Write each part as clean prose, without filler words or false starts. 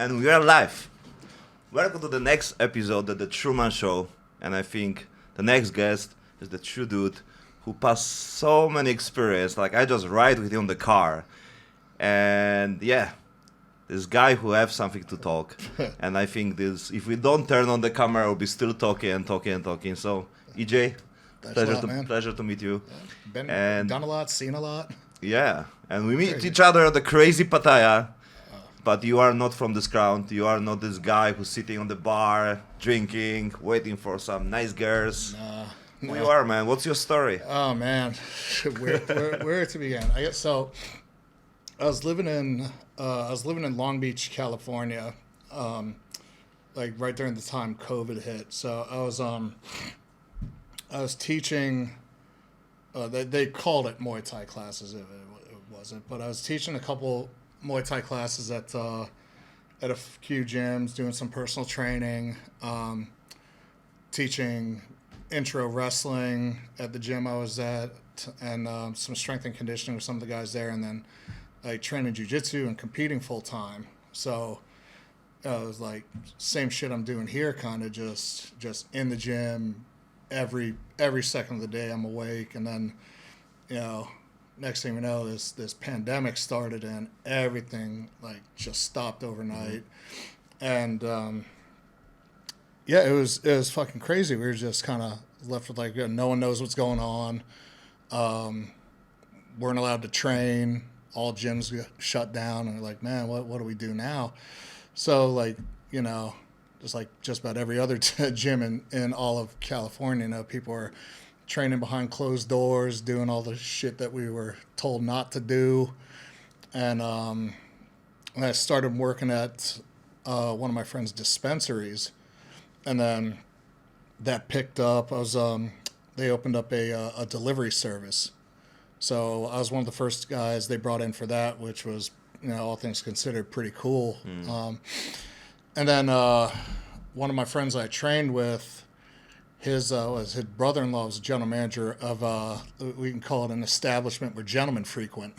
And we are live. Welcome to the next episode of the Truman Show. And I think the next guest is the true dude who passed so many experiences. Like, I just ride with him in the car. And yeah, this guy who have something to talk. And I think this, if we don't turn on the camera, we'll be still talking and talking and talking. So, EJ, pleasure to meet you. Yeah. Done a lot, seen a lot. Yeah, and we meet each other at the crazy Pattaya. But you are not from this ground. You are not this guy who's sitting on the bar, drinking, waiting for some nice girls. No. Who you are, man? What's your story? Oh man, where to begin? I was living in Long Beach, California, like right during the time COVID hit. So I was teaching. They called it Muay Thai classes. It wasn't, but I was teaching a couple Muay Thai classes at a few gyms, doing some personal training, teaching intro wrestling at the gym I was at, and some strength and conditioning with some of the guys there, and then like training jiu-jitsu and competing full time. So it was like same shit I'm doing here, kind of just in the gym every second of the day. I'm awake, and then next thing we know, this pandemic started and everything like just stopped overnight. And it was fucking crazy. We were just kind of left with like no one knows what's going on. Weren't allowed to train. All gyms got shut down, and we're like, man, what do we do now? So like just about every other gym in all of California, people are training behind closed doors, doing all the shit that we were told not to do. And I started working at one of my friend's dispensaries, and then that picked up. They opened up a delivery service. So I was one of the first guys they brought in for that, which was, all things considered, pretty cool. And then one of my friends I trained with, his brother-in-law was a general manager of we can call it an establishment where gentlemen frequent,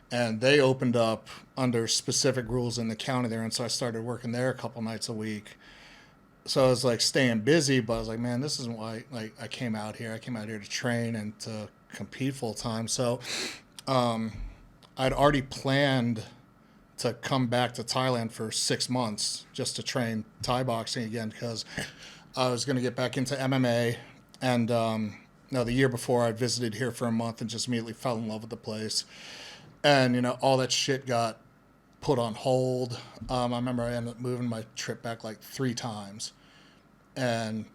and they opened up under specific rules in the county there, and so I started working there a couple nights a week. So I was like staying busy, but I was like, man, this isn't why I came out here. I came out here to train and to compete full time. So I'd already planned to come back to Thailand for 6 months just to train Thai boxing again, because I was going to get back into MMA. And the year before, I visited here for a month and just immediately fell in love with the place. And all that shit got put on hold. I remember I ended up moving my trip back like 3 times, and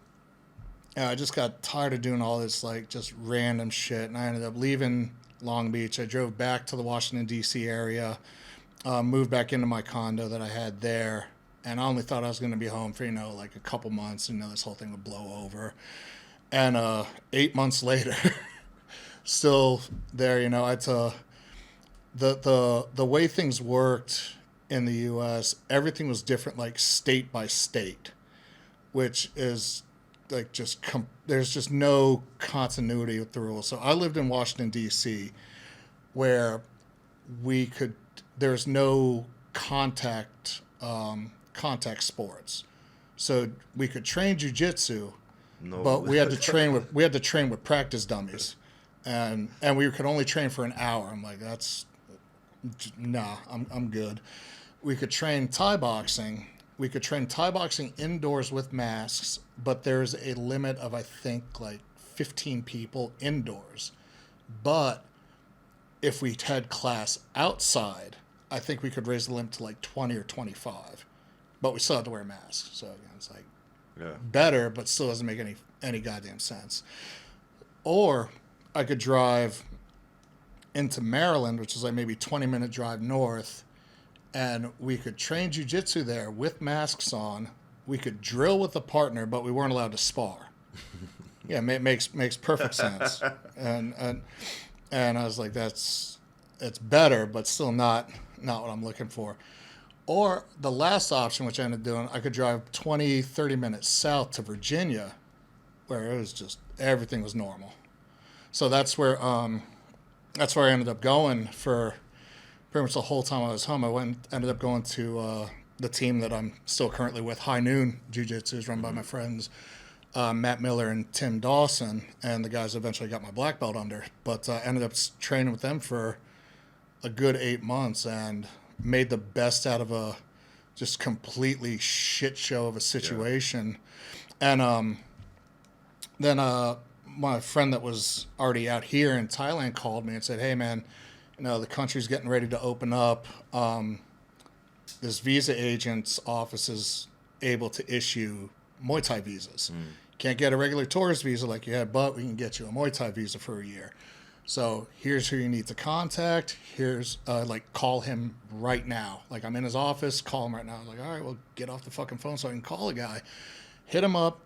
I just got tired of doing all this like just random shit, and I ended up leaving Long Beach. I drove back to the Washington D.C. area, moved back into my condo that I had there, and I only thought I was going to be home for like a couple months, and this whole thing would blow over. And 8 months later, still there. The way things worked in the U.S., everything was different, like state by state, which is like there's just no continuity with the rules. So I lived in Washington, D.C., where there's no contact sports. So we could train jiu-jitsu, but we had to train with practice dummies, and we could only train for an hour. I'm like, I'm good. We could train Thai boxing. We could train Thai boxing indoors with masks, but there's a limit of, I think, like 15 people indoors. But if we had class outside, I think we could raise the limit to like 20 or 25. But we still had to wear masks. So again, it's like better, but still doesn't make any goddamn sense. Or I could drive into Maryland, which is like maybe 20-minute drive north, and we could train jiu-jitsu there with masks on. We could drill with a partner, but we weren't allowed to spar. Yeah, it makes perfect sense. And I was like, it's better, but still not what I'm looking for. Or the last option, which I ended up doing, I could drive 20, 30 minutes south to Virginia, where it was just everything was normal. So that's where I ended up going for pretty much the whole time I was home. Ended up going to the team that I'm still currently with, High Noon Jiu-Jitsu, is run by my friends Matt Miller and Tim Dawson, and the guys eventually got my black belt under. But I ended up training with them for a good 8 months and made the best out of a just completely shit show of a situation. And then my friend that was already out here in Thailand called me and said, hey, man, the country's getting ready to open up. This visa agent's office is able to issue Muay Thai visas. Can't get a regular tourist visa like you had, but we can get you a Muay Thai visa for a year. So here's who you need to contact. Here's, call him right now. Like, I'm in his office, call him right now. I was like, all right, well, get off the fucking phone so I can call a guy. Hit him up,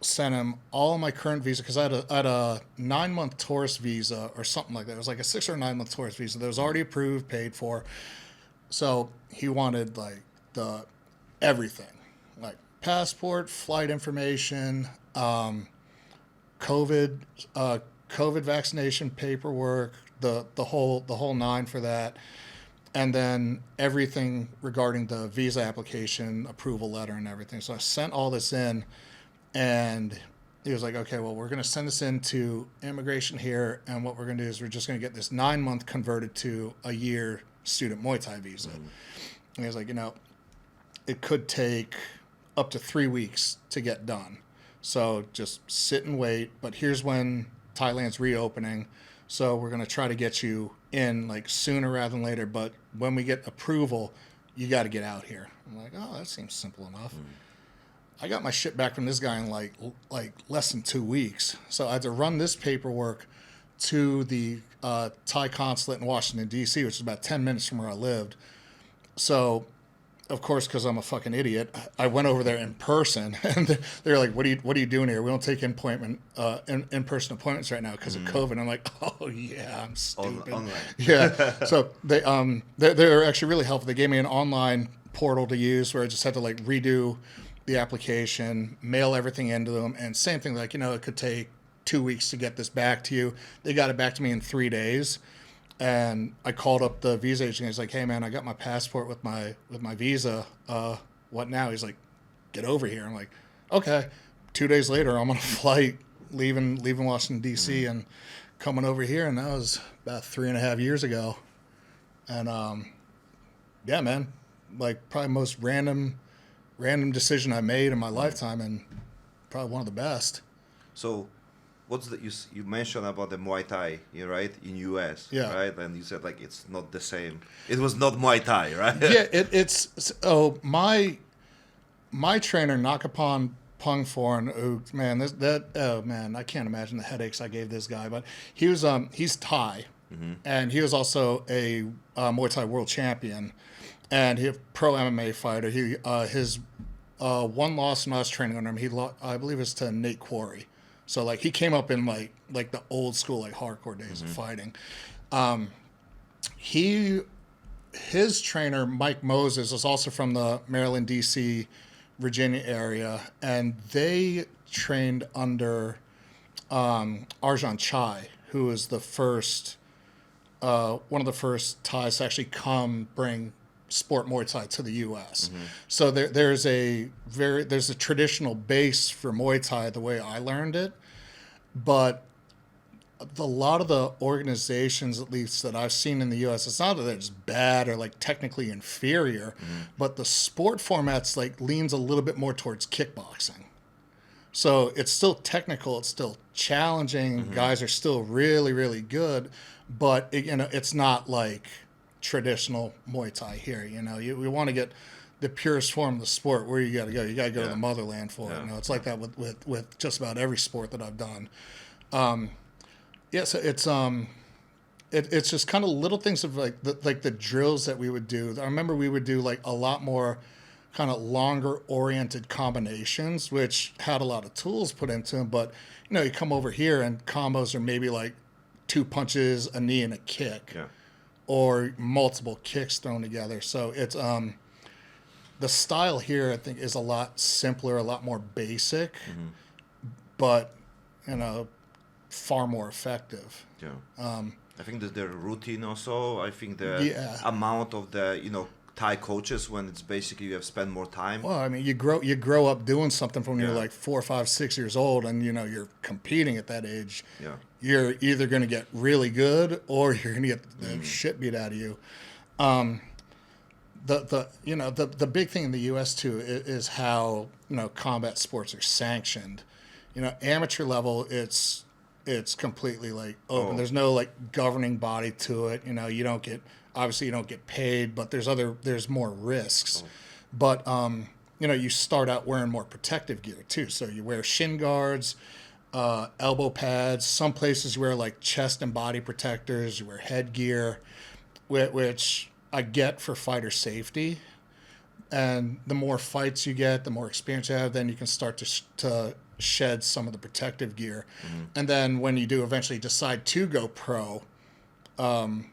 sent him all of my current visa, because I had a 9-month tourist visa or something like that. It was like a 6 or 9-month tourist visa that was already approved, paid for. So he wanted, the everything. Like, passport, flight information, COVID vaccination paperwork, the whole nine for that, and then everything regarding the visa application, approval letter, and everything. So I sent all this in, and he was like, "Okay, well, we're going to send this into immigration here, and what we're going to do is we're just going to get this 9-month converted to a year student Muay Thai visa." And he was like, it could take up to 3 weeks to get done. So just sit and wait. But here's when Thailand's reopening. So we're going to try to get you in sooner rather than later. But when we get approval, you got to get out here. I'm like, oh, that seems simple enough. I got my shit back from this guy in like less than 2 weeks. So I had to run this paperwork to the Thai consulate in Washington, D.C., which is about 10 minutes from where I lived. So, of course, because I'm a fucking idiot, I went over there in person, and they're like, "What are you doing here? We don't take in-person appointments right now because of COVID." I'm like, "Oh yeah, I'm stupid." Online. Yeah. So they're actually really helpful. They gave me an online portal to use where I just had to redo the application, mail everything into them, and same thing. It could take 2 weeks to get this back to you. They got it back to me in 3 days. And I called up the visa agent. He's like, "Hey man, I got my passport with my visa. What now?" He's like, "Get over here." I'm like, "Okay." 2 days later, I'm on a flight leaving Washington D.C. and coming over here, and that was about 3.5 years ago. And yeah, man, probably most random decision I made in my lifetime, and probably one of the best. So, what's you mentioned about the Muay Thai, right, in US, yeah, right? And you said it's not the same. It was not Muay Thai, right? Yeah, it's my trainer Nakapon Pungforn, who man, I can't imagine the headaches I gave this guy. But he was he's Thai, and he was also a Muay Thai world champion, and he a pro MMA fighter. He his one loss when I was training under him, I believe it's to Nate Quarry. So he came up in the old school hardcore days of fighting. His trainer Mike Moses is also from the Maryland, D.C., Virginia area, and they trained under Arjan Chai, who is the first one of the first Thais to actually come bring sport Muay Thai to the U.S. So there's a traditional base for Muay Thai the way I learned it. But a lot of the organizations, at least that I've seen in the U.S., it's not that it's bad or technically inferior, but the sport formats leans a little bit more towards kickboxing. So it's still technical, it's still challenging. Guys are still really, really good, but it's not traditional Muay Thai here. We want to get the purest form of the sport. Where you got to go? You got to go to the motherland for it. It's like that with just about every sport that I've done. So it's just kind of little things of the drills that we would do. I remember we would do a lot more kind of longer oriented combinations, which had a lot of tools put into them. But you come over here and combos are maybe 2 punches, a knee, and a kick. Yeah. Or multiple kicks thrown together. So it's the style here, I think, is a lot simpler, a lot more basic, but far more effective. Yeah. I think that the routine also. I think the amount of the Thai coaches when it's basically you have spent more time? Well, I mean, you grow up doing something from when you're Yeah. like 4, 5, 6 years old, and you know you're competing at that age. Yeah. You're either going to get really good or you're going to get the shit beat out of you. The big thing in the U.S. too is how combat sports are sanctioned. Amateur level, it's completely like open. Oh. There's no like governing body to it. You don't get paid, but there's more risks. But you start out wearing more protective gear too. So you wear shin guards, elbow pads. Some places you wear like chest and body protectors. You wear headgear, which I get for fighter safety. And the more fights you get, the more experience you have, then you can start to shed some of the protective gear. And then when you do eventually decide to go pro, then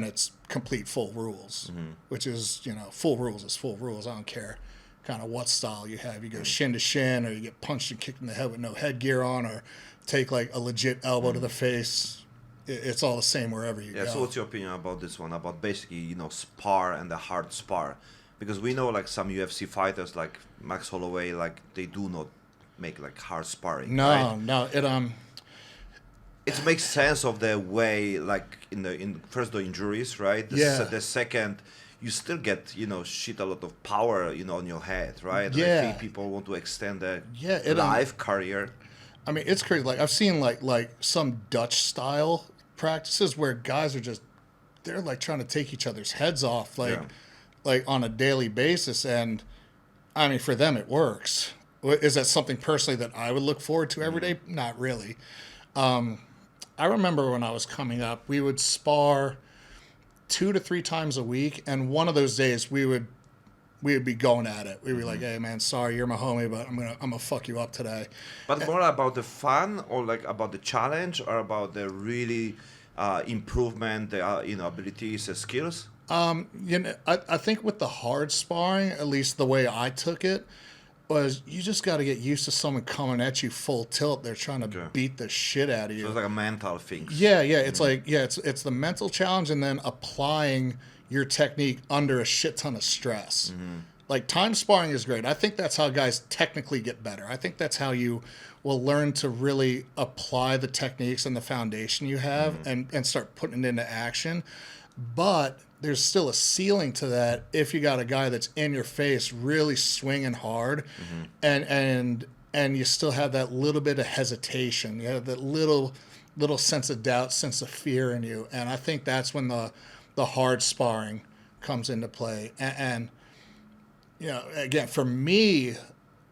it's complete full rules, which is, full rules is full rules. I don't care kind of what style you have. You go shin to shin, or you get punched and kicked in the head with no headgear on, or take like a legit elbow to the face. It's all the same wherever you go. Yeah, so what's your opinion about this one, about basically, spar and the hard spar? Because we know like some UFC fighters like Max Holloway, like they do not make like hard sparring. Right? No, It makes sense of the way, like in first the injuries, right? The second, you still get shit a lot of power on your head, right? Yeah. I think people want to extend the life career. I mean, it's crazy. Like I've seen like some Dutch style practices where guys are they're like trying to take each other's heads off like on a daily basis, and I mean for them it works. Is that something personally that I would look forward to every day? Not really. I remember when I was coming up, we would spar 2 to 3 times a week, and one of those days we would be going at it. We'd be like, "Hey man, sorry, you're my homie, but I'm gonna fuck you up today." But more about the fun, or like about the challenge, or about the really improvement, the abilities, the skills. I think with the hard sparring, at least the way I took it, was you just got to get used to someone coming at you full tilt. They're trying to beat the shit out of you. So it's like a mental thing. Yeah. It's it's the mental challenge, and then applying your technique under a shit ton of stress. Like time sparring is great. I think that's how guys technically get better. I think that's how you will learn to really apply the techniques and the foundation you have and start putting it into action. But there's still a ceiling to that if you got a guy that's in your face really swinging hard and you still have that little bit of hesitation. You have that little sense of doubt, sense of fear in you. And I think that's when the hard sparring comes into play. And again, for me,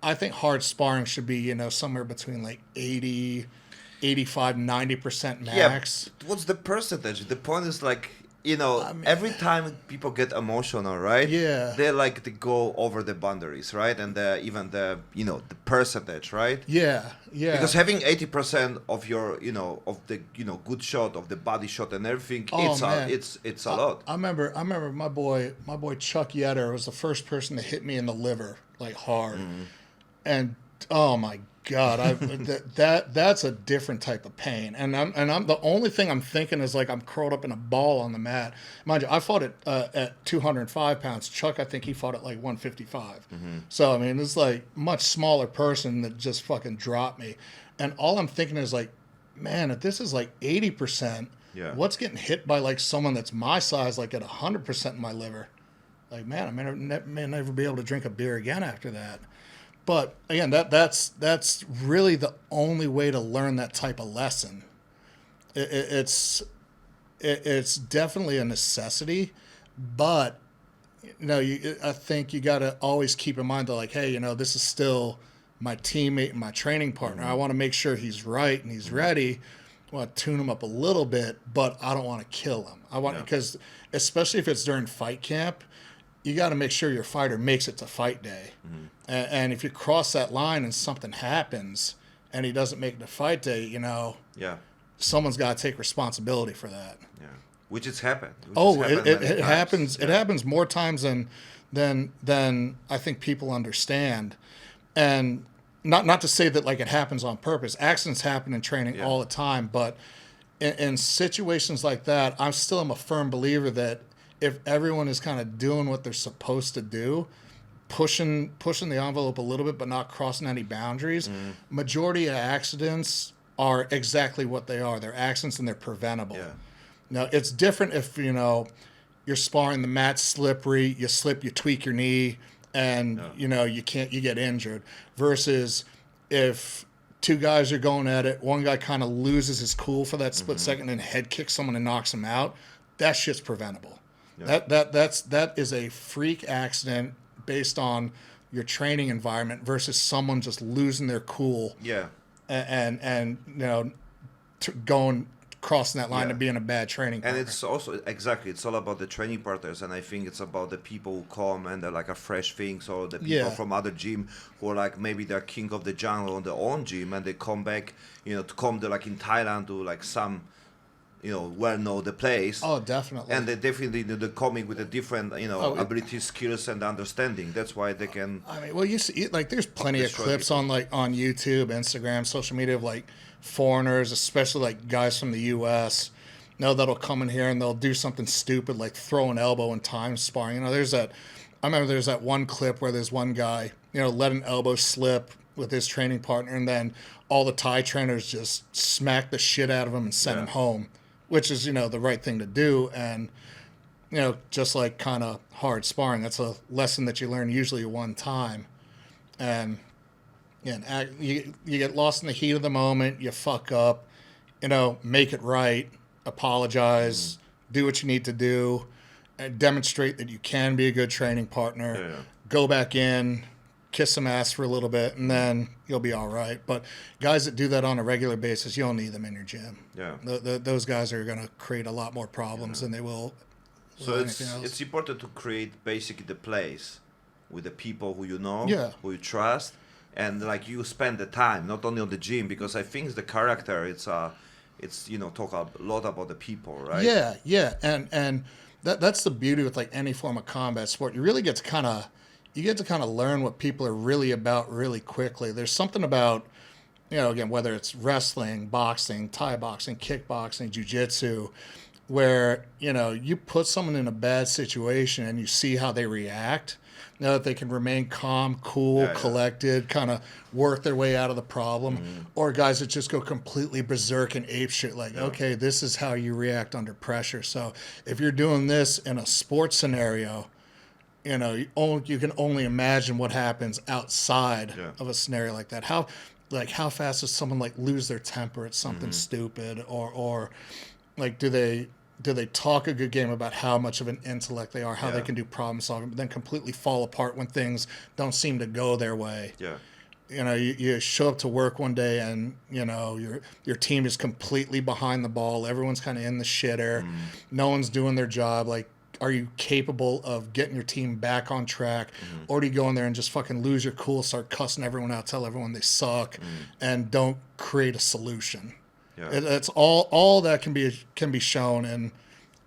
I think hard sparring should be, somewhere between like 80, 85, 90% max. Yeah, what's the percentage? The point is like, every time people get emotional, right? Yeah. They go over the boundaries, right? And even the percentage, right? Yeah. Because having 80% of your, of the, good shot, of the body shot and everything, it's a lot. I remember my boy Chuck Yetter was the first person to hit me in the liver, like hard. And oh my God, that's a different type of pain. And I'm the only thing I'm thinking is like I'm curled up in a ball on the mat. Mind you, I fought it at 205 pounds. Chuck, I think he fought at like 155. So I mean, it's like much smaller person that just fucking dropped me. And all I'm thinking is like, man, if this is like 80%, what's getting hit by like someone that's my size, like at 100% in my liver? Like, man, I may never be able to drink a beer again after that. But again, that's really the only way to learn that type of lesson. It's definitely a necessity, but I think you got to always keep in mind that like, hey, this is still my teammate and my training partner. I want to make sure he's right and he's ready. I want to tune him up a little bit, but I don't want to kill him. Because especially if it's during fight camp, you got to make sure your fighter makes it to fight day. And if you cross that line and something happens and he doesn't make it to fight day, someone's got to take responsibility for that. Yeah, which has happened. It happens. Yeah. It happens more times than I think people understand. And not to say that like it happens on purpose. Accidents happen in training all the time, but in situations like that, I still am a firm believer that if everyone is kind of doing what they're supposed to do, pushing the envelope a little bit, but not crossing any boundaries, majority of accidents are exactly what they are. They're accidents and they're preventable. Yeah. Now, it's different if, you're sparring, the mat's slippery, you slip, you tweak your knee, and, you get injured. Versus if two guys are going at it, one guy kind of loses his cool for that split second and head kicks someone and knocks him out, that shit's preventable. Yeah. That is a freak accident based on your training environment versus someone just losing their cool. Yeah. And crossing that line and being a bad training partner. And it's also, exactly, it's all about the training partners, and I think it's about the people who come and they're like a fresh thing, so the people from other gym who are like, maybe they're king of the jungle on their own gym, and they come back, to come to like in Thailand to like some, well know the place. Oh, definitely. And they definitely they're coming with a different, abilities, skills, and understanding. That's why they can. I mean, well, you see, like, there's plenty of clips on YouTube, Instagram, social media of like foreigners, especially like guys from the U.S. That'll come in here and they'll do something stupid like throw an elbow in time sparring. I remember there's that one clip where there's one guy, let an elbow slip with his training partner, and then all the Thai trainers just smack the shit out of him and send him home, which is, the right thing to do. And, just like kind of hard sparring, that's a lesson that you learn usually one time. And you get lost in the heat of the moment, you fuck up, make it right, apologize, do what you need to do, and demonstrate that you can be a good training partner, go back in, kiss some ass for a little bit, and then you'll be all right. But guys that do that on a regular basis, you don't need them in your gym. Yeah. Those guys are going to create a lot more problems than they will. So it's important to create basically the place with the people who you know, who you trust, and like you spend the time not only on the gym, because I think the character it's talk a lot about the people, right? Yeah, and that's the beauty with like any form of combat sport. You really get to kind of learn what people are really about really quickly. There's something about, again, whether it's wrestling, boxing, Thai boxing, kickboxing, jiu-jitsu, where, you put someone in a bad situation and you see how they react, that they can remain calm, cool, collected, kind of work their way out of the problem, or guys that just go completely berserk and ape shit, like, okay, this is how you react under pressure. So if you're doing this in a sports scenario, you can only imagine what happens outside of a scenario like that. How fast does someone like lose their temper at something stupid, or like do they talk a good game about how much of an intellect they are, how they can do problem solving, but then completely fall apart when things don't seem to go their way. You show up to work one day and your team is completely behind the ball, everyone's kind of in the shitter, no one's doing their job. Like, are you capable of getting your team back on track, or do you go in there and just fucking lose your cool, start cussing everyone out, tell everyone they suck, and don't create a solution? It's all that can be shown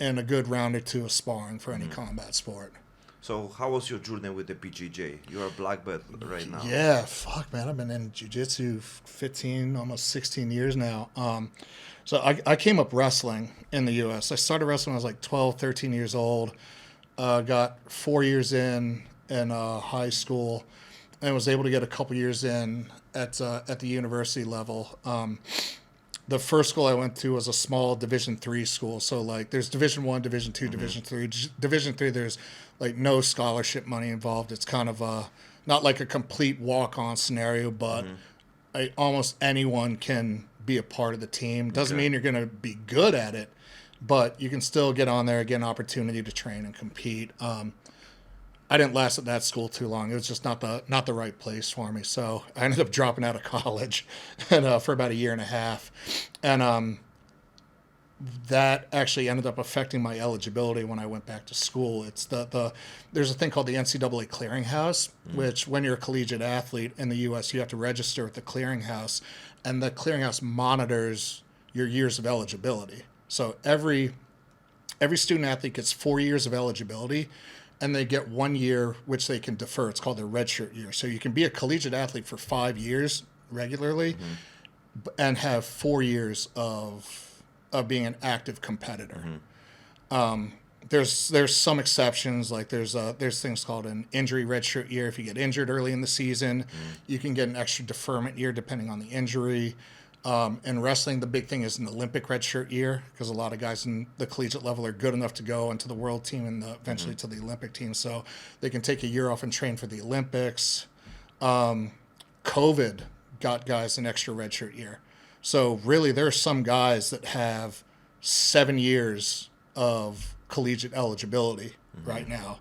in a good round or two of sparring for any combat sport. So how was your journey with the BJJ? You're a black belt right now. Yeah, fuck, man. I've been in jiu-jitsu 15, almost 16 years now. So I came up wrestling in the U.S. I started wrestling when I was like 12, 13 years old. Got 4 years in high school, and was able to get a couple years in at the university level. The first school I went to was a small Division III school. So like there's Division I, Division II, Division III. Division III, there's like no scholarship money involved. It's kind of not like a complete walk-on scenario, but almost anyone can be a part of the team. Doesn't mean you're going to be good at it, but you can still get on there, get an opportunity to train and compete. I didn't last at that school too long. It was just not the right place for me. So I ended up dropping out of college and, for about a year and a half. And that actually ended up affecting my eligibility when I went back to school. It's there's a thing called the NCAA Clearinghouse, which when you're a collegiate athlete in the U.S., you have to register with the Clearinghouse. And the Clearinghouse monitors your years of eligibility. So every student athlete gets 4 years of eligibility, and they get 1 year which they can defer. It's called their redshirt year. So you can be a collegiate athlete for 5 years regularly, and have 4 years of being an active competitor. there's some exceptions. Like there's things called an injury redshirt year. If you get injured early in the season, you can get an extra deferment year depending on the injury. In wrestling, the big thing is an Olympic redshirt year because a lot of guys in the collegiate level are good enough to go into the world team and eventually to the Olympic team, so they can take a year off and train for the Olympics. COVID got guys an extra redshirt year. So really, there are some guys that have 7 years of collegiate eligibility right now.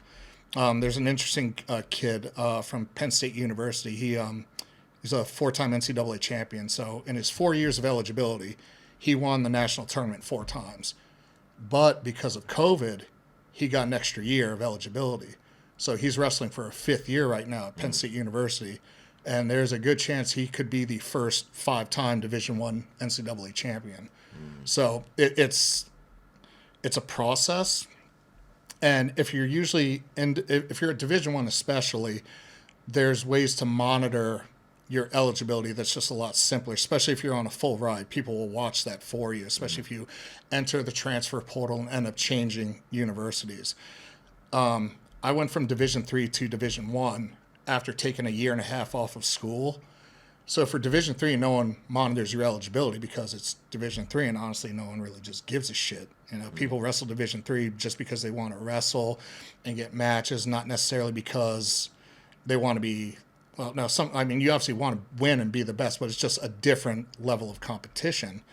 There's an interesting kid from Penn State University. He's a 4-time NCAA champion. So in his 4 years of eligibility, he won the national tournament 4 times. But because of COVID, he got an extra year of eligibility. So he's wrestling for a 5th year right now at Penn State University. And there's a good chance he could be the first 5-time Division I NCAA champion. So it's a process. And if you're if you're at Division I especially, there's ways to monitor your eligibility that's just a lot simpler, especially if you're on a full ride. People will watch that for you, especially if you enter the transfer portal and end up changing universities. I went from Division III to Division I after taking a year and a half off of school. So for Division III, no one monitors your eligibility because it's Division III, and honestly, no one really just gives a shit. You know, people wrestle Division III just because they want to wrestle and get matches, not necessarily because they want to be. Well, no, you obviously want to win and be the best, but it's just a different level of competition.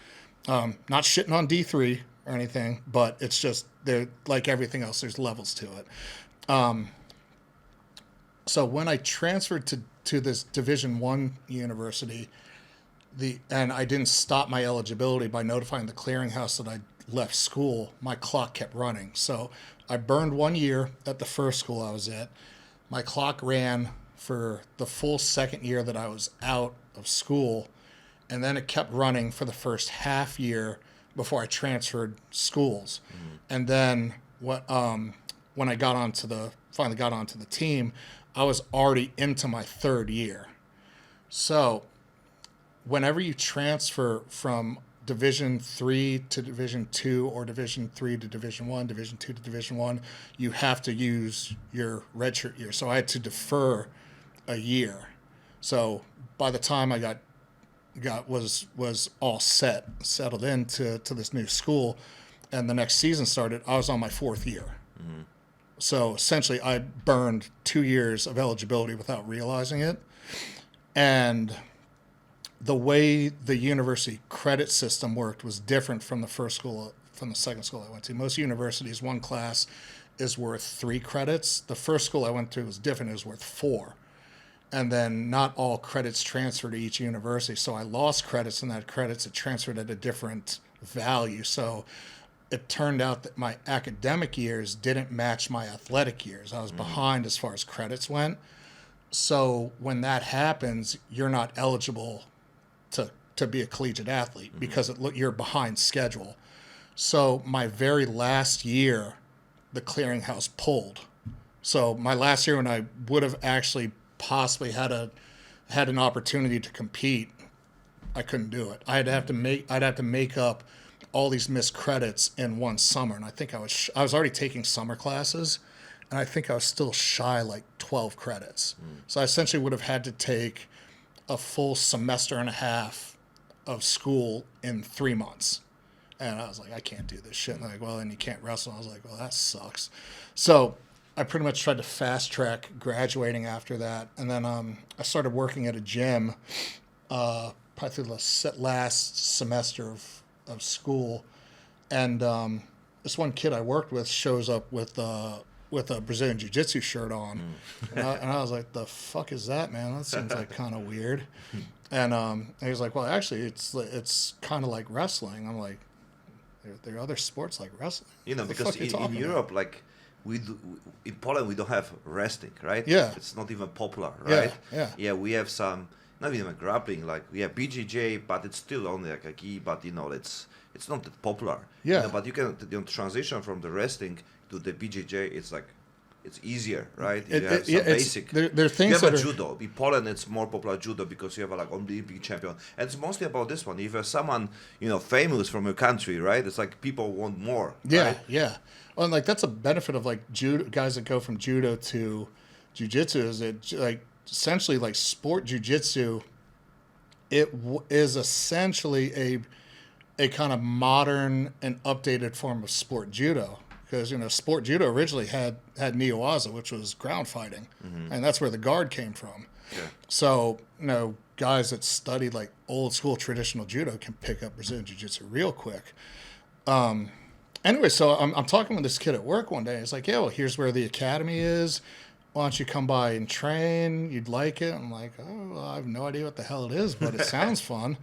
Not shitting on D3 or anything, but it's just they're like everything else. There's levels to it. So when I transferred to this Division I university, and I didn't stop my eligibility by notifying the clearinghouse that I left school, my clock kept running. So I burned 1 year at the first school I was at. My clock ran for the full second year that I was out of school, and then it kept running for the first half year before I transferred schools. And then when I finally got onto the team, I was already into my 3rd year. So whenever you transfer from Division III to Division II or Division III to Division I, Division II to Division I, you have to use your redshirt year. So I had to defer a year. So by the time I was all settled into this new school, and the next season started, I was on my 4th year. So essentially, I burned 2 years of eligibility without realizing it. And the way the university credit system worked was different from the second school I went to. Most universities, one class is worth 3 credits. The first school I went to was different. It was worth 4. And then not all credits transfer to each university. So I lost credits, and that credits it transferred at a different value. So it turned out that my academic years didn't match my athletic years. I was behind as far as credits went. So when that happens, you're not eligible to be a collegiate athlete because you're behind schedule. So my very last year, the clearinghouse pulled. So my last year when I would have actually possibly had an opportunity to compete, I couldn't do it. I'd have to make up all these missed credits in one summer, and I think I was already taking summer classes, and I think I was still shy like 12 credits. So I essentially would have had to take a full semester and a half of school in 3 months. And I was like, I can't do this shit. And they're like, well, then you can't wrestle. I was like, well, that sucks. So I pretty much tried to fast track graduating after that. And then I started working at a gym probably through the last semester of school. And this one kid I worked with shows up with a Brazilian Jiu-Jitsu shirt on. And I was like, the fuck is that, man? That seems like kind of weird. And he was like, well, actually, it's kind of like wrestling. I'm like, there are other sports like wrestling? You know, because in Europe, like, in Poland, we don't have wrestling, right? Yeah. It's not even popular, right? Yeah. We have some, not even grappling, like we have BJJ, but it's still only like a gi, but it's not that popular. Yeah. But you can transition from the wrestling to the BJJ. It's like it's easier, right? It, You have it, some it's, basic. there are You things have a that are, judo. In Poland, it's more popular judo because you have a like Olympic champion, and it's mostly about this one. If you're someone famous from your country, right? It's like people want more, yeah, right? yeah. Well, and like that's a benefit of like judo guys that go from judo to jiu-jitsu is it like essentially like sport jiu-jitsu. Is essentially a kind of modern and updated form of sport judo because sport judo originally had neowaza, which was ground fighting, and that's where the guard came from. Yeah. So guys that studied like old school traditional judo can pick up Brazilian jiu-jitsu real quick. Anyway, so I'm talking with this kid at work one day. He's like, yeah, well, here's where the academy is. Why don't you come by and train? You'd like it. I'm like, oh, well, I have no idea what the hell it is, but it sounds fun.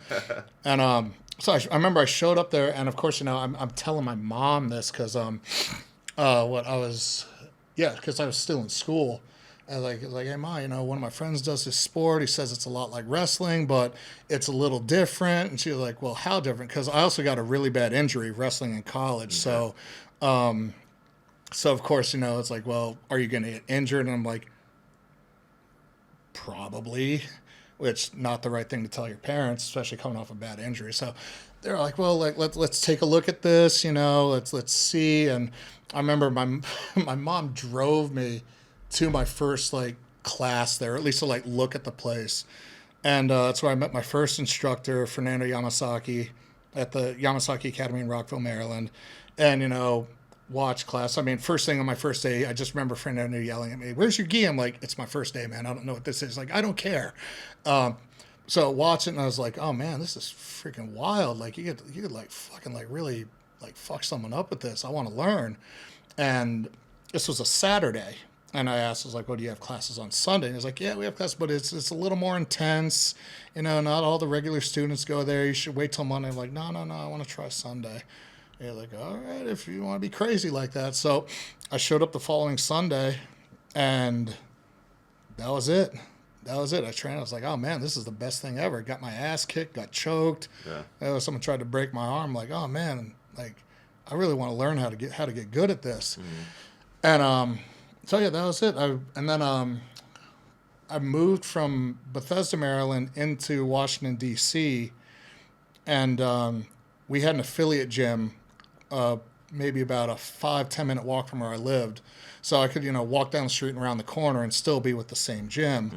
And so I remember I showed up there, and of course, I'm telling my mom this because because I was still in school. I was like, hey, Ma, one of my friends does this sport. He says it's a lot like wrestling, but it's a little different. And she was like, well, how different? Because I also got a really bad injury wrestling in college. Okay. So, of course, it's like, well, are you going to get injured? And I'm like, probably, which not the right thing to tell your parents, especially coming off a bad injury. So they're like, well, like, let's take a look at this, let's see. And I remember my mom drove me to my first, like, class there, at least to, like, look at the place. And that's where I met my first instructor, Fernando Yamasaki, at the Yamasaki Academy in Rockville, Maryland. And, watch class. I mean, first thing on my first day, I just remember Fernando yelling at me, "Where's your gi?" I'm like, "It's my first day, man. I don't know what this is." Like, I don't care. So watch it, and I was like, "Oh man, this is freaking wild! Like, you could like fucking like really like fuck someone up with this. I want to learn." And this was a Saturday, and I asked, I was like, "Well, do you have classes on Sunday?" And he was like, "Yeah, we have classes, but it's a little more intense. Not all the regular students go there. You should wait till Monday." I'm like, "No, I want to try Sunday." You're like, all right, if you want to be crazy like that. So I showed up the following Sunday, and that was it. I trained. I was like, oh, man, this is the best thing ever. Got my ass kicked, got choked. Yeah. Someone tried to break my arm. Like, oh, man, like, I really want to learn how to get good at this. Mm-hmm. And so, yeah, that was it. And then I moved from Bethesda, Maryland into Washington, D.C., and we had an affiliate gym maybe about a 5-10 minute walk from where I lived. So I could, walk down the street and around the corner and still be with the same gym.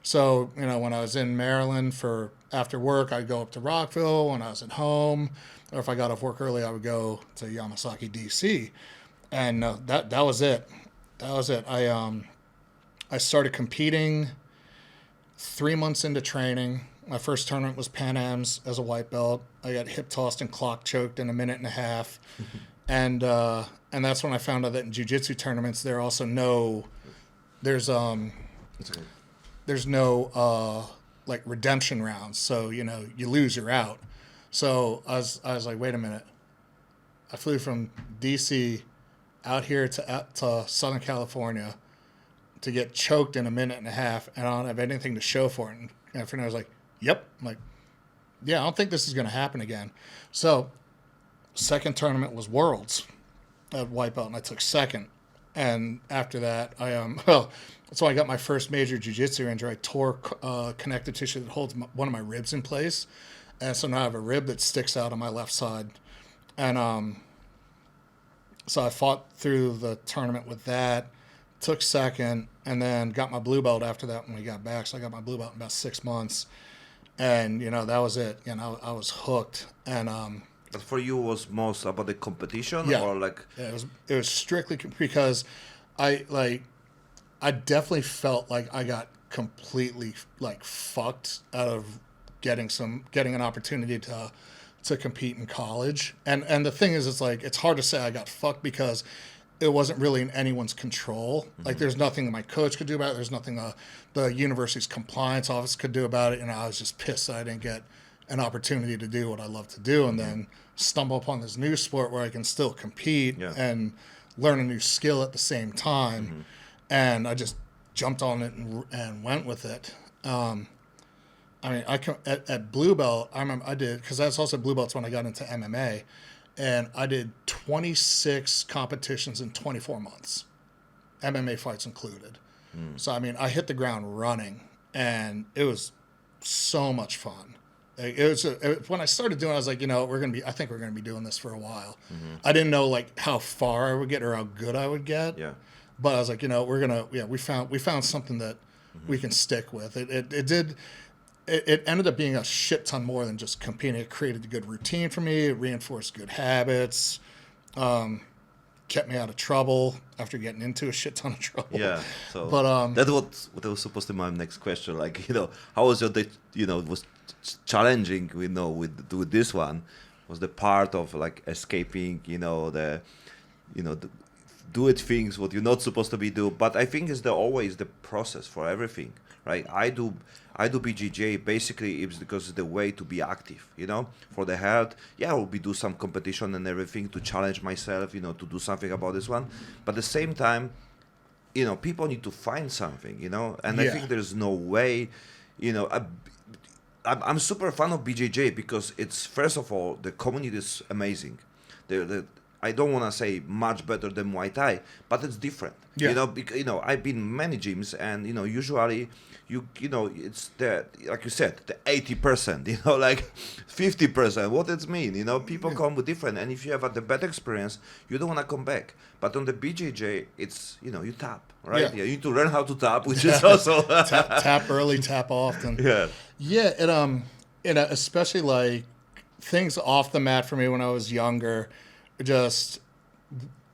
So, when I was in Maryland for after work, I'd go up to Rockville. When I was at home, or if I got off work early, I would go to Yamasaki, DC. And that was it. That was it. I started competing 3 months into training. My first tournament was Pan Am's as a white belt. I got hip tossed and clock choked in a minute and a half. And that's when I found out that in jiu-jitsu tournaments there's no like redemption rounds. So, you lose, you're out. So I was like, wait a minute. I flew from DC out here to Southern California to get choked in a minute and a half, and I don't have anything to show for it. And Fernando was like, yep. I'm like, yeah, I don't think this is going to happen again. So second tournament was Worlds at white belt, and I took second. And after that, so I got my first major jiu-jitsu injury. I tore connective tissue that holds one of my ribs in place. And so now I have a rib that sticks out on my left side. And so I fought through the tournament with that, took second, and then got my blue belt after that when we got back. So I got my blue belt in about 6 months. And, that was it. I was hooked. And but for you, was most about the competition, yeah. or like? Yeah, it was strictly because I definitely felt like I got completely like fucked out of getting an opportunity to compete in college. And the thing is, it's hard to say I got fucked because it wasn't really in anyone's control. Mm-hmm. Like, there's nothing that my coach could do about it. There's nothing the university's compliance office could do about it. And I was just pissed that I didn't get an opportunity to do what I love to do, and then stumble upon this new sport where I can still compete and learn a new skill at the same time. Mm-hmm. And I just jumped on it and went with it. At blue belt, I remember I did, because that's also blue belts when I got into MMA, and I did 26 competitions in 24 months. MMA fights included. So I mean, I hit the ground running, and it was so much fun. When I started doing it, I was like, I think we're gonna be doing this for a while. I didn't know like how far I would get or how good I would get. Yeah. But I was like, we found something that we can stick with. It ended up being a shit ton more than just competing. It created a good routine for me. It reinforced good habits. Kept me out of trouble after getting into a shit ton of trouble. Yeah. So but that was what was supposed to be my next question. Like, how was your day? It was challenging. With this one, was the part of like escaping. The do it things what you're not supposed to be do. But I think it's always the process for everything, right? I do BJJ basically it's because it's the way to be active, for the health. Yeah, I will be do some competition and everything to challenge myself, to do something about this one. But at the same time, people need to find something, and I think there's no way, I'm super fan of BJJ because it's, first of all, the community is amazing. I don't want to say much better than Muay Thai, but it's different. Yeah. Because, I've been in many gyms, and usually it's the, like you said, the 80%, like 50%. What does it mean? People come with different, and if you have the bad experience, you don't want to come back. But on the BJJ, it's you tap, right? Yeah. You need to learn how to tap, which is also tap early, tap often. Yeah. Yeah. Especially like things off the mat for me when I was younger. Just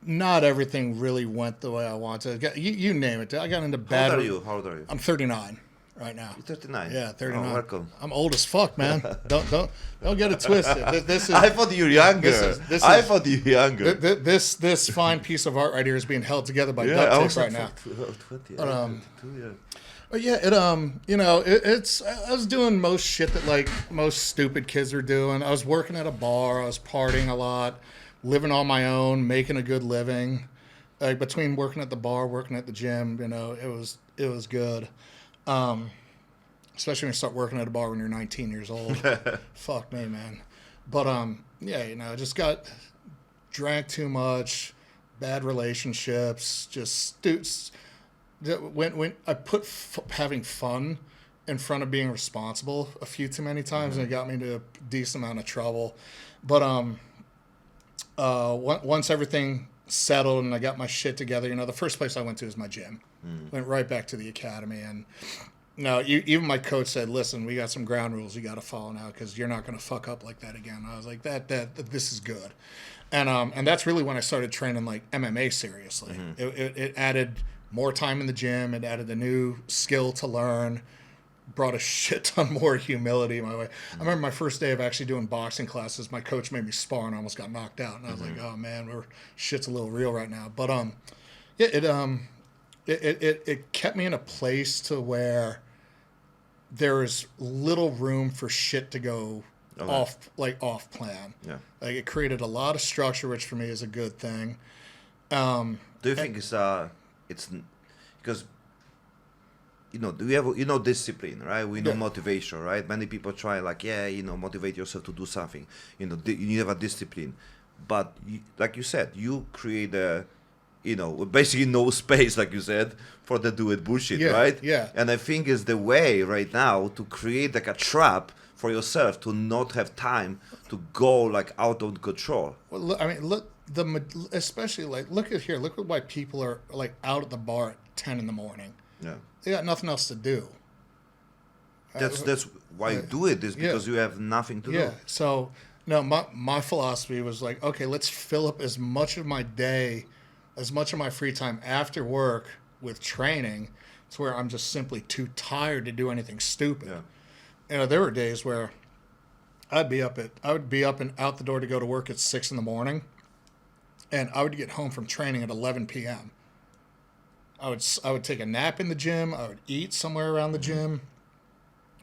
not everything really went the way I wanted. You name it. I got into bad. How old are you? I'm 39 right now. You're 39. Yeah, 39. Oh, welcome. I'm old as fuck, man. don't get it twisted. This is. I thought you were younger. I thought you were younger. This fine piece of art right here is being held together by duct tape right now. 20. But yeah, it's. I was doing most shit that like most stupid kids are doing. I was working at a bar. I was partying a lot. Living on my own, making a good living, like between working at the bar, working at the gym, it was good. Especially when you start working at a bar when you're 19 years old. Fuck me, man. But I just drank too much, bad relationships, just when I put having fun in front of being responsible a few too many times, and it got me into a decent amount of trouble. But once everything settled and I got my shit together, the first place I went to was my gym. Went right back to the academy, and even my coach said, "Listen, we got some ground rules you got to follow now because you're not going to fuck up like that again." I was like, "That this is good," and that's really when I started training like MMA seriously. It added more time in the gym. It added a new skill to learn. Brought a shit ton more humility my way. I remember my first day of actually doing boxing classes. My coach made me spar and I almost got knocked out. And I was like, "Oh man, shit's a little real right now." But it kept me in a place to where there is little room for shit to go off plan. Yeah, like it created a lot of structure, which for me is a good thing. Do you think it's because? We have discipline, right? We know motivation, right? Many people try motivate yourself to do something. You have a discipline, but like you said, you create basically no space, like you said, for the do it bullshit, right? Yeah. And I think it's the way right now to create like a trap for yourself to not have time to go like out of control. Well, I mean, look, especially like look at why people are like out at the bar at 10 in the morning. Yeah. They got nothing else to do. That's why you do it, is because you have nothing to do. Yeah. So no, my philosophy was like, okay, let's fill up as much of my day, as much of my free time after work with training, to where I'm just simply too tired to do anything stupid. Yeah. There were days where I would be up and out the door to go to work at 6 in the morning, and I would get home from training at 11 p.m. I would take a nap in the gym. I would eat somewhere around the gym,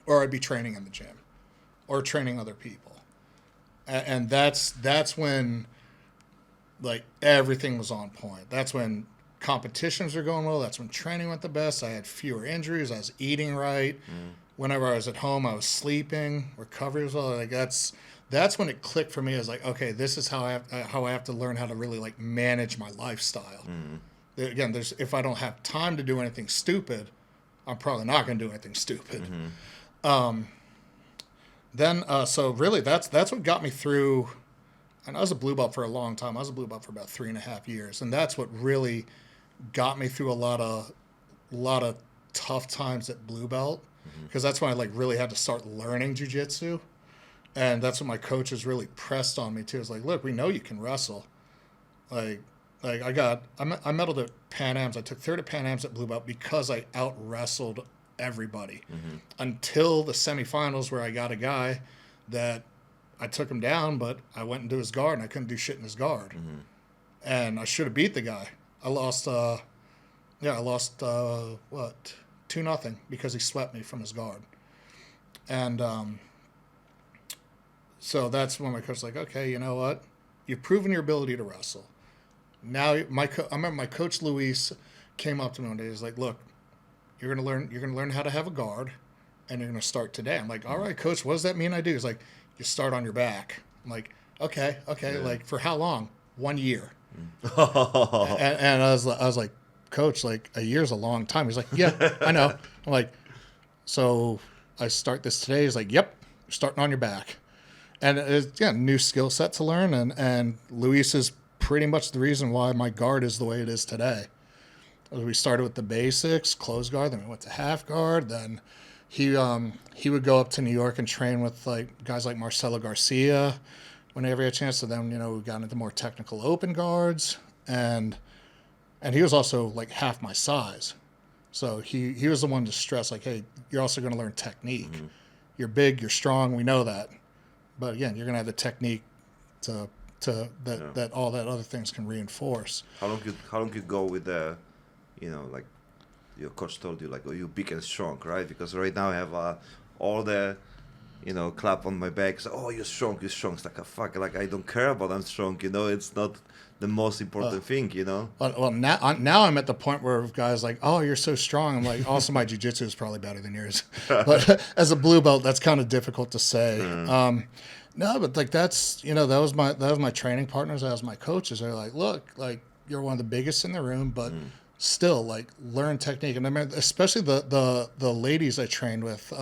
or I'd be training in the gym, or training other people, and that's when, like, everything was on point. That's when competitions were going well. That's when training went the best. I had fewer injuries. I was eating right. Whenever I was at home, I was sleeping. Recovery was well. Like that's when it clicked for me. I was like, okay, this is how I have to learn how to really like manage my lifestyle. again, if I don't have time to do anything stupid, I'm probably not going to do anything stupid. So really, that's what got me through. And I was a blue belt for a long time. I was a blue belt for about 3.5 years, and that's what really got me through a lot of tough times at blue belt, because that's when I like really had to start learning jiu-jitsu. And that's what my coaches really pressed on me too. It's like, look, we know you can wrestle. Like I medaled at Pan Ams. I took third at Pan Ams at blue belt because I out wrestled everybody until the semifinals, where I got a guy that I took him down, but I went into his guard and I couldn't do shit in his guard. And I should have beat the guy. I lost 2-0 because he swept me from his guard. And so that's when my coach was like, okay, you know what? You've proven your ability to wrestle. Now I remember my coach Luis came up to me one day. He's like, look, you're gonna learn how to have a guard, and you're gonna start today. I'm like, all right, coach, what does that mean I do? He's like, you start on your back. I'm like, okay, yeah. Like for how long? 1 year. and I was like, coach, like a year's a long time. He's like, yeah, I know. I'm like, so I start this today. He's like, yep, you're starting on your back. And it's new skill set to learn, and Luis is pretty much the reason why my guard is the way it is today. We started with the basics, closed guard, then we went to half guard. Then he would go up to New York and train with like guys like Marcelo Garcia whenever he had a chance. So then we got into more technical open guards, and he was also like half my size, so he was the one to stress like, hey, you're also going to learn technique. You're big, you're strong, we know that. But again, you're gonna have the technique that all that other things can reinforce. How long you go with the, like your coach told you, like, oh, you're big and strong, right? Because right now I have all the, clap on my back. So, oh, you're strong. It's like a fuck. Like I don't care about I'm strong. It's not the most important thing. Well, now I'm at the point where guys like, oh, you're so strong. I'm like, also my jiu-jitsu is probably better than yours. But as a blue belt, that's kind of difficult to say. No, but like that's that was my training partners. That was my coaches. They're like, look, like you're one of the biggest in the room, but still like learn technique. And I mean, especially the ladies I trained with.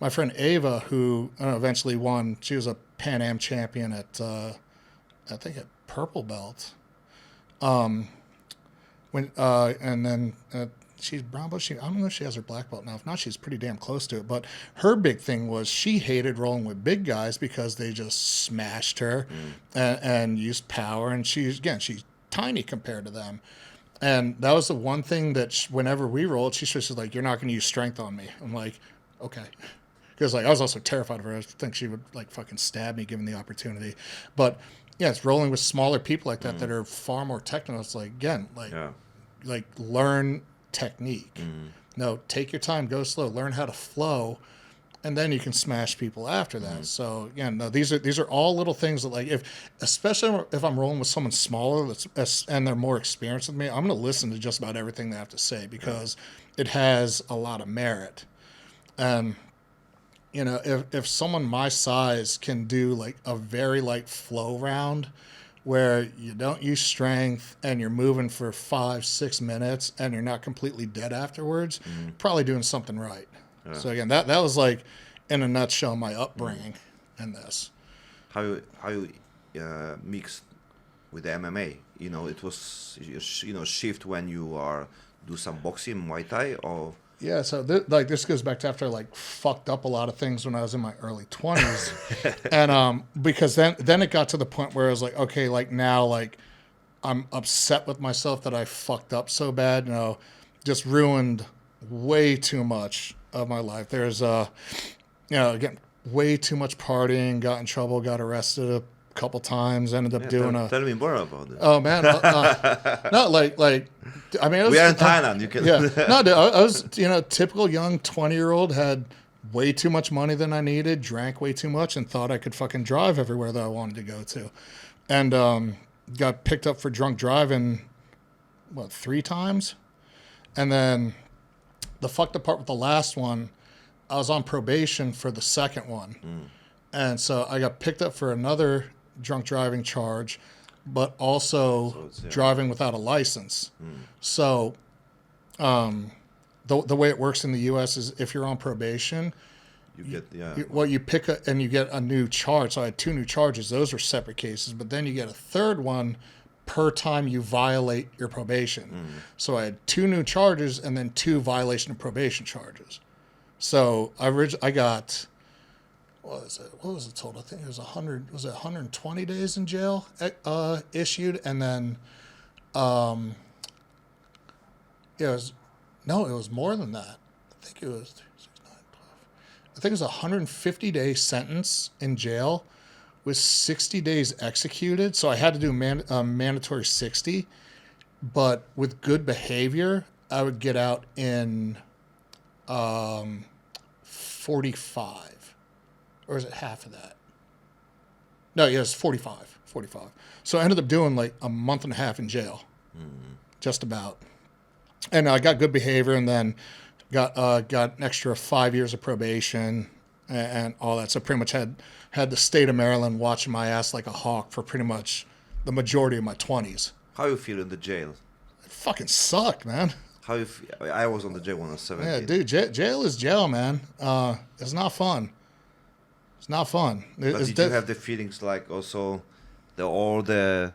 My friend Ava, who eventually won. She was a Pan Am champion at I think at purple belt. And then she's brown belt. I don't know if she has her black belt now. If not, she's pretty damn close to it. But her big thing was she hated rolling with big guys because they just smashed her and used power. And she's tiny compared to them. And that was the one thing that whenever we rolled, she was like, "You're not going to use strength on me." I'm like, "Okay." Because like I was also terrified of her. I think she would like fucking stab me given the opportunity. But yeah, it's rolling with smaller people like that are far more technical. It's like like learn technique. No, take your time, go slow, learn how to flow, and then you can smash people after that. So again, no, these are all little things that like especially if I'm rolling with someone smaller and they're more experienced than me, I'm going to listen to just about everything they have to say because it has a lot of merit. If someone my size can do like a very light flow round where you don't use strength and you're moving for 5-6 minutes and you're not completely dead afterwards, probably doing something right. Yeah. So again, that was like in a nutshell my upbringing in this. How you mixed with the MMA? It was shift when you do some boxing, Muay Thai, or. Yeah, so this goes back to after I like fucked up a lot of things when I was in my early 20s, and because then it got to the point where I was like, okay, like now like I'm upset with myself that I fucked up so bad, just ruined way too much of my life. There's again way too much partying, got in trouble, got arrested a couple times, ended up doing tell me more about it. Oh man, no, like I mean, we are in Thailand. You can. Yeah, no, dude, I was typical young 20-year-old, had way too much money than I needed, drank way too much, and thought I could fucking drive everywhere that I wanted to go to, and got picked up for drunk driving, 3 times, and then the fucked up part with the last one, I was on probation for the second one, and so I got picked up for another drunk driving charge. but also driving without a license. So the way it works in the U.S. is if you're on probation, you pick and you get a new charge. So I had 2 new charges. Those are separate cases, but then you get a third one per time you violate your probation. So I had 2 new charges and then 2 violation of probation charges. So I got, what was it total? I think it was 120 days in jail issued, and then it was more than that. I think it was a 150-day sentence in jail with 60 days executed. So I had to do mandatory 60, but with good behavior, I would get out in 45. Or is it half of that? No, yeah, it's 45. So I ended up doing like a month and a half in jail. Just about. And I got good behavior, and then got an extra 5 years of probation and all that. So pretty much had the state of Maryland watching my ass like a hawk for pretty much the majority of my 20s. How you feel in the jail? It fucking sucked, man. How you feel? I was on the jail when I was 17. Yeah, dude, jail is jail, man. It's not fun. It's not fun. But did you have the feelings like also all the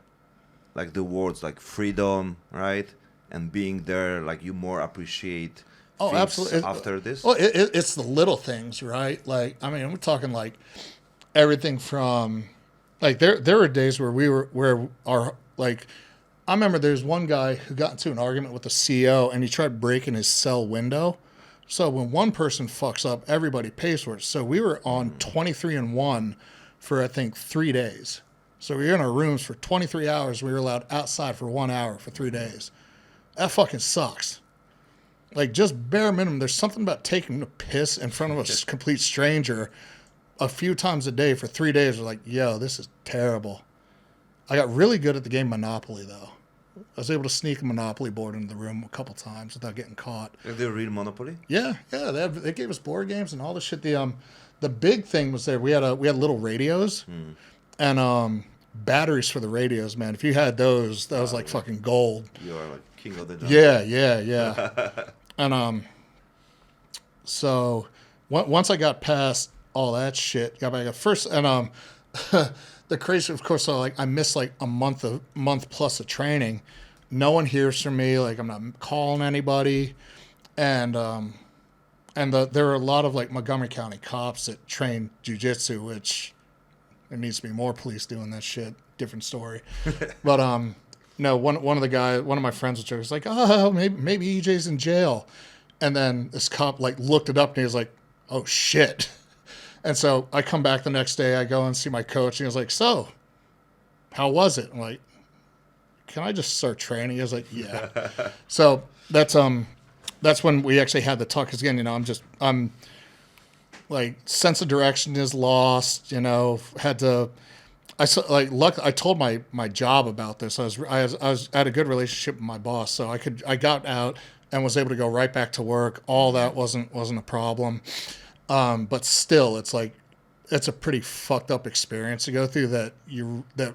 like the words like freedom, right? And being there, like you more appreciate things absolutely. After this? Well, it's the little things, right? Like, I mean, we're talking like everything from like there were days where I remember there's one guy who got into an argument with the CO and he tried breaking his cell window. So when one person fucks up, everybody pays for it. So we were on 23-1 for, I think, 3 days. So we were in our rooms for 23 hours. We were allowed outside for 1 hour for 3 days. That fucking sucks. Like, just bare minimum, there's something about taking a piss in front of a complete stranger a few times a day for 3 days. We're like, yo, this is terrible. I got really good at the game Monopoly, though. I was able to sneak a Monopoly board into the room a couple times without getting caught. Is there real Monopoly? Yeah. They gave us board games and all this shit. The big thing was there. We had little radios and batteries for the radios. Man, if you had those, that was like fucking gold. You are like king of the jungle. Yeah. And so once I got past all that shit, got back at first, and the crazy, of course, so like I missed like a month plus of training. No one hears from me. Like, I'm not calling anybody, and there are a lot of like Montgomery County cops that train jiu-jitsu, which there needs to be more police doing that shit. Different story, but no, one of my friends was like, oh, maybe EJ's in jail, and then this cop like looked it up and he was like, oh shit. And so I come back the next day, I go and see my coach, and he was like, so, how was it? I'm like, can I just start training? He was like, yeah. So that's when we actually had the talk, because again, I'm like, sense of direction is lost, I told my job about this. I had a good relationship with my boss, so I got out and was able to go right back to work. All that wasn't a problem. But still, it's like, it's a pretty fucked up experience to go through that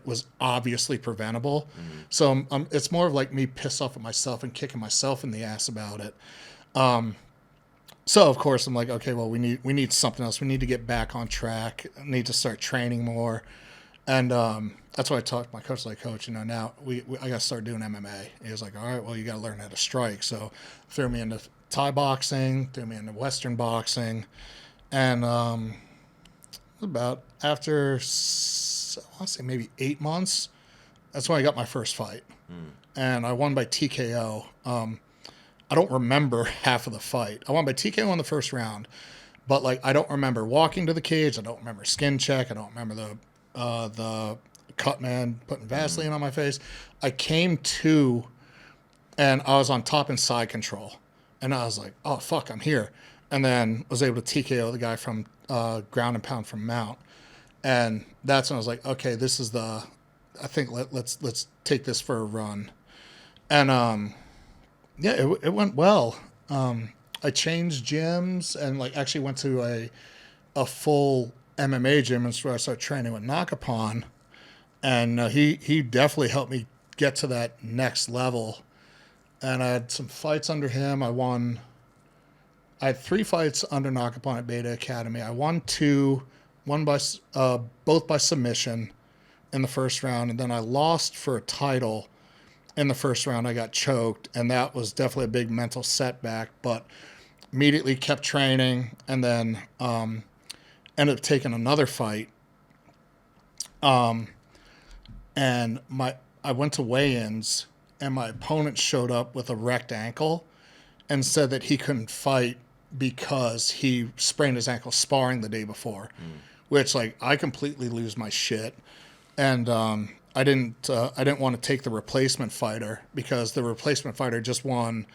was obviously preventable. So it's more of like me pissed off at myself and kicking myself in the ass about it. So of course I'm like, okay, well, we need something else. We need to get back on track. I need to start training more. And that's why I talked to my coach, like, coach, now I got to start doing MMA. He was like, all right, well, you got to learn how to strike. So threw me into Thai boxing, threw me into Western boxing. And about after, I want to say maybe 8 months, that's when I got my first fight. And I won by TKO. I don't remember half of the fight. I won by TKO in the first round. But, like, I don't remember walking to the cage. I don't remember skin check. I don't remember the cut man putting Vaseline on my face. I came to, and I was on top and side control. And I was like, oh, fuck, I'm here. And then was able to TKO the guy from ground and pound from Mount. And that's when I was like, okay, this is I think let's take this for a run. And yeah, it went well. I changed gyms and like actually went to a full MMA gym, and so I started training with Nakapon. And he definitely helped me get to that next level. And I had some fights under him. I had 3 fights under Nakapon at Beta Academy. I won 2, both by submission in the first round, and then I lost for a title in the first round. I got choked, and that was definitely a big mental setback, but immediately kept training, and then ended up taking another fight. And I went to weigh-ins, and my opponent showed up with a wrecked ankle and said that he couldn't fight because he sprained his ankle sparring the day before, which, like, I completely lose my shit. And I didn't want to take the replacement fighter because the replacement fighter just won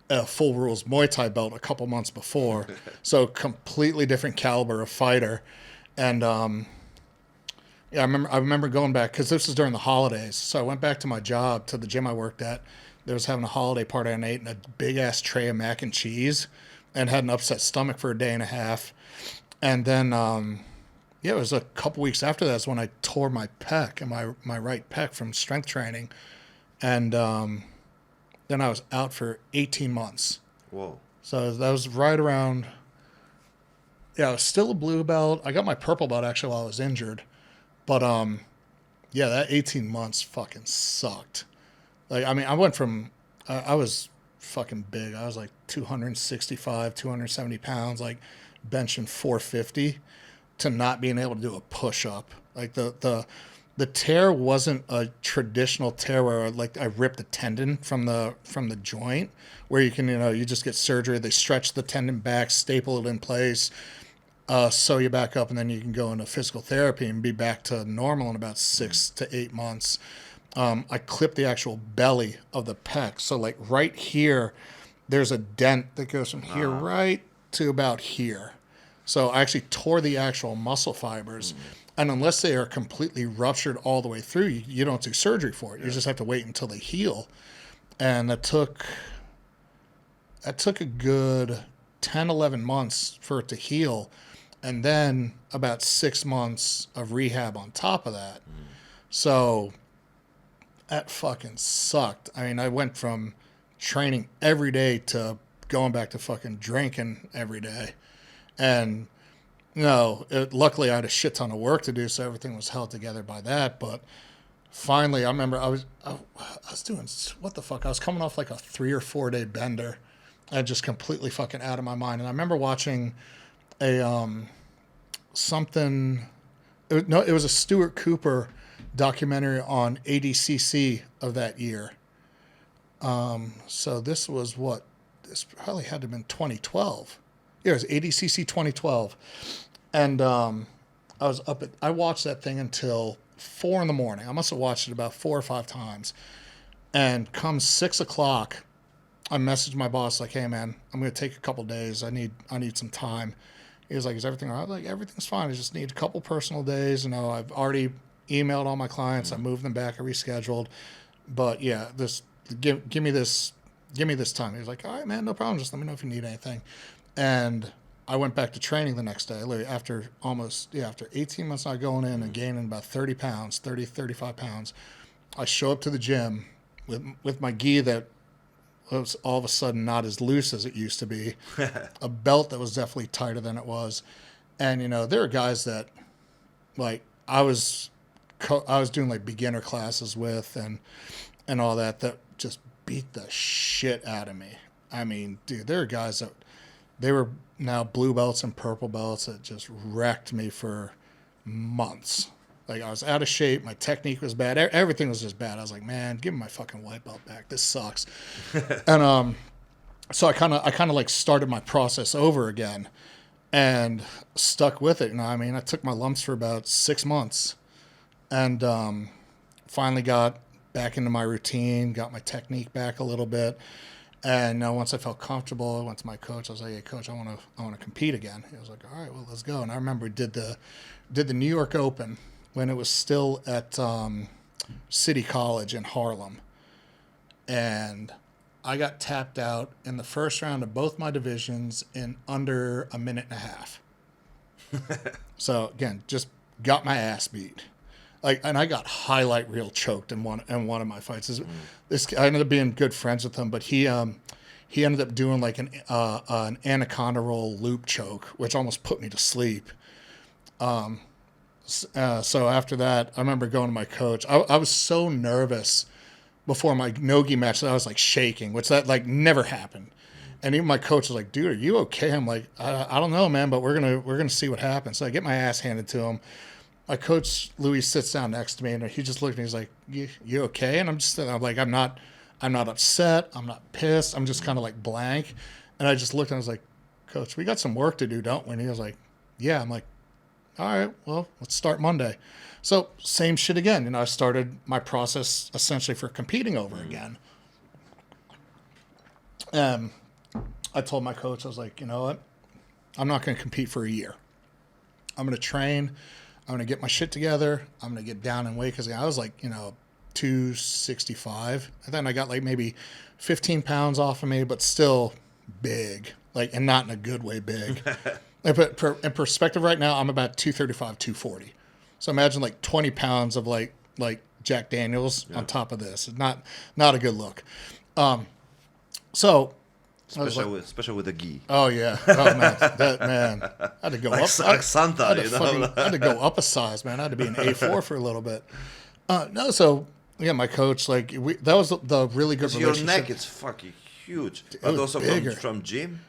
a full rules Muay Thai belt a couple months before. So completely different caliber of fighter. And yeah, I remember going back because this was during the holidays. So I went back to my job, to the gym I worked at. They was having a holiday party, and I ate a big ass tray of mac and cheese and had an upset stomach for a day and a half. And then yeah, it was a couple weeks after that's when I tore my pec and my right pec from strength training. And then I was out for 18 months. Whoa. So that was right around, yeah, I was still a blue belt. I got my purple belt actually while I was injured. But yeah, that 18 months fucking sucked. Like, I mean, I went from, I was fucking big. I was like 265, 270 pounds, like benching 450. To not being able to do a push-up. Like the tear wasn't a traditional tear where like I ripped a tendon from the joint, where you can, you just get surgery. They stretch the tendon back, staple it in place, sew you back up, and then you can go into physical therapy and be back to normal in about 6 to 8 months. I clipped the actual belly of the pec. So like right here, there's a dent that goes from here right to about here. So I actually tore the actual muscle fibers. And unless they are completely ruptured all the way through, you don't do surgery for it. You just have to wait until they heal. And that took a good 10, 11 months for it to heal. And then about 6 months of rehab on top of that. So that fucking sucked. I mean, I went from training every day to going back to fucking drinking every day. And luckily I had a shit ton of work to do, so everything was held together by that. But finally, I remember I was doing what the fuck? I was coming off like a 3 or 4 day bender, and just completely fucking out of my mind. And I remember watching a it was a Stuart Cooper documentary on ADCC of that year. So this was this probably had to have been 2012. Yeah, it was ADCC 2012. And I watched that thing until 4 a.m. I must have watched it about 4 or 5 times. And come 6 o'clock, I messaged my boss like, hey man, I'm going to take a couple days. I need some time. He was like, is everything all right? Like, everything's fine. I just need a couple personal days. I've already emailed all my clients. I moved them back. I rescheduled. But yeah, give me this time. He was like, all right, man, no problem. Just let me know if you need anything. And I went back to training the next day, literally after 18 months not going in and gaining about 35 pounds. I show up to the gym with my gi that was all of a sudden not as loose as it used to be, a belt that was definitely tighter than it was. And, there are guys that, like, I was doing, like, beginner classes with and all that just beat the shit out of me. I mean, dude, there are guys that, they were now blue belts and purple belts that just wrecked me for months. Like, I was out of shape. My technique was bad. Everything was just bad. I was like, man, give me my fucking white belt back. This sucks. And so I kind of like started my process over again and stuck with it. I mean, I took my lumps for about 6 months and finally got back into my routine, got my technique back a little bit. And once I felt comfortable, I went to my coach. I was like, "Hey, coach, I want to compete again." He was like, "All right, well, let's go." And I remember did the New York Open when it was still at City College in Harlem, and I got tapped out in the first round of both my divisions in under a minute and a half. So again, just got my ass beat. and I got highlight reel choked in one of my fights. This I ended up being good friends with him, but he ended up doing like an anaconda roll loop choke, which almost put me to sleep. So after that, I remember going to my coach. I was so nervous before my nogi match that I was like shaking, which that like never happened. And even my coach was like, "Dude, are you okay?" I'm like, "I don't know, man, but we're gonna see what happens." So I get my ass handed to him. My coach Louis sits down next to me, and he just looked at me. He's like, "You okay?" And I'm like, I'm not upset. I'm not pissed. I'm just kind of like blank. And I just looked and I was like, "Coach, we got some work to do, don't we?" And he was like, "Yeah." I'm like, "All right, well, let's start Monday." So same shit again. I started my process essentially for competing over again. I told my coach, I was like, you know what? I'm not going to compete for a year. I'm going to train. I'm going to get my shit together. I'm going to get down in weight because I was like, 265. And then I got like maybe 15 pounds off of me, but still big, and not in a good way big. But in perspective right now, I'm about 235, 240. So imagine like 20 pounds of like Jack Daniels on top of this. It's not a good look. Especially with the gi. Oh yeah. Oh man, I had to go like up. Like Santa, I had to go up a size, man. I had to be an A4 for a little bit. So yeah, my coach that was the really good relationship. Your neck is fucking huge, but also from gym.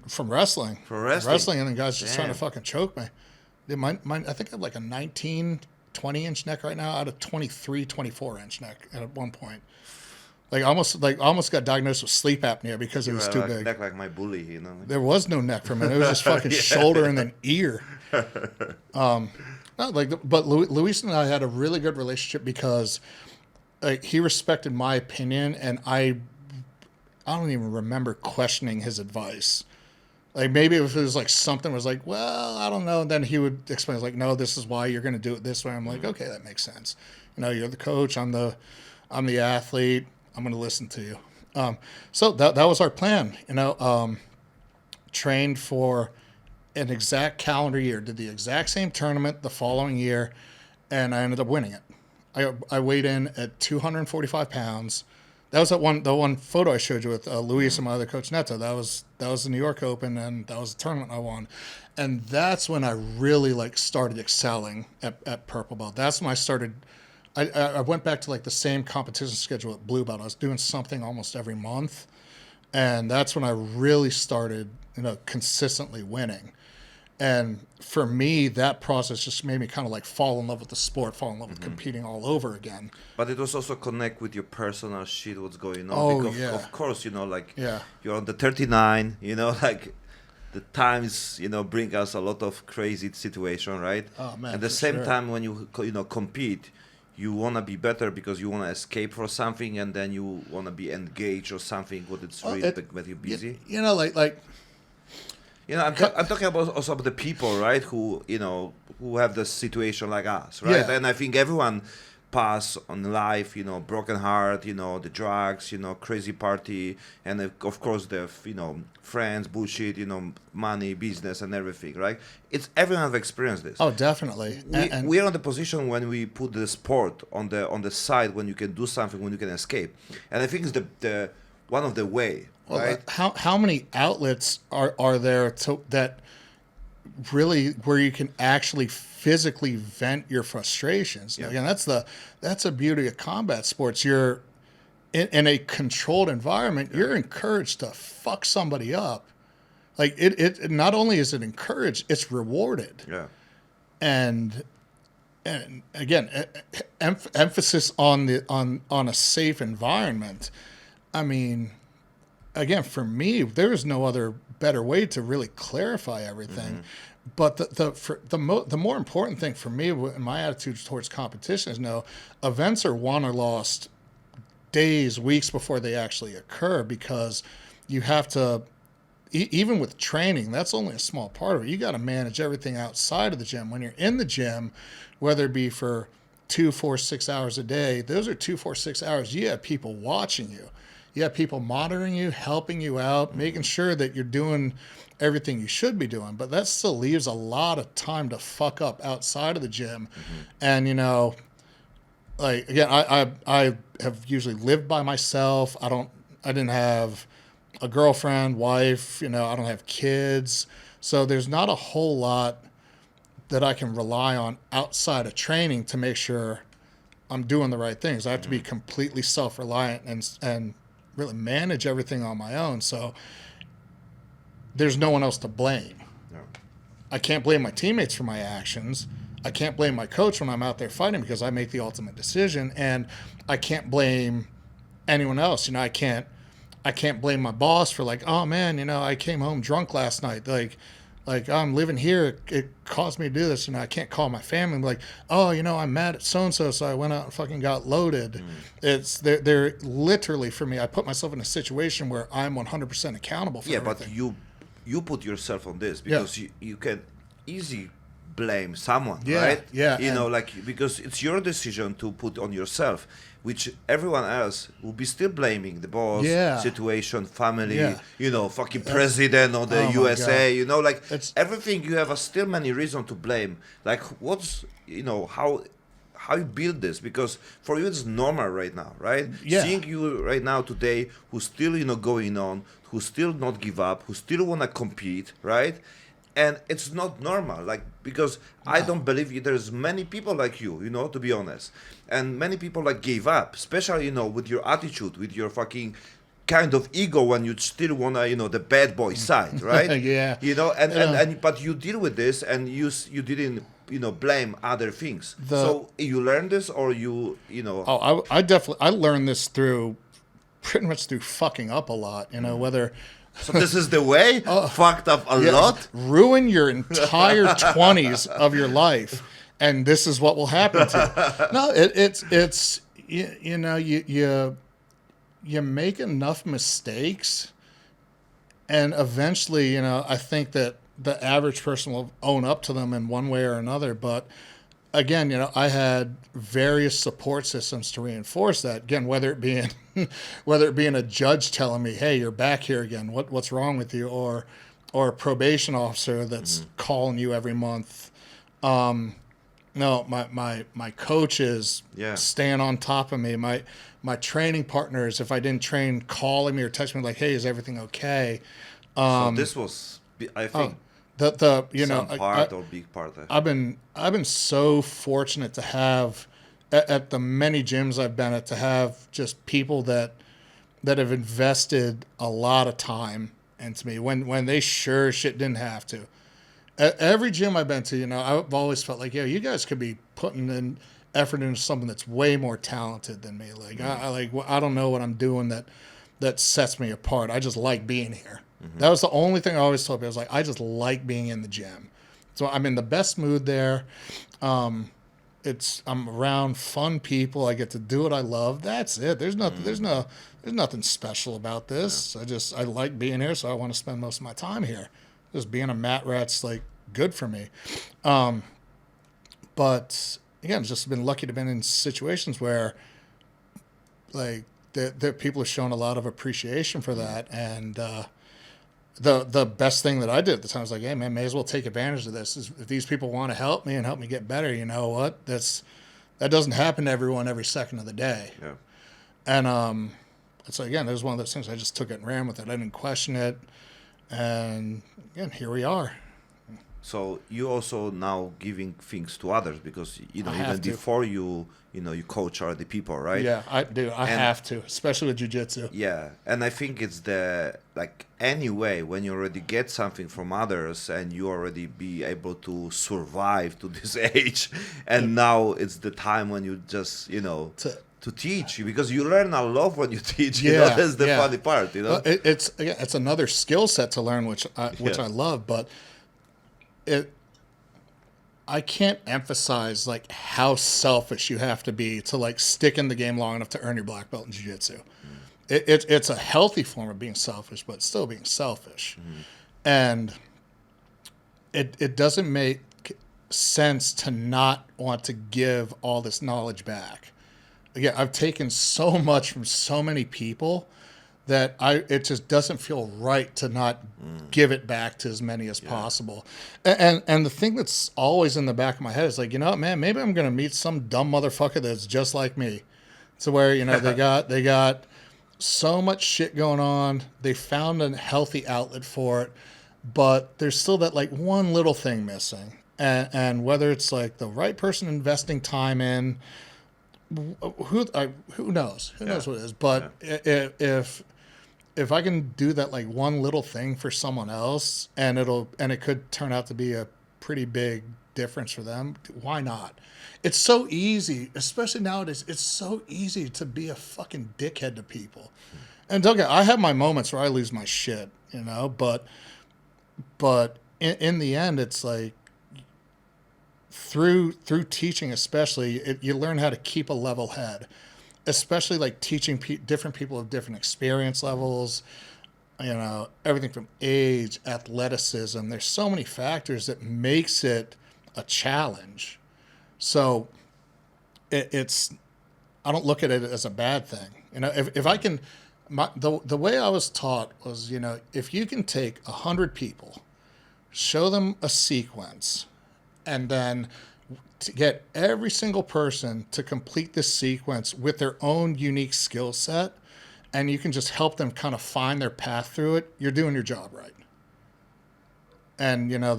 From wrestling. For wrestling, and then guys just trying to fucking choke me. Mine, I think I have like a 19, 20-inch neck right now. I had a 23, 24-inch neck at one point. Almost got diagnosed with sleep apnea because it was too big. Neck like my bully, There was no neck for me. It was just fucking shoulder and then ear. But Luis and I had a really good relationship because he respected my opinion, and I don't even remember questioning his advice. Like maybe if it was like something was like, well, I don't know, and then he would explain like, no, this is why you're going to do it this way. I'm like, okay, that makes sense. You're the coach. I'm the athlete. I'm going to listen to you. So that was our plan. Trained for an exact calendar year. Did the exact same tournament the following year, and I ended up winning it. I weighed in at 245 pounds. That was the one photo I showed you with Luis and my other coach Neto. That was the New York Open, and that was the tournament I won. And that's when I really started excelling at purple belt. That's when I started. I went back to the same competition schedule at blue belt. I was doing something almost every month, and that's when I really started, consistently winning. And for me, that process just made me kind of fall in love with the sport, fall in love with competing all over again. But it was also connect with your personal shit, what's going on. Oh, because yeah. Of course, you're on the 39, the times, bring us a lot of crazy situation, right? Oh, man, at the same time, when you compete, you want to be better because you want to escape for something, and then you want to be engaged or something what it's really when you're busy. I'm talking about also about the people, right? Who have the situation like us, right? Yeah. And I think everyone pass on life, broken heart, the drugs, crazy party, and of course the friends, bullshit, money, business, and everything, right? Everyone have experienced this. Oh, definitely. We are in the position when we put the sport on the side, when you can do something, when you can escape, and I think it's the one of the way. Well, right? How many outlets are there that really where you can actually physically vent your frustrations? Yeah. Again, that's a beauty of combat sports. You're in a controlled environment. You're encouraged to fuck somebody up. It not only is it encouraged, it's rewarded. Yeah. And again, emphasis on a safe environment. I mean, again, for me, there is no other better way to really clarify everything. Mm-hmm. But the more important thing for me, in my attitude towards competition, is events are won or lost days, weeks before they actually occur, because you have to, even with training, that's only a small part of it. You got to manage everything outside of the gym. When you're in the gym, whether it be for 2, 4, 6 hours a day, those are 2, 4, 6 hours. You have people watching you. You have people monitoring you, helping you out, making sure that you're doing everything you should be doing. But that still leaves a lot of time to fuck up outside of the gym. Mm-hmm. And, like again, I have usually lived by myself. I didn't have a girlfriend, wife, I don't have kids. So there's not a whole lot that I can rely on outside of training to make sure I'm doing the right things. I have to be completely self-reliant and really manage everything on my own. So there's no one else to blame. No. I can't blame my teammates for my actions. I can't blame my coach when I'm out there fighting because I make the ultimate decision, and I can't blame anyone else. I can't blame my boss for like, oh man, I came home drunk last night. Like I'm living here. It caused me to do this. I can't call my family and be like, oh, I'm mad at so-and-so, so I went out and fucking got loaded. They're literally, for me, I put myself in a situation where I'm 100% accountable for everything. But you put yourself on this because you can easily blame someone, right? Yeah. Because it's your decision to put on yourself, which everyone else will be still blaming the boss, situation, family, fucking president of the USA, everything. You have still many reasons to blame. Like what's, how you build this, because for you it's normal right now, right? Yeah. Seeing you right now today, who still, going on, who still not give up, who still want to compete, right? And it's not normal, because I don't believe there's many people like you, to be honest. And many people gave up, especially, with your attitude, with your fucking kind of ego when you still want to, the bad boy side, right? Yeah. But you deal with this and you didn't, blame other things. So you learned this or Oh, I learned this pretty much through fucking up a lot, whether... So this is the way? Fucked up a lot? Ruin your entire 20s of your life, and this is what will happen to you. No, it's you make enough mistakes, and eventually, I think that the average person will own up to them in one way or another. But again, I had various support systems to reinforce that. Again, whether it be a judge telling me, "Hey, you're back here again. What's wrong with you?" or a probation officer that's calling you every month. No, my coaches staying on top of me. My training partners, if I didn't train, calling me or texting me like, "Hey, is everything okay?" So this was, I think. Big part. I've been so fortunate to have at the many gyms I've been at to have just people that have invested a lot of time into me when they sure shit didn't have to. At every gym I've been to, I've always felt like, you guys could be putting in effort into something that's way more talented than me. I don't know what I'm doing that sets me apart. I just like being here. That was the only thing I always told people. I was like, I just like being in the gym. So I'm in the best mood there. I'm around fun people. I get to do what I love. That's it. There's nothing special about this. I like being here, so I want to spend most of my time here. Just being a mat rat's good for me. But again, just been lucky to have been in situations where the people have shown a lot of appreciation for that. And the best thing that I did at the time was like, hey man, may as well take advantage of this. If these people want to help me and help me get better, you know what? That doesn't happen to everyone every second of the day. Yeah. And so again, it was one of those things. I just took it and ran with it. I didn't question it. And again, here we are. So you also now giving things to others because even before you coach other people, right? Yeah, I do. I have to, especially with jiu-jitsu. Yeah, and I think it's anyway when you already get something from others and you already be able to survive to this age, and now it's the time when you just to teach, because you learn a lot when you teach. That's the funny part. It's another skill set to learn, which I love, but. I can't emphasize how selfish you have to be to stick in the game long enough to earn your black belt in jiu-jitsu. It's a healthy form of being selfish, but still being selfish. And it doesn't make sense to not want to give all this knowledge back. Again, I've taken so much from so many people that it just doesn't feel right to not give it back to as many as possible. And the thing that's always in the back of my head is like, you know what, man, maybe I'm going to meet some dumb motherfucker that's just like me. So where, you know, they got so much shit going on. They found a healthy outlet for it, but there's still that like one little thing missing. And whether it's like the right person investing time in, who knows? Who knows what it is? But if I can do that like one little thing for someone else, and it could turn out to be a pretty big difference for them, why not? It's so easy, especially nowadays. It's so easy to be a fucking dickhead to people. And don't get, I have my moments where I lose my shit, you know. But in the end, it's like through teaching, especially, you learn how to keep a level head. Especially like teaching different people of different experience levels, you know, everything from age, athleticism. There's so many factors that makes it a challenge. So it's I don't look at it as a bad thing. You know, if I can, the way I was taught was, you know, if you can take 100 people, show them a sequence, and then to get every single person to complete this sequence with their own unique skill set, and you can just help them kind of find their path through it, you're doing your job right. And, you know,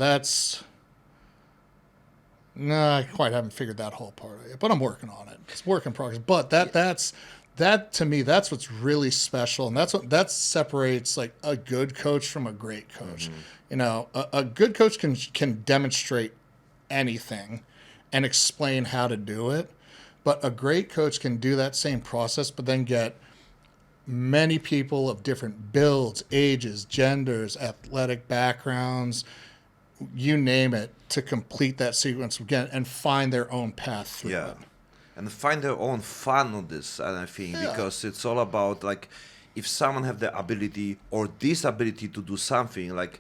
I quite haven't figured that whole part of it, but I'm working on it. It's work in progress. But that to me, that's what's really special. And that separates like a good coach from a great coach. Mm-hmm. You know, a good coach can demonstrate anything and explain how to do it. But a great coach can do that same process, but then get many people of different builds, ages, genders, athletic backgrounds, you name it, to complete that sequence again and find their own path through it. And find their own fun on this, and I think, because it's all about, like, if someone have the ability or disability to do something, like,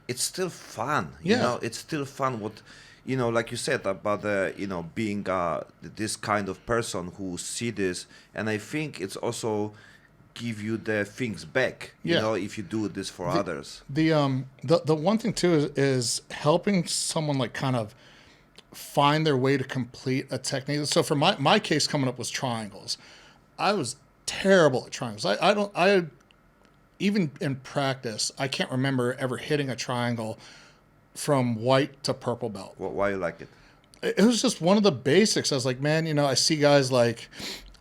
it's still fun, you know? It's still fun what... You know, like you said about being this kind of person who see this, and I think it's also give you the things back. You know, if you do this for others. The one thing too is helping someone like kind of find their way to complete a technique. So for my case, coming up was triangles. I was terrible at triangles. I even in practice, I can't remember ever hitting a triangle from white to purple belt. Why you like it? It was just one of the basics. I was like, man, you know, I see guys like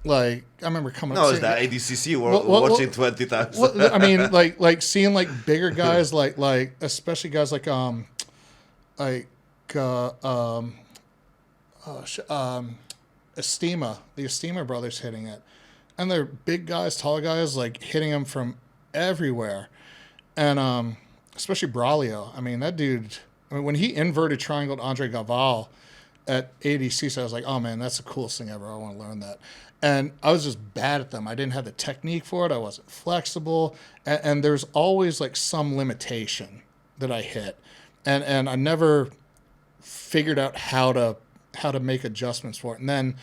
I remember coming up. No, it's that ADCC watching 20 times. I mean, like seeing like bigger guys, like especially guys like Estima, the Estima brothers hitting it, and they're big guys, tall guys, like hitting them from everywhere, and especially Braulio. I mean, that dude, when he inverted triangled Andre Galval at ADC, so I was like, oh man, that's the coolest thing ever. I want to learn that. And I was just bad at them. I didn't have the technique for it. I wasn't flexible. And there's always like some limitation that I hit. And I never figured out how to make adjustments for it. And then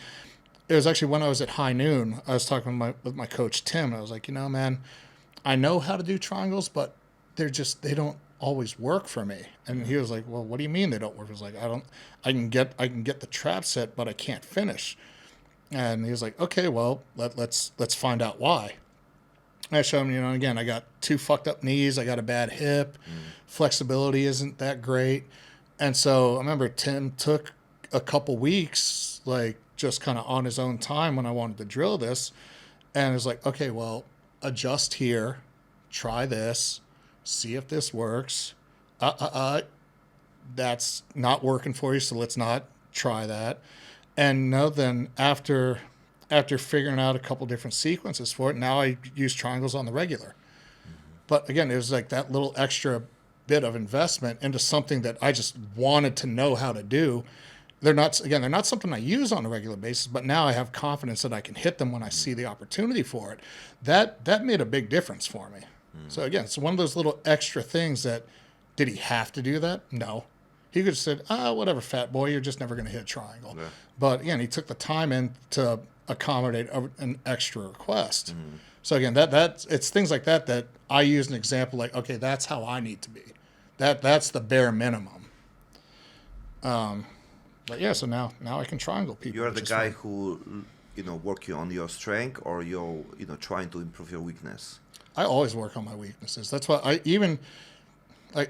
it was actually when I was at High Noon, I was talking with my coach, Tim, and I was like, you know, man, I know how to do triangles, but they don't always work for me. And he was like, well, what do you mean they don't work? I was like, I can get the trap set, but I can't finish. And he was like, okay, well, let's find out why. And I showed him, you know, again, I got 2 fucked up knees. I got a bad hip. Flexibility isn't that great. And so I remember Tim took a couple weeks, like just kind of on his own time when I wanted to drill this. And it was like, okay, well, adjust here, try this, see if this works. That's not working for you, so let's not try that. And no, then after figuring out a couple different sequences for it, now I use triangles on the regular. But again, it was like that little extra bit of investment into something that I just wanted to know how to do. They're not something I use on a regular basis, but now I have confidence that I can hit them when I see the opportunity for it. That made a big difference for me. So again, it's one of those little extra things that, did he have to do that? No. He could have said, whatever, fat boy, you're just never going to hit a triangle. Yeah. But again, he took the time in to accommodate an extra request. So again, that's it's things like that I use an example like, okay, that's how I need to be. That's the bare minimum. But yeah, so now I can triangle people. You're the guy who, working on your strength, or you're, trying to improve your weakness. I always work on my weaknesses. That's why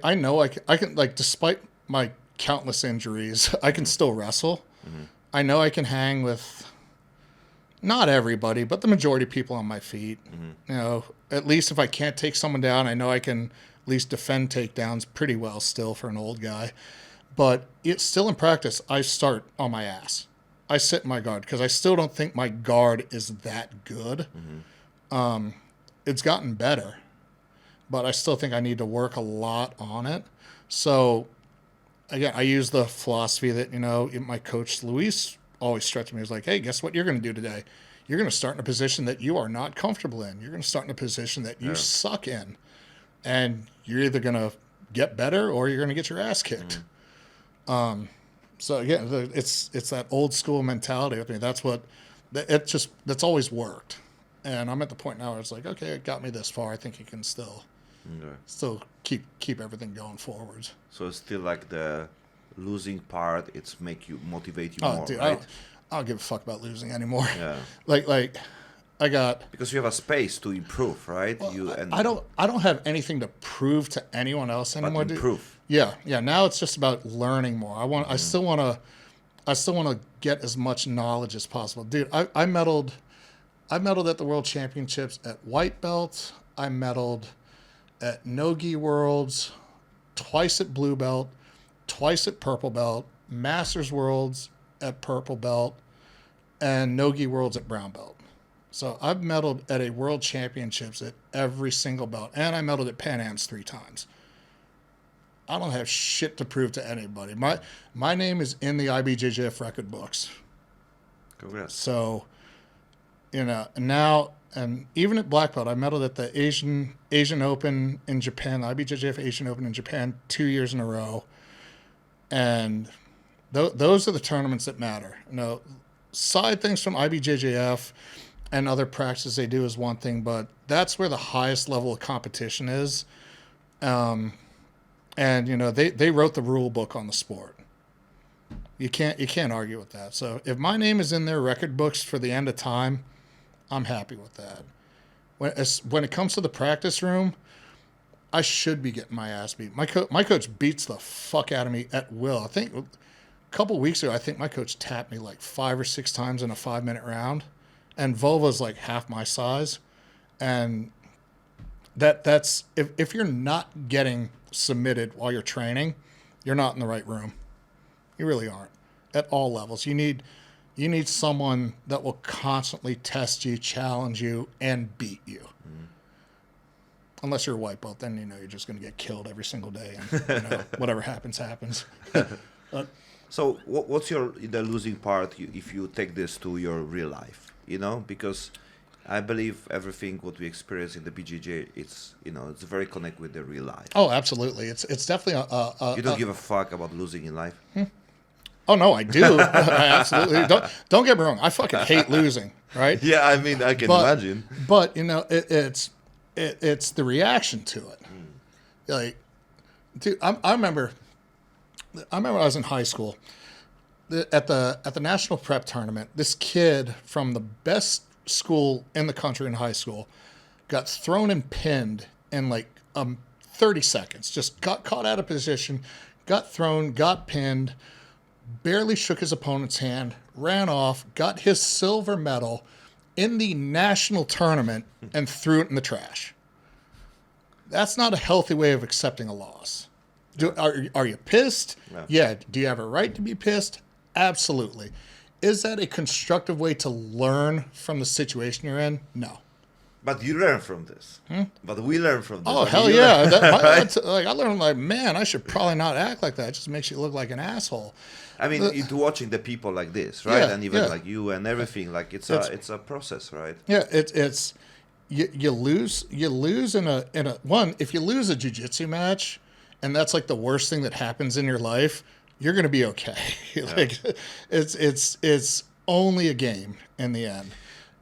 I know I can like, despite my countless injuries, I can still wrestle. Mm-hmm. I know I can hang with not everybody, but the majority of people on my feet. Mm-hmm. At least if I can't take someone down, I know I can at least defend takedowns pretty well still for an old guy. But it's still in practice, I start on my ass. I sit in my guard because I still don't think my guard is that good. Mm-hmm. It's gotten better, but I still think I need to work a lot on it. So, again, I use the philosophy that, my coach, Luis, always stretched me. He was like, hey, guess what you're going to do today? You're going to start in a position that you are not comfortable in. You're going to start in a position that you suck in. And you're either going to get better or you're going to get your ass kicked. Mm-hmm. So again, it's that old school mentality with me. That's always worked. And I'm at the point now where it's like, okay, it got me this far. I think it can still keep everything going forwards. So it's still like the losing part. It's motivate you more, dude, right? I don't give a fuck about losing anymore. Yeah. like I got, because you have a space to improve, right? Well, I don't have anything to prove to anyone else anymore. But improve. Yeah. Now it's just about learning more. I still want to get as much knowledge as possible, dude. I medaled at the World Championships at white belt. I medaled at no-gi worlds, twice at blue belt, twice at purple belt, Masters Worlds at purple belt, and no-gi worlds at brown belt. So I've medaled at a World Championships at every single belt, and I medaled at Pan Am's 3 times. I don't have shit to prove to anybody. My name is in the IBJJF record books. Congrats. So, now, and even at black belt, I medaled at the Asian Open in Japan, the IBJJF Asian Open in Japan 2 years in a row. And those are the tournaments that matter. Side things from IBJJF and other practices they do is one thing, but that's where the highest level of competition is. And they wrote the rule book on the sport. You can't argue with that. So if my name is in their record books for the end of time, I'm happy with that. When it comes to the practice room, I should be getting my ass beat. My coach beats the fuck out of me at will. I think a couple weeks ago, I think my coach tapped me like 5 or 6 times in a 5-minute round, and Volva's like half my size, and that's if you're not getting submitted while you're training, you're not in the right room. You really aren't at all levels. You need someone that will constantly test you, challenge you, and beat you. Mm-hmm. Unless you're a white belt, then you're just going to get killed every single day, and whatever happens. So what's the losing part if you take this to your real life? Because I believe everything what we experience in the BJJ, it's very connected with the real life. Oh, absolutely. It's definitely you don't give a fuck about losing in life. Oh no, I do. I absolutely don't get me wrong. I fucking hate losing, right? Yeah, I mean, I can imagine. But it's the reaction to it. Like, dude, I remember I was in high school at the national prep tournament. This kid from the best school in the country in high school got thrown and pinned in like 30 seconds. Just got caught out of position, got thrown, got pinned, barely shook his opponent's hand, ran off, got his silver medal in the national tournament, and threw it in the trash. That's not a healthy way of accepting a loss. Are you pissed? No. Yeah. Do you have a right to be pissed? Absolutely. Is that a constructive way to learn from the situation you're in? No. But you learn from this. But we learn from this. Oh, hell yeah. I learned, like, man, I should probably not act like that. It just makes you look like an asshole. I mean, into watching the people like this, right? And even like you and everything, like it's a process, right? Yeah, it's you lose in a if you lose a jiu-jitsu match, and that's like the worst thing that happens in your life, you're gonna be okay. Like it's only a game in the end.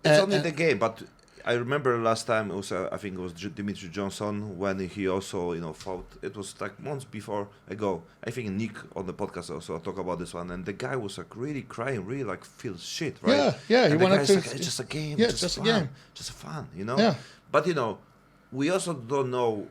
It's only the game, but I remember last time it was I think it was Dimitri Johnson when he also fought. It was like months before ago. I think Nick on the podcast also talked about this one, and the guy was like really crying, really like feels shit, right? Yeah. And He the wanted guy's to. like, it's just a game. Yeah, it's just a fun, game. just fun, Yeah. But we also don't know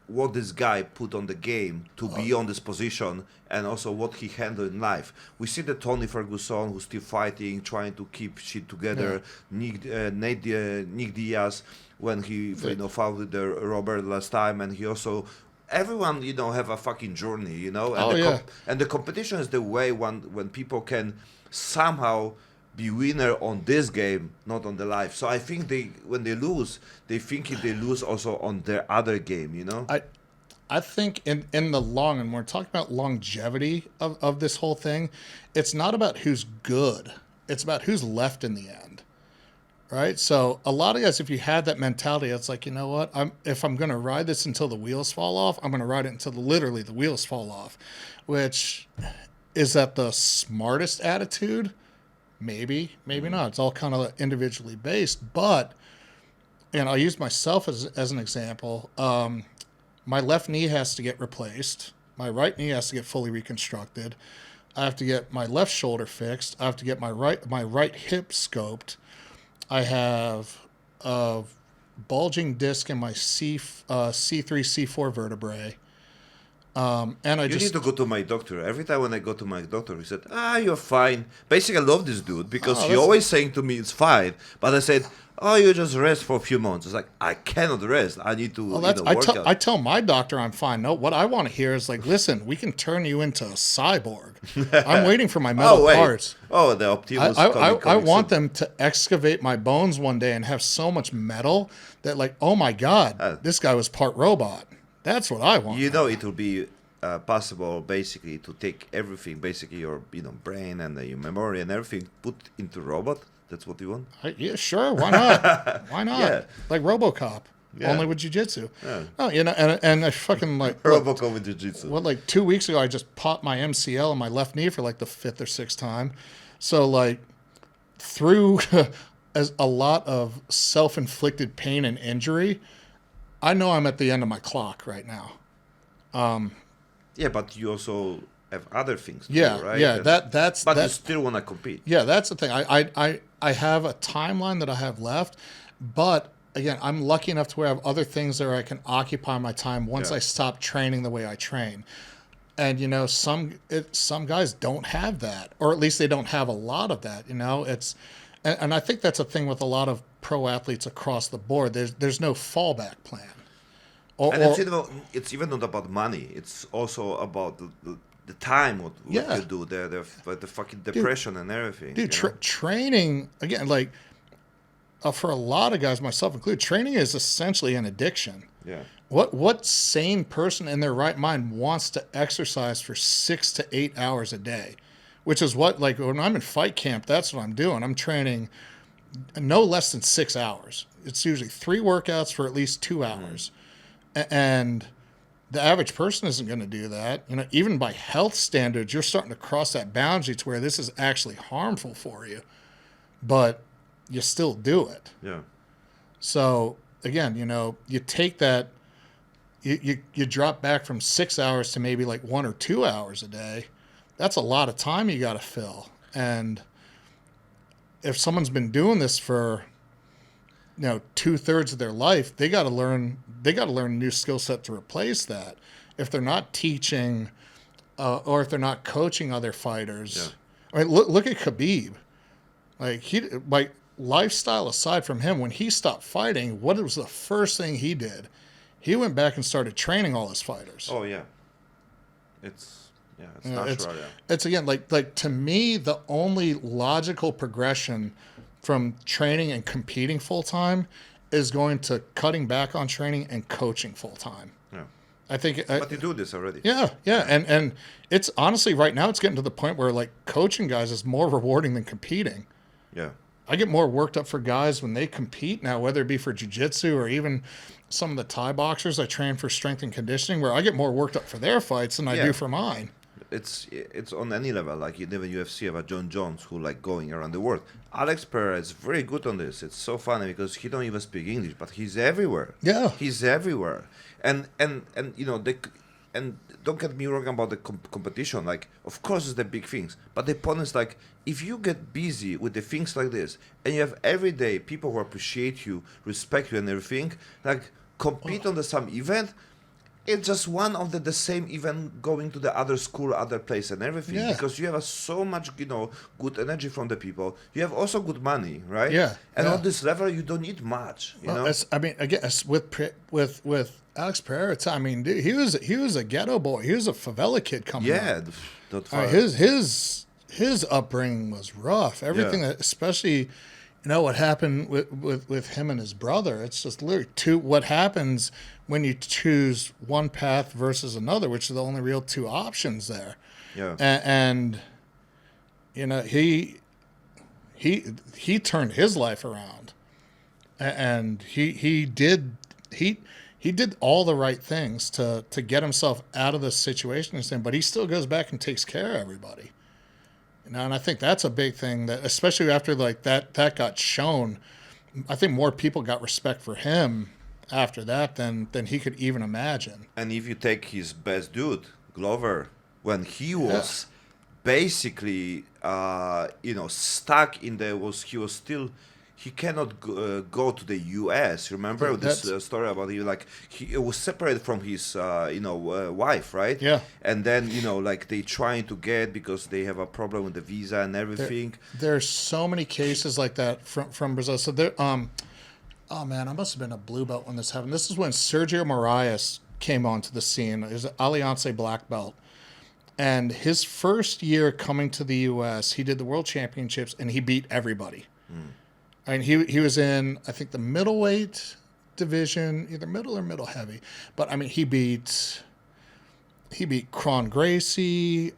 what this guy put on the game to be on this position, and also what he handled in life. We see the Tony Ferguson who's still fighting, trying to keep shit together. Nick Diaz when he fought with the Robert last time, and he also everyone have a fucking journey, and and the competition is the way when people can somehow be winner on this game, not on the life. So I think when they lose, they think if they lose also on their other game, I think in the long, and we're talking about longevity of this whole thing, it's not about who's good. It's about who's left in the end, right? So a lot of guys, if you had that mentality, it's like, you know what? If I'm going to ride this until the wheels fall off, I'm going to ride it until literally the wheels fall off, which is that the smartest attitude? Maybe not. It's all kind of individually based, but, and I'll use myself as an example. My left knee has to get replaced. My right knee has to get fully reconstructed. I have to get my left shoulder fixed. I have to get my right hip scoped. I have a bulging disc in my C3, C4 vertebrae. And I need to go to my doctor. Every time when I go to my doctor, he said, you're fine. Basically, I love this dude because he always saying to me, it's fine. But I said, you just rest for a few months. It's like, I cannot rest. I need to work out. I tell my doctor I'm fine. No, what I want to hear is like, listen, we can turn you into a cyborg. I'm waiting for my metal parts. Oh, the Optimus. I want them to excavate my bones one day and have so much metal that like, oh my God, this guy was part robot. That's what I want. It will be possible basically to take everything, basically your brain and your memory and everything, put into robot. That's what you want? Yeah, sure. Why not? Why not? Yeah. Like RoboCop, only with jiu-jitsu. Yeah. Oh, and I fucking like RoboCop with jiu-jitsu. Well, like 2 weeks ago, I just popped my MCL on my left knee for like the 5th or 6th time. So like through as a lot of self-inflicted pain and injury, I know I'm at the end of my clock right now. Yeah, but you also have other things to do, right? Yeah, that's. But you still want to compete. Yeah, that's the thing. I have a timeline that I have left, but again, I'm lucky enough to where I have other things that I can occupy my time once I stop training the way I train. And some guys don't have that, or at least they don't have a lot of that. And I think that's a thing with a lot of pro athletes across the board. There's no fallback plan. It's even not about money. It's also about the time what you do, the fucking depression and everything. Dude, training, again, like for a lot of guys, myself included, training is essentially an addiction. Yeah. What sane person in their right mind wants to exercise for 6 to 8 hours a day? Which is what, like, when I'm in fight camp, that's what I'm doing. I'm training no less than 6 hours. It's usually 3 workouts for at least 2 hours. And the average person isn't going to do that. Even by health standards, you're starting to cross that boundary to where this is actually harmful for you, but you still do it. Yeah. So again, you take that, you drop back from 6 hours to maybe like 1 or 2 hours a day. That's a lot of time you got to fill. And if someone's been doing this for 2/3 of their life, they got to learn a new skill set to replace that. If they're not teaching, or if they're not coaching other fighters, I mean, look at Khabib. Like lifestyle aside from him, when he stopped fighting, what was the first thing he did? He went back and started training all his fighters. Oh yeah, it's natural. It's again like to me, the only logical progression from training and competing full time is going to cutting back on training and coaching full time. Yeah. I think. But you do this already. Yeah. And it's honestly right now it's getting to the point where like coaching guys is more rewarding than competing. Yeah. I get more worked up for guys when they compete now, whether it be for jiu-jitsu or even some of the Thai boxers I train for strength and conditioning, where I get more worked up for their fights than I do for mine. it's on any level. Like you never UFC have a Jon Jones who like going around the world. Alex Pereira is very good on this. It's so funny because he don't even speak English, but he's everywhere. Yeah, he's everywhere. And and don't get me wrong about the competition. Like, of course, it's the big things. But the point is, like, if you get busy with the things like this, and you have every day people who appreciate you, respect you, and everything, like, compete on some event, it's just one of the same event going to the other school, other place, and everything. Yeah. Because you have so much, good energy from the people. You have also good money, right? Yeah. And yeah. on this level, you don't need much. You know. I mean, again, with Alex Pereira, I mean, dude, he was a ghetto boy. He was a favela kid coming up. Yeah, not far. His upbringing was rough. Everything that, especially, what happened with him and his brother. It's just literally what happens when you choose one path versus another, which are the only real two options there. Yeah. And he turned his life around, and he did all the right things to get himself out of this situation, but he still goes back and takes care of everybody. And I think that's a big thing, that especially after like that got shown, I think more people got respect for him after that than he could even imagine. And if you take his best dude, Glover, when he was basically stuck in he cannot go to the US. Remember this story about he was separated from his wife, right? Yeah. And then they trying to get, because they have a problem with the visa and everything. There's so many cases like that from Brazil. So there, oh man, I must have been a blue belt when this happened. This is when Sergio Moraes came onto the scene. He was an Alianza black belt. And his first year coming to the US, he did the World Championships and he beat everybody. I mean, he was in, I think, the middleweight division, either middle or middle heavy. But I mean, he beat Kron Gracie,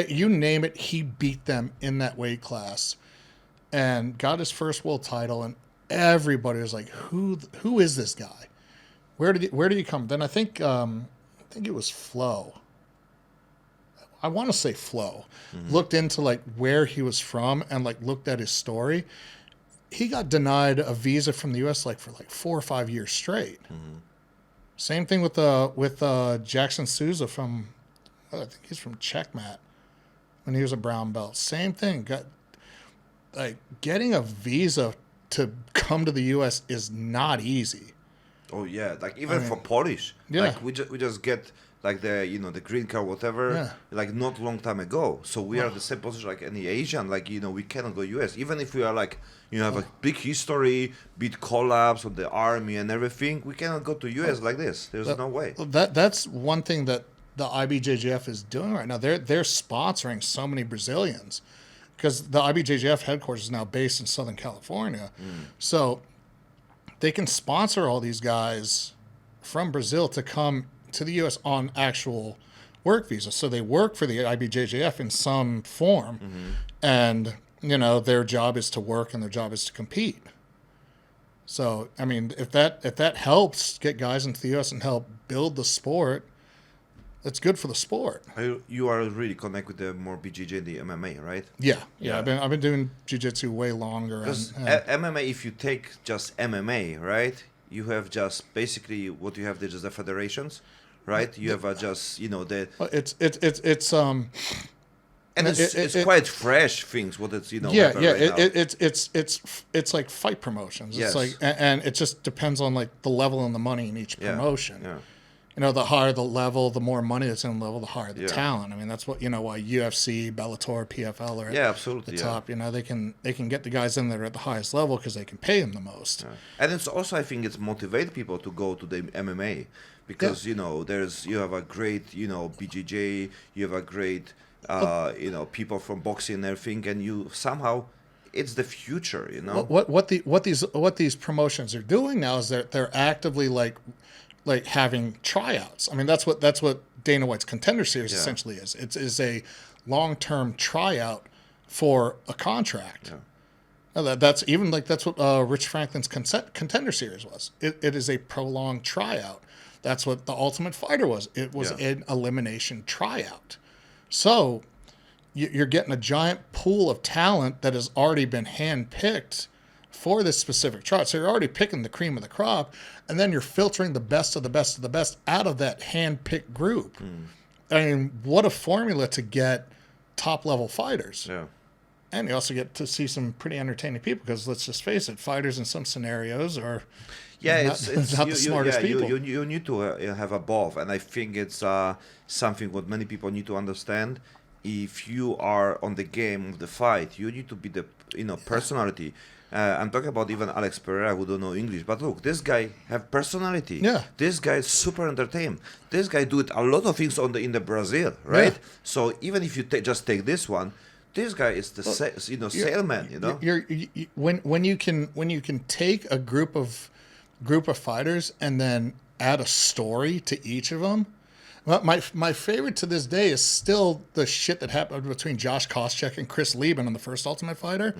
you name it, he beat them in that weight class, and got his first world title. And everybody was like, "Who is this guy? Where did he come?" Then I think it was Flo. I want to say Flo. Looked into like where he was from and like looked at his story. He got denied a visa from the U.S. for 4 or 5 years straight. Same thing with Jackson Souza from, I think he's from Checkmat, when he was a brown belt. Same thing. Getting a visa to come to the U.S. is not easy. Oh yeah, for Polish. Yeah. We just get the green card, whatever, not long time ago. So we are the same position like any Asian. We cannot go US, even if we are have a big history, big collapse of the army and everything. We cannot go to US like this. There's no way. That's one thing that the IBJJF is doing right now. They're sponsoring so many Brazilians, because the IBJJF headquarters is now based in Southern California. So they can sponsor all these guys from Brazil to come to the U.S. on actual work visas. So they work for the IBJJF in some form, and their job is to work and their job is to compete. So I mean, if that helps get guys into the U.S. and help build the sport, that's good for the sport. You are really connect with the more BJJ and the MMA, right? Yeah. I've been doing jiu-jitsu way longer. Because MMA, if you take just MMA, right, you have just basically what you have there is the federations, right? You have just the. And it's quite fresh things. What it's It's like fight promotions. Yes. It's and it just depends on the level and the money in each promotion. Yeah. The higher the level, the more money that's in the level, the higher the talent. I mean, that's what why UFC, Bellator, PFL are at the top. They can get the guys in there at the highest level because they can pay them the most. Yeah. And it's also, I think, it's motivate people to go to the MMA because you have a great BJJ, you have a great people from boxing and everything, and you somehow. It's the future, What these promotions are doing now is they're actively having tryouts. I mean, that's what Dana White's Contender Series essentially is. It is a long-term tryout for a contract. Yeah. That's what Rich Franklin's Contender Series was. It is a prolonged tryout. That's what the Ultimate Fighter was. It was an elimination tryout. So you're getting a giant pool of talent that has already been handpicked for this specific trot. So you're already picking the cream of the crop, and then you're filtering the best of the best of the best out of that hand-picked group. I mean, what a formula to get top-level fighters. Yeah. And you also get to see some pretty entertaining people because, let's just face it, fighters in some scenarios are it's not the smartest people. You need to have a both, and I think it's something what many people need to understand. If you are on the game of the fight, you need to be the personality. I'm talking about even Alex Pereira, who don't know English, but look, this guy have personality. Yeah. This guy is super entertained. This guy do it a lot of things in the Brazil, right? Yeah. So even if you just take this one, this guy is the salesman. When you can take a group of fighters and then add a story to each of them. Well, my favorite to this day is still the shit that happened between Josh Koscheck and Chris Lieben on the first Ultimate Fighter.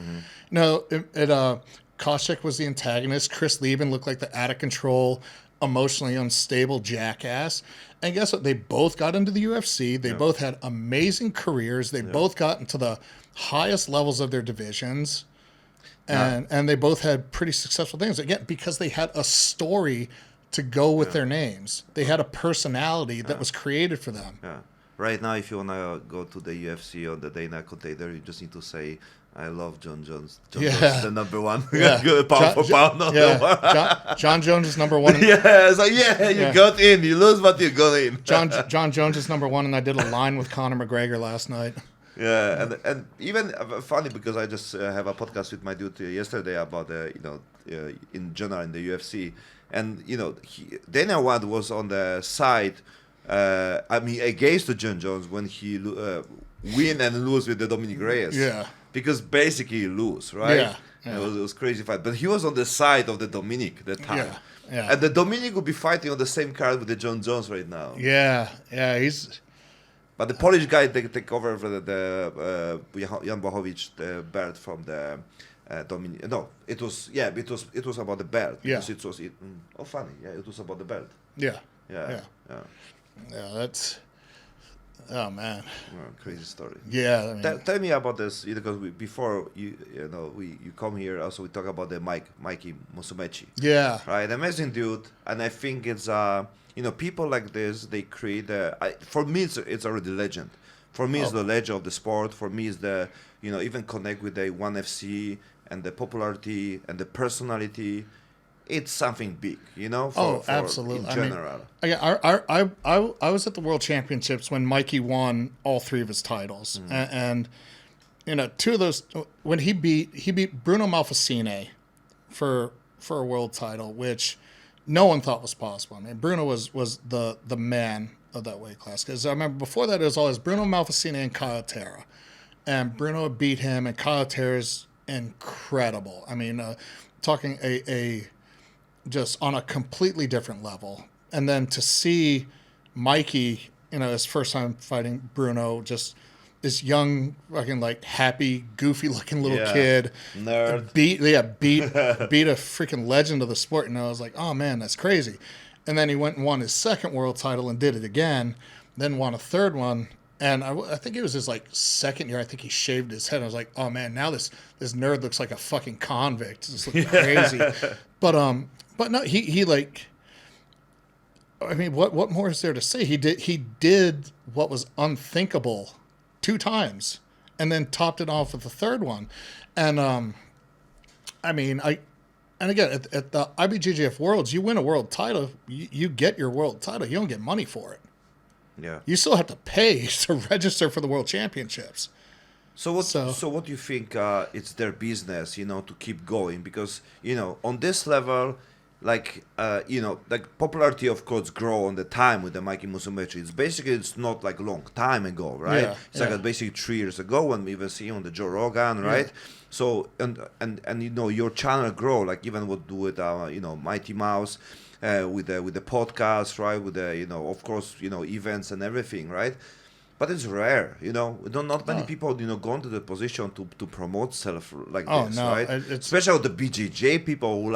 Koscheck was the antagonist. Chris Lieben looked like the out of control, emotionally unstable jackass. And guess what? They both got into the UFC. They both had amazing careers. They both got into the highest levels of their divisions. And they both had pretty successful things. Again, because they had a story to go with their names. They had a personality that was created for them. Yeah. Right now, if you want to go to the UFC or the Dana container, you just need to say, I love Jon Jones. Jon Jones is the number one. Pound for pound. Jon Jones is number one. You got in. You lose, but you got in. Jon Jones is number one, and I did a line with Conor McGregor last night. Yeah, and even funny because I just have a podcast with my dude yesterday about in general in the UFC, and Dana White was on the side, against the Jon Jones when he win and lose with the Dominic Reyes. Yeah, because basically he lose, right? Yeah. It was crazy fight, but he was on the side of the Dominic that time. Yeah. And the Dominic would be fighting on the same card with the Jon Jones right now. Yeah, he's. But the Polish guy take over for the Jan Blachowicz, the belt from the Dominic. No, it was about the belt. Yeah. It was funny. Yeah, it was about the belt. Yeah. Yeah. That's. Oh man. Crazy story. Yeah. I mean, tell me about this because before you come here also we talk about the Mikey Musumeci. Yeah. Right, amazing dude, and I think it's people like this, they create for me it's already legend. For me it's the legend of the sport. For me it's the even connect with the ONE FC and the popularity and the personality. It's something big, for absolutely. In general. I was at the World Championships when Mikey won all three of his titles, and two of those when he beat Bruno Malfacine for a world title, which no one thought was possible. I mean, Bruno was the man of that weight class, because I remember before that it was always Bruno Malfacine and Caio Terra, and Bruno beat him, and Caio Terra's incredible. I mean, talking a just on a completely different level. And then to see Mikey, his first time fighting Bruno, just this young, fucking happy, goofy looking little kid, nerd, beat a freaking legend of the sport. And I was like, oh man, that's crazy. And then he went and won his second world title and did it again, then won a third one. And I think it was his second year. I think he shaved his head. I was like, oh man, now this nerd looks like a fucking convict. It's looking crazy. But no, he I mean, what more is there to say? He did what was unthinkable 2 times, and then topped it off with the third one. And I mean, and again at the IBJJF Worlds, you win a world title, you get your world title. You don't get money for it. Yeah. You still have to pay to register for the World Championships. So what do you think it's their business, to keep going? Because, on this level, popularity of course grow on the time with the Mikey Musumeci. It's not long time ago, right? Yeah, it's basically 3 years ago when we were seeing on the Joe Rogan, right? Yeah. So and your channel grow, even what do with Mighty Mouse, with the podcast, right? With the of course events and everything, right? But it's rare, not many people, go into the position to promote self like this, right? Especially the BJJ people who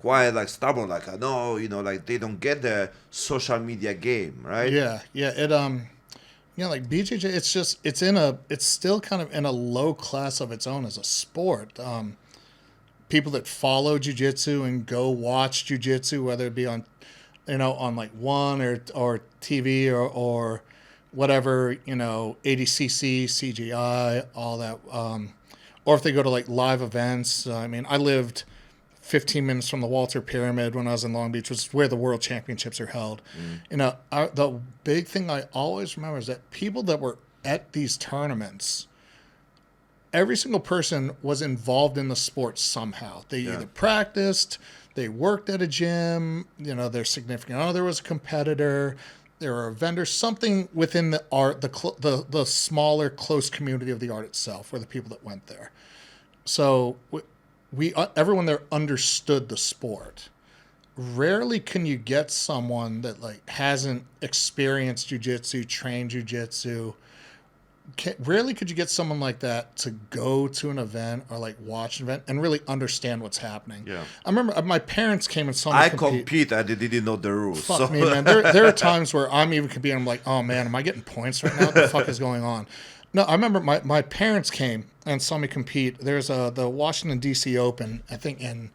quite stubborn, no, they don't get the social media game, right? Yeah. It like BJJ, it's still kind of in a low class of its own as a sport. People that follow jiu-jitsu and go watch jiu-jitsu, whether it be on, on like One or TV or whatever, ADCC, CGI, all that, or if they go to like live events. I mean, I lived 15 minutes from the Walter Pyramid when I was in Long Beach, which is where the World Championships are held. The big thing I always remember is that people that were at these tournaments, every single person was involved in the sport somehow. They either practiced, they worked at a gym, their significant other was a competitor, there were a vendor, something within the art, the smaller, close community of the art itself were the people that went there. So everyone there understood the sport. Rarely can you get someone that like hasn't experienced jiu-jitsu, trained jiu-jitsu. Rarely could you get someone like that to go to an event or like watch an event and really understand what's happening. Yeah. I remember my parents came and saw me compete. I didn't know the rules. Fuck me, man. There are times where I'm even competing. I'm like, oh man, am I getting points right now? What the fuck is going on? No, I remember my parents came and saw me compete. There's the Washington, D.C. Open, I think in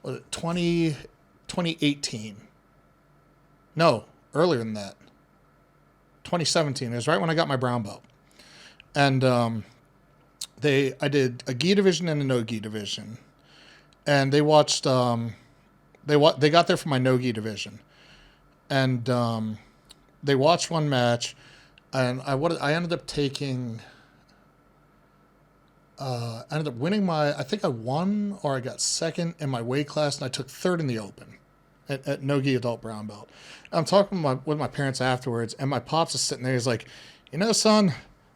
2018. No, earlier than that. 2017. It was right when I got my brown belt. And I did a gi division and a no gi division. And they watched, they got there for my no gi division. And they watched one match. And I ended up taking, I ended up winning I think I won or I got second in my weight class, and I took third in the open at no-gi adult brown belt. I'm talking with my parents afterwards, and my pops is sitting there. He's like, son,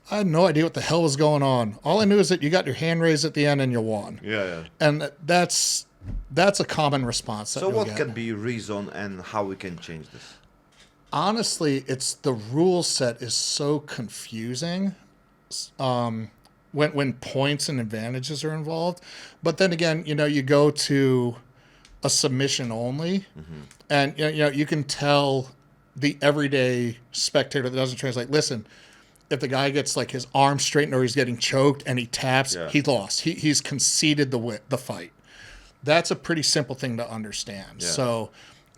I had no idea what the hell was going on. All I knew is that you got your hand raised at the end and you won. Yeah. And that's a common response. So what can be reason and how we can change this? Honestly, it's the rule set is so confusing when points and advantages are involved. But then again, you go to a submission only, and you can tell the everyday spectator that doesn't translate. Listen, if the guy gets like his arm straightened or he's getting choked and he taps, he lost. He's conceded the fight. That's a pretty simple thing to understand. Yeah. So,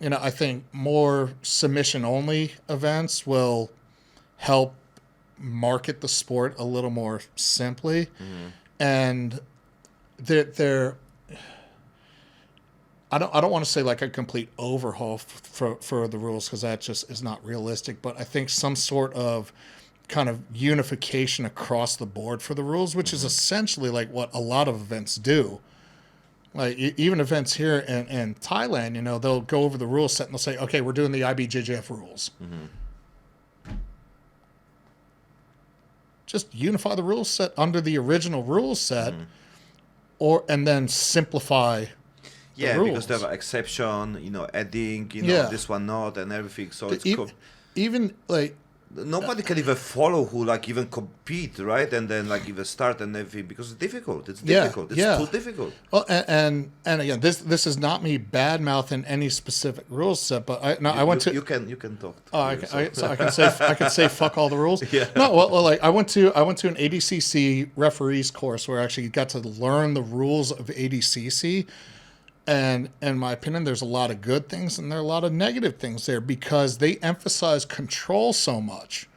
I think more submission-only events will help market the sport a little more simply. And they're I don't want to say like a complete overhaul for the rules, because that just is not realistic. But I think some sort of kind of unification across the board for the rules, which is essentially like what a lot of events do. Like even events here in Thailand, they'll go over the rule set and they'll say, okay, we're doing the IBJJF rules. Just unify the rule set under the original rule set, and then simplify the rules. Because they have an exception, adding, this one not, and everything. So it's even like nobody can even follow who like even compete, right? And then like even start and everything, because it's difficult. It's difficult. It's too difficult. Well, and again, this is not me bad mouthing any specific rule set, but I went to. You can talk. So I can say fuck all the ruls. Yeah. No, well, like I went to an ADCC referees course where I actually got to learn the rules of ADCC. And in my opinion, there's a lot of good things and there are a lot of negative things there, because they emphasize control so much.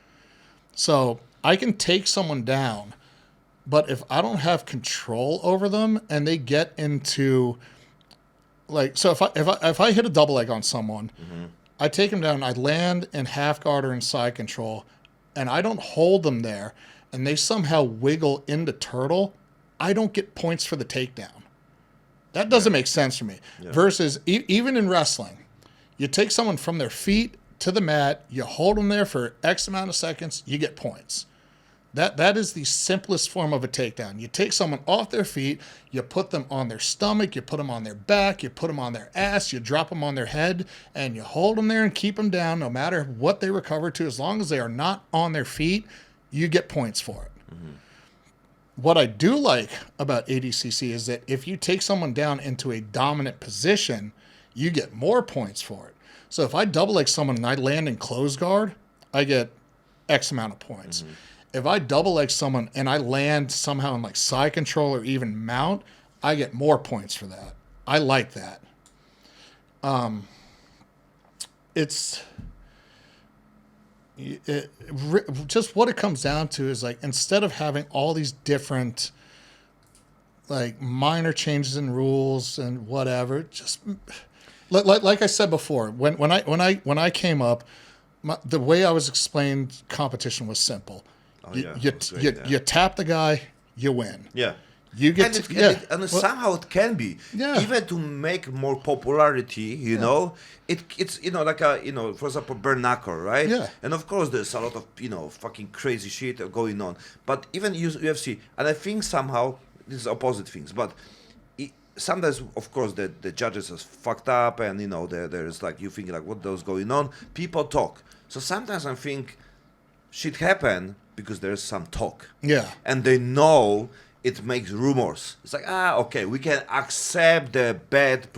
So I can take someone down, but if I don't have control over them and they get into like, so if I hit a double leg on someone, I take them down, I land in half guard or in side control, and I don't hold them there, and they somehow wiggle into turtle, I don't get points for the takedown. That doesn't make sense to me. Yeah. Versus even in wrestling, you take someone from their feet to the mat, you hold them there for X amount of seconds, you get points. That is the simplest form of a takedown. You take someone off their feet, you put them on their stomach, you put them on their back, you put them on their ass, you drop them on their head, and you hold them there and keep them down no matter what they recover to. As long as they are not on their feet, you get points for it. What I do like about ADCC is that if you take someone down into a dominant position, you get more points for it. So if I double leg someone and I land in close guard, I get X amount of points. If I double leg someone and I land somehow in like side control or even mount, I get more points for that. I like that. Just what it comes down to is like, instead of having all these different like minor changes in rules and whatever, just like I said before, when I came up, the way I was explained competition was simple. You tap the guy, you win. Yeah. You get somehow it can be, even to make more popularity, you know, it's, you know, like for example, bare knuckle, right? Yeah. And of course there's a lot of, fucking crazy shit going on, but even UFC, and I think somehow this is opposite things, but sometimes, of course, the judges are fucked up, and there's like, you think like, what was going on? People talk, so sometimes I think shit happen because there's some talk, and they know. It makes rumors. It's like, okay, we can accept the bad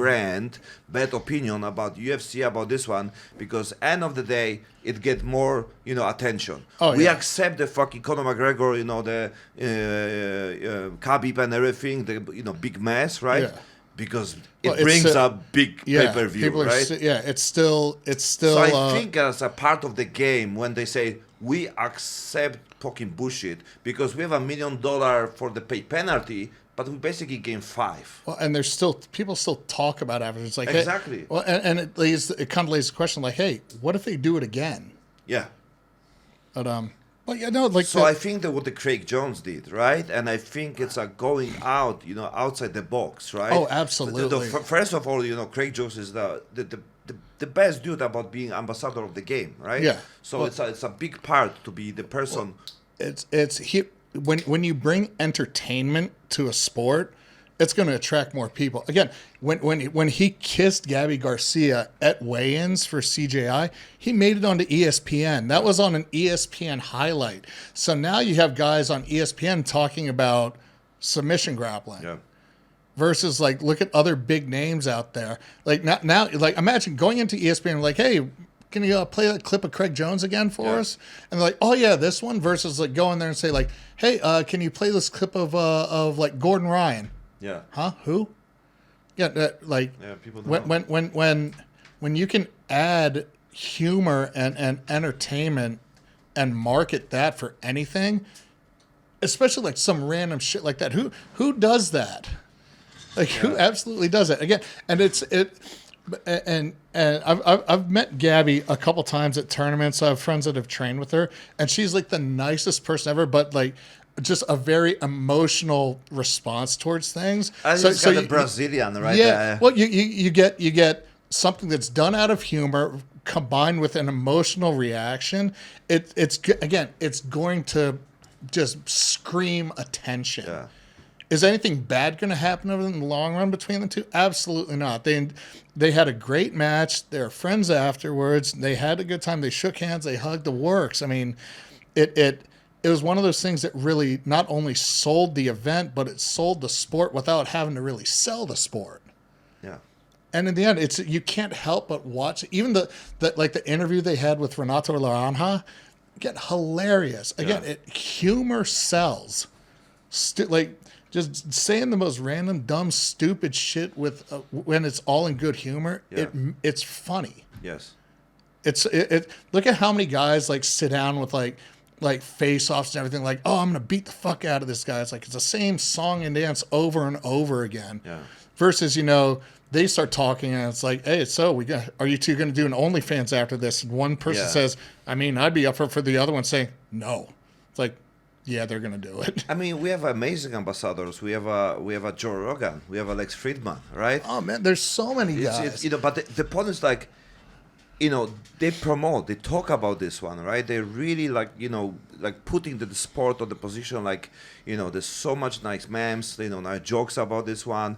opinion about UFC, about this one, because end of the day, it get more, attention. We accept the fucking Conor McGregor, the Khabib and everything, the, big mess, right? Yeah. Because it brings a big pay-per-view, right? It's still. So I think as a part of the game, when they say, we accept fucking bullshit because we have $1 million for the pay penalty, but we basically gain 5. Well, and there's still people still talk about averages. It's like, exactly. Hey, well, and it kind of lays the question like, hey, what if they do it again? Yeah. But like. So I think that what the Craig Jones did, right? And I think it's going out, outside the box, right? Oh, absolutely. First of all, Craig Jones is the best dude about being ambassador of the game, right? Yeah. So it's a big part to be the person. When you bring entertainment to a sport, it's going to attract more people. Again, when he kissed Gabby Garcia at weigh-ins for CJI, he made it onto ESPN. That was on an ESPN highlight. So now you have guys on ESPN talking about submission grappling. Yeah. Versus like, look at other big names out there. Like now, like imagine going into ESPN like, hey, can you play that clip of Craig Jones again for us? And they're like, oh yeah, this one. Versus like going there and say like, hey, can you play this clip of like Gordon Ryan? Yeah. Huh? Who? Yeah. People don't know. When you can add humor and entertainment and market that for anything, especially like some random shit like that. Who does that? Like who absolutely does it again? And I've met Gabby a couple times at tournaments. I have friends that have trained with her, and she's like the nicest person ever. But like, just a very emotional response towards things. So the Brazilian, right? Yeah. Well, you get something that's done out of humor combined with an emotional reaction. It's going to just scream attention. Yeah. Is anything bad going to happen over in the long run between the two? Absolutely not. They had a great match. They were friends afterwards. They had a good time. They shook hands. They hugged. The works. I mean, it was one of those things that really not only sold the event, but it sold the sport without having to really sell the sport. Yeah. And in the end, you can't help but watch. Even the interview they had with Renato Laranja, again, hilarious. Again, humor sells. Just saying the most random, dumb, stupid shit with when it's all in good humor, it's funny. Yes. Look at how many guys like sit down with like face-offs and everything. Like, oh, I'm gonna beat the fuck out of this guy. It's like it's the same song and dance over and over again. Yeah. Versus, they start talking and it's like, hey, so are you two gonna do an OnlyFans after this? And one person says, I mean, I'd be up for the other one saying no. It's like, yeah, they're gonna do it. I mean, we have amazing ambassadors. We have a Joe Rogan. We have Alex Friedman, right? Oh man, there's so many guys. But the point is like, they promote, they talk about this one, right? They really like putting the sport on the position. Like, there's so much nice memes, nice jokes about this one.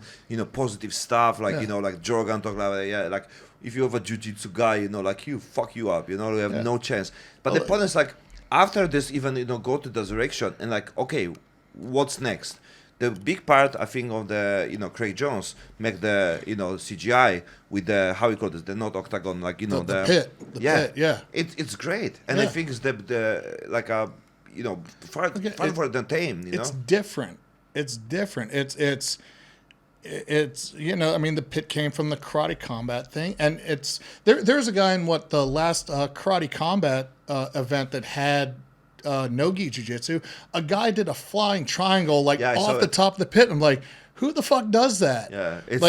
Positive stuff. Like like Joe Rogan talk about like if you have a jiu-jitsu guy, like fuck you up. You have no chance. But the point is like, after this, even go to the direction and like, okay, what's next? the big part, I think, of the Craig Jones make the CGI with the how you call this, the not octagon, like the pit. The pit, yeah. It's great, and I Yeah. think it's the like a fun for the team. It's different. It's different. It's I mean, the pit came from the karate combat thing, and there's a guy in the last karate combat event that had no-gi jiu-jitsu. A guy did a flying triangle off the top of the pit. I'm like, who the fuck does that? Yeah, it's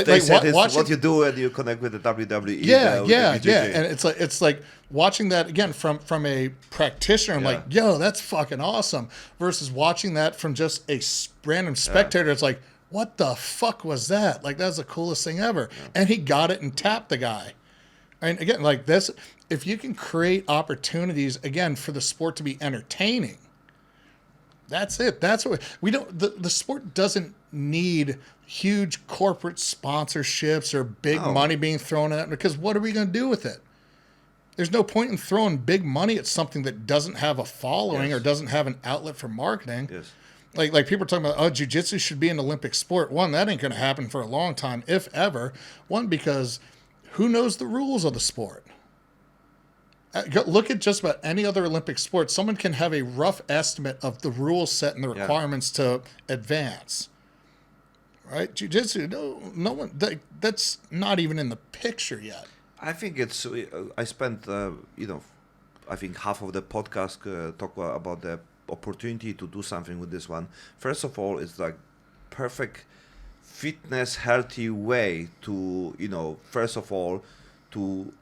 what you do when you connect with the WWE. Yeah, and it's like watching that again from a practitioner. I'm like, yo, that's fucking awesome. Versus watching that from just a random spectator. It's like, what the fuck was that? Like, that's the coolest thing ever. Yeah. And he got it and tapped the guy. And again, like this, if you can create opportunities again for the sport to be entertaining, that's it. That's what we don't. The sport doesn't need huge corporate sponsorships or big money being thrown at it, because what are we going to do with it? There's no point in throwing big money at something that doesn't have a following or doesn't have an outlet for marketing. Yes. Like people are talking about, jiu-jitsu should be an Olympic sport. One, that ain't going to happen for a long time, if ever. One, because who knows the rules of the sport? Look at just about any other Olympic sport. Someone can have a rough estimate of the rules set and the requirements to advance. Right? Jiu-jitsu, no one. That's not even in the picture yet. I think it's. I spent, I think half of the podcast talk about the opportunity to do something with this one. First of all, it's like perfect fitness, healthy way to, first of all, to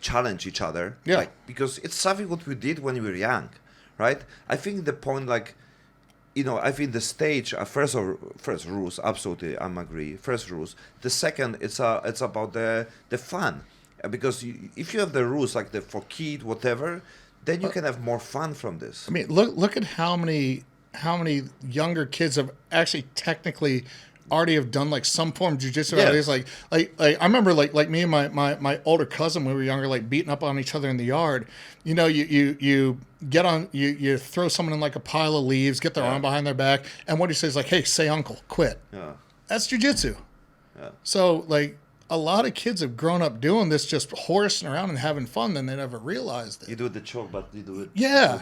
challenge each other. Yeah. Like, because it's something what we did when we were young, right? I think the point, I think the stage, first rules, absolutely, I'm agree. First rules. The second, it's about the fun. Because if you have the rules, like for kid, whatever, then you can have more fun from this. I mean, look at how many younger kids have actually technically already have done like some form of jiu-jitsu. Yeah. It's like I remember like me and my older cousin when we were younger, like beating up on each other in the yard. You get on, you throw someone in like a pile of leaves, get their arm behind their back, and what he says like, hey, say uncle, quit. Yeah. That's jiu-jitsu. Yeah. So like, a lot of kids have grown up doing this, just horsing around and having fun, then they never realized it. You do the choke, but you do it. Yeah.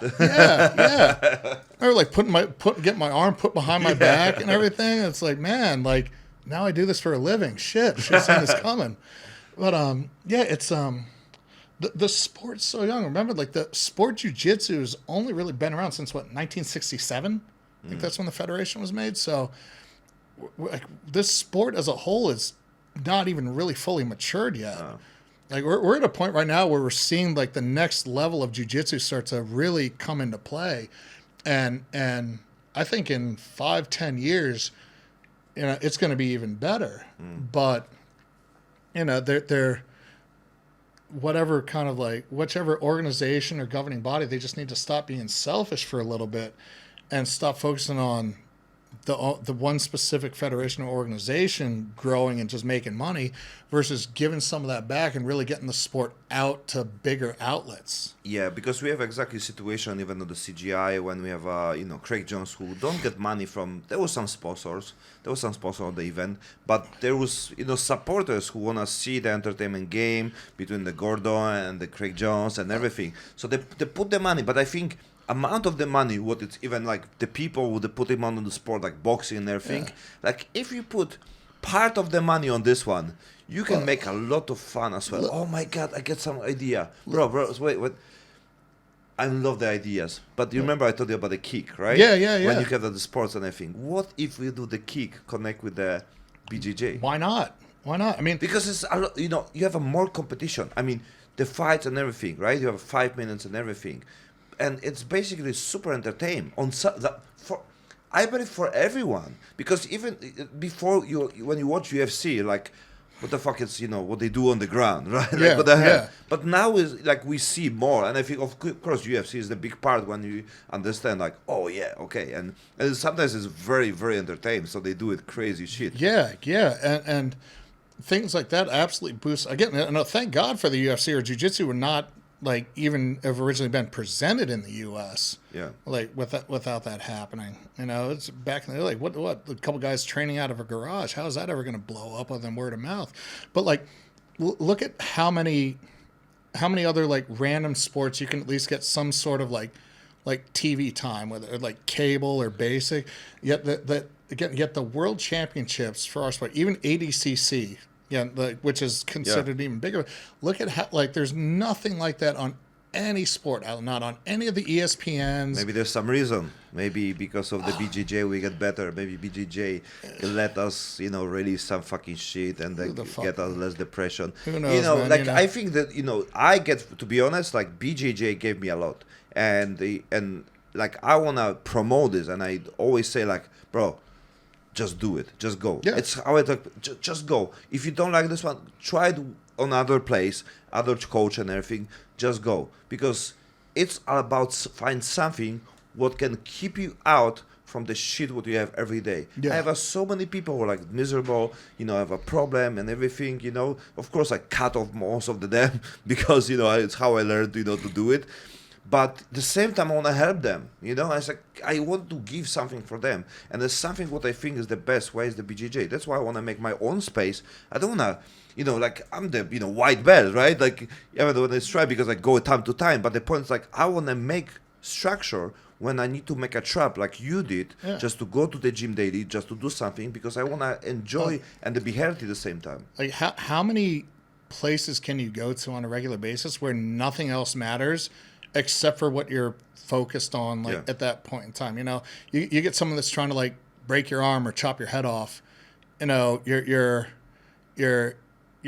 Or like get my arm put behind my back and everything. It's like, man, like now I do this for a living. Shit, should have seen this coming. But it's the sport's so young. Remember, like the sport jiu-jitsu has only really been around since 1967. I think that's when the federation was made. So, like this sport as a whole is not even really fully matured yet. Like we're at a point right now where we're seeing like the next level of jiu-jitsu start to really come into play, and I think in 5-10 years, it's going to be even better. But they're whatever kind of like whichever organization or governing body, they just need to stop being selfish for a little bit and stop focusing on the one specific federation or organization growing and just making money versus giving some of that back and really getting the sport out to bigger outlets. Yeah, because we have exactly situation even on the CGI when we have Craig Jones who don't get money from. There was some sponsors on the event, but there was supporters who wanna see the entertainment game between the Gordon and the Craig Jones and everything. So they put the money, but I think amount of the money, what it's even like the people would put him on the sport like boxing and everything. Like if you put part of the money on this one, you can make a lot of fun as well. Oh my God, I get some idea, bro. Wait. I love the ideas, but you remember I told you about the kick, right? Yeah. When you have the sports and everything, what if we do the kick connect with the BJJ? Why not? I mean, because it's a lot, you have a more competition. I mean, the fights and everything, right? You have 5 minutes and everything. And it's basically super entertaining I believe for everyone, because even before when you watch UFC, like what the fuck is what they do on the ground, right? Yeah, like, But now is like we see more, and I think of course UFC is the big part when you understand like and sometimes it's very very entertaining, so they do it crazy shit. And things like that absolutely boost. Again, thank God for the UFC or jiu-jitsu were not like even have originally been presented in the U.S. Yeah. Like without that happening, it's back in the day. Like what a couple guys training out of a garage. How is that ever going to blow up other than word of mouth? But like, look at how many other like random sports you can at least get some sort of like TV time, whether like cable or basic. Yet yet the world championships for our sport, even ADCC. Yeah, which is considered even bigger. Look at how there's nothing like that on any sport, not on any of the ESPNs. Maybe there's some reason. Maybe because of the BJJ we get better. Maybe BJJ let us, release some fucking shit and then get us less depression. Who knows, man, I think that I get, to be honest, like BJJ gave me a lot, and like I wanna promote this, and I always say like, bro, just do it. Just go. Yeah. It's how I talk. Just go. If you don't like this one, try it on other place, other coach and everything. Just go. Because it's all about find something what can keep you out from the shit what you have every day. Yeah. I have so many people who are like miserable, have a problem and everything, Of course, I cut off most of them because, it's how I learned, to do it. But at the same time, I want to help them. I want to give something for them. And there's something what I think is the best way is the BJJ. That's why I want to make my own space. I don't want to, like I'm the, white belt, right? Like, even when I try because I go time to time. But the point is like, I want to make structure when I need to make a trap like you did, just to go to the gym daily, just to do something because I want to enjoy and be healthy at the same time. Like how many places can you go to on a regular basis where nothing else matters except for what you're focused on, at that point in time? You get someone that's trying to like break your arm or chop your head off. Your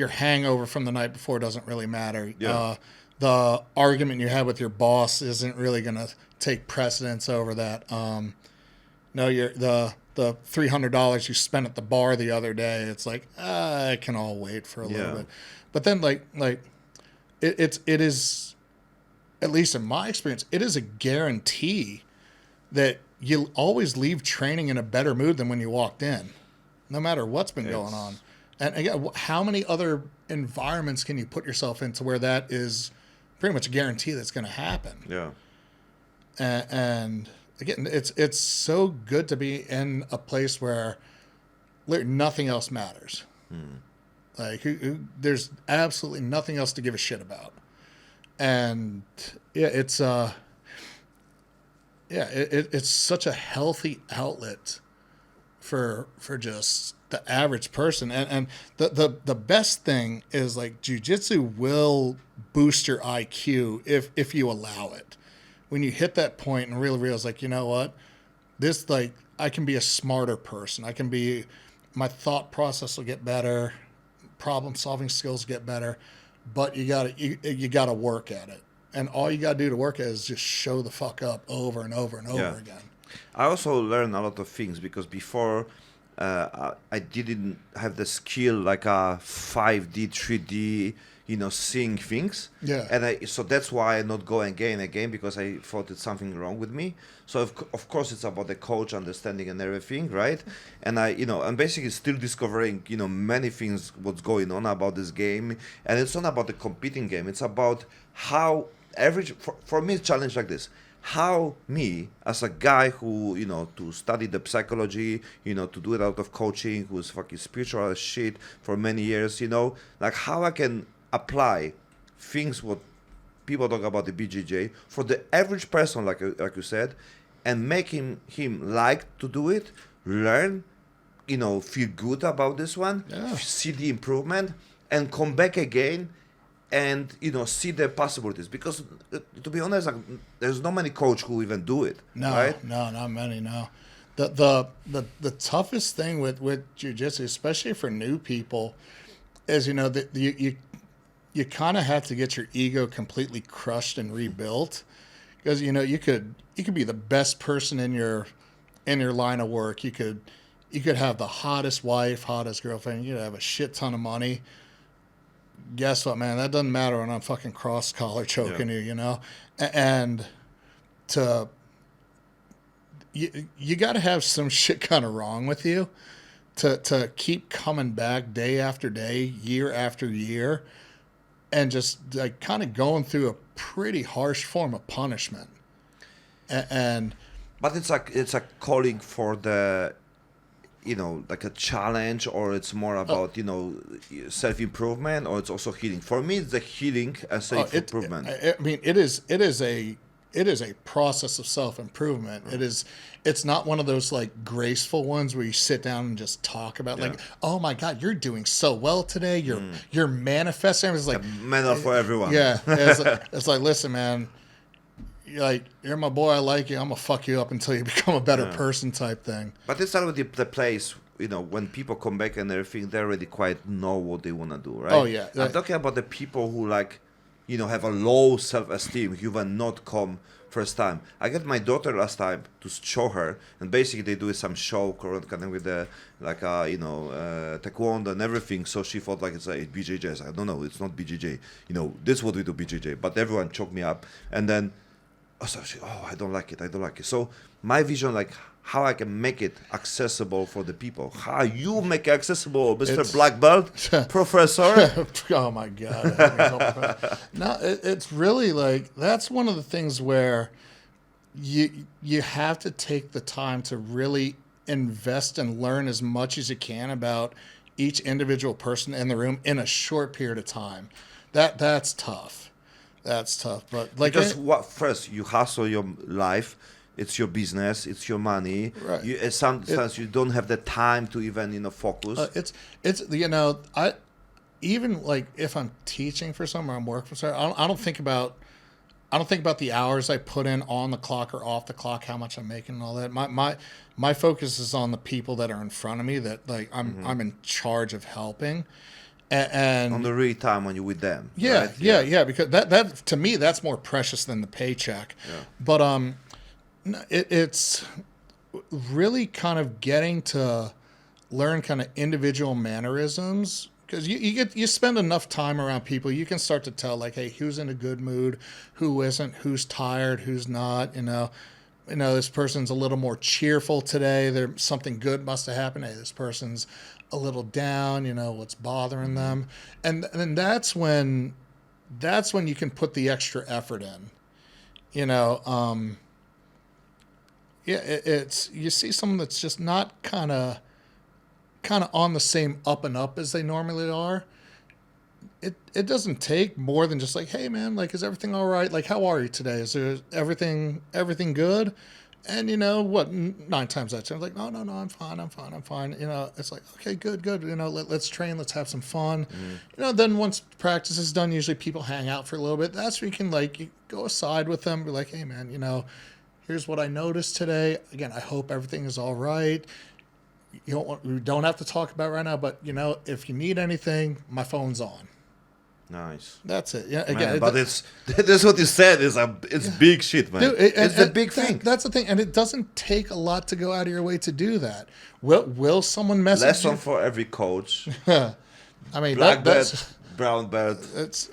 hangover from the night before doesn't really matter. Yeah. The argument you had with your boss isn't really going to take precedence over that. The $300 you spent at the bar the other day, it's like, it can all wait for a little bit. But then it is, at least in my experience, it is a guarantee that you'll always leave training in a better mood than when you walked in, no matter what's been going on. And again, how many other environments can you put yourself into where that is pretty much a guarantee that's going to happen? Yeah. And again, it's so good to be in a place where nothing else matters. Like there's absolutely nothing else to give a shit about. And it's such a healthy outlet for just the average person. And the best thing is like jiu-jitsu will boost your IQ if you allow it. When you hit that point and really realize like, you know what, this like I can be a smarter person. My thought process will get better, problem solving skills get better. But you gotta work at it, and all you gotta do to work at it is just show the fuck up over and over and over again. I also learned a lot of things because before I didn't have the skill like a 5D, 3D, seeing things. Yeah. And so that's why I not go again because I thought it's something wrong with me. So of course it's about the coach understanding and everything, right? And I'm basically still discovering, many things what's going on about this game. And it's not about the competing game. It's about how for me, it's challenge like this. How me, as a guy who, to study the psychology, to do it out of coaching, who's fucking spiritual as shit for many years, like how I can apply things what people talk about the BJJ for the average person, like you said, and make him like to do it, learn, feel good about this one, see the improvement, and come back again and see the possibilities. Because to be honest, like, there's not many coach who even do it. No, right? No, not many. No, the toughest thing with jiu-jitsu, especially for new people, is that you kind of have to get your ego completely crushed and rebuilt, because you could be the best person in your line of work. You could have the hottest wife, hottest girlfriend. You could have a shit ton of money. Guess what, man? That doesn't matter when I'm fucking cross collar choking you. And you got to have some shit kind of wrong with you to keep coming back day after day, year after year, and just like kind of going through a pretty harsh form of punishment. And But it's a calling for the, like a challenge, or it's more about self improvement, or it's also healing. For me, it's the healing and self improvement. I mean, it is a process of self improvement. It's not one of those like graceful ones where you sit down and just talk about like, oh my God, you're doing so well today. You're manifesting. It's like Mental for everyone. Yeah, it's like, listen, man. You're my boy. I like you. I'm gonna fuck you up until you become a better person, type thing. But it's already the place, when people come back and everything, they already quite know what they want to do, right? Oh, yeah. I'm talking about the people who have a low self-esteem, who have not come first time. I got my daughter last time to show her, and basically they do some show kind of with the taekwondo and everything. So she thought like it's like BJJ. I said, no, it's not BJJ. This is what we do BJJ. But everyone choked me up, and then. So I don't like it. So my vision, like how I can make it accessible for the people. How you make it accessible, Mr. Black Belt, Professor? Oh my God. No, it's really like, that's one of the things where you have to take the time to really invest and learn as much as you can about each individual person in the room in a short period of time. That's tough. That's tough, but like because first you hustle your life, it's your business, it's your money. Right. Sometimes you don't have the time to even focus. It's I even like if I'm teaching for someone or I'm working for someone, I don't think about the hours I put in on the clock or off the clock, how much I'm making and all that. My focus is on the people that are in front of me that like I'm in charge of helping. And on the real time when you're with them. Yeah, right? yeah, because that to me that's more precious than the paycheck. Yeah. But it's really kind of getting to learn kind of individual mannerisms, because you spend enough time around people, you can start to tell like, hey, who's in a good mood, who isn't, who's tired, who's not. This person's a little more cheerful today. There's something good must have happened. Hey, this person's a little down, what's bothering them. And that's when you can put the extra effort in. It's you see someone that's just not kind of on the same up and up as they normally are. It doesn't take more than just like, hey man, like, is everything all right? Like, how are you today? Is there everything good? And what, 9 times out of 10, like, no, I'm fine. It's like, okay, good. Let's train, let's have some fun. Then once practice is done, usually people hang out for a little bit. That's where you can you go aside with them, be like, hey man, here's what I noticed today. Again, I hope everything is all right. We don't have to talk about it right now, but if you need anything, my phone's on. Nice. That's it. Yeah. Again, man, but that's what you said. It's big shit, man. Dude, it's the big thing. That's the thing, and it doesn't take a lot to go out of your way to do that. Will someone message Lesson you? for every coach. I mean, black belt, brown belt. It's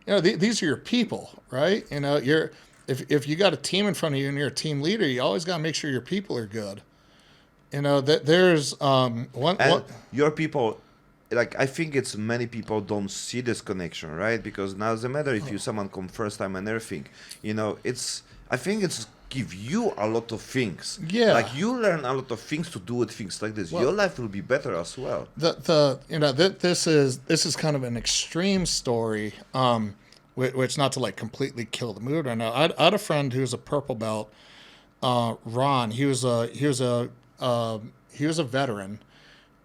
these are your people, right? If you got a team in front of you and you're a team leader, you always got to make sure your people are good. That there's your people. Like, I think it's many people don't see this connection, right? Because now it doesn't matter if someone come first time and everything. I think it's give you a lot of things. Yeah. Like, you learn a lot of things to do with things like this. Your life will be better as well. This is kind of an extreme story, which not to like completely kill the mood right now. I had a friend who was a purple belt, Ron. He was a veteran.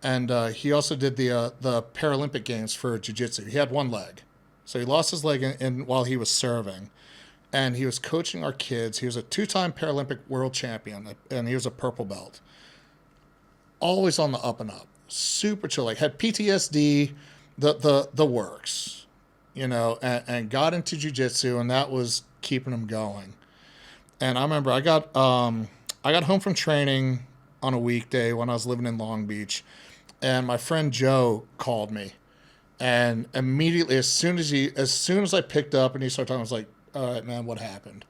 And he also did the Paralympic Games for Jiu-Jitsu. He had one leg. So he lost his leg while he was serving. And he was coaching our kids. He was a 2-time Paralympic world champion, and he was a purple belt. Always on the up and up. Super chill. Like, had PTSD, the works, and got into jiu-jitsu, and that was keeping him going. And I remember I got home from training on a weekday when I was living in Long Beach. And my friend Joe called me, and immediately, as soon as I picked up and he started talking, I was like, "All right, man, what happened?"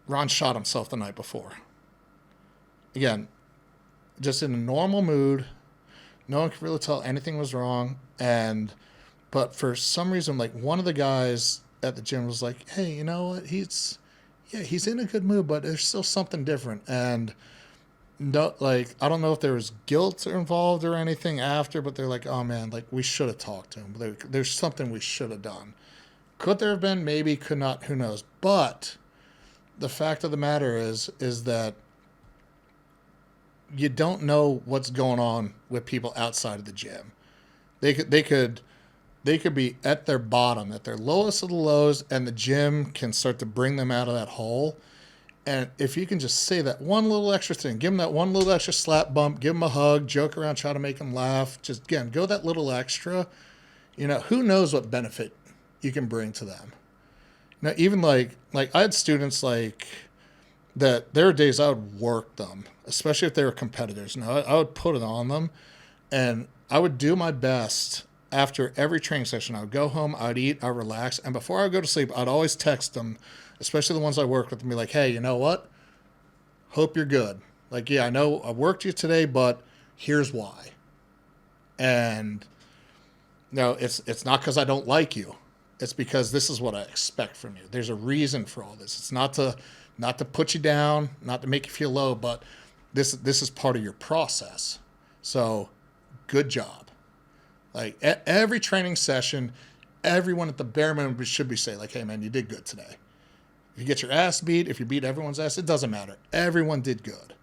Ron shot himself the night before. Again, just in a normal mood, no one could really tell anything was wrong, but but for some reason, like one of the guys at the gym was like, "Hey, you know what? He's in a good mood, but there's still something different." And no, like I don't know if there was guilt involved or anything after, but they're like, "Oh man, like we should have talked to him. There's something we should have done. Could there have been? Maybe. Could not. Who knows?" But the fact of the matter is that you don't know what's going on with people outside of the gym. They could be at their bottom, at their lowest of the lows, and the gym can start to bring them out of that hole. And if you can just say that one little extra thing, give them that one little extra slap bump, give them a hug, joke around, try to make them laugh, just again, go that little extra, who knows what benefit you can bring to them. Now, even like I had students like that, there were days I would work them, especially if they were competitors. Now, I would put it on them, and I would do my best after every training session. I would go home, I would eat, I would relax, and before I would go to sleep, I'd always text them, especially the ones I work with, and be like, "Hey, you know what? Hope you're good. Like, yeah, I know I worked you today, but here's why." And no, it's not because I don't like you. It's because this is what I expect from you. There's a reason for all this. It's not to put you down, not to make you feel low, but this is part of your process. So, good job. Like every training session, everyone at the bare minimum should be saying like, "Hey man, you did good today. If you get your ass beat, if you beat everyone's ass, it doesn't matter. Everyone did good."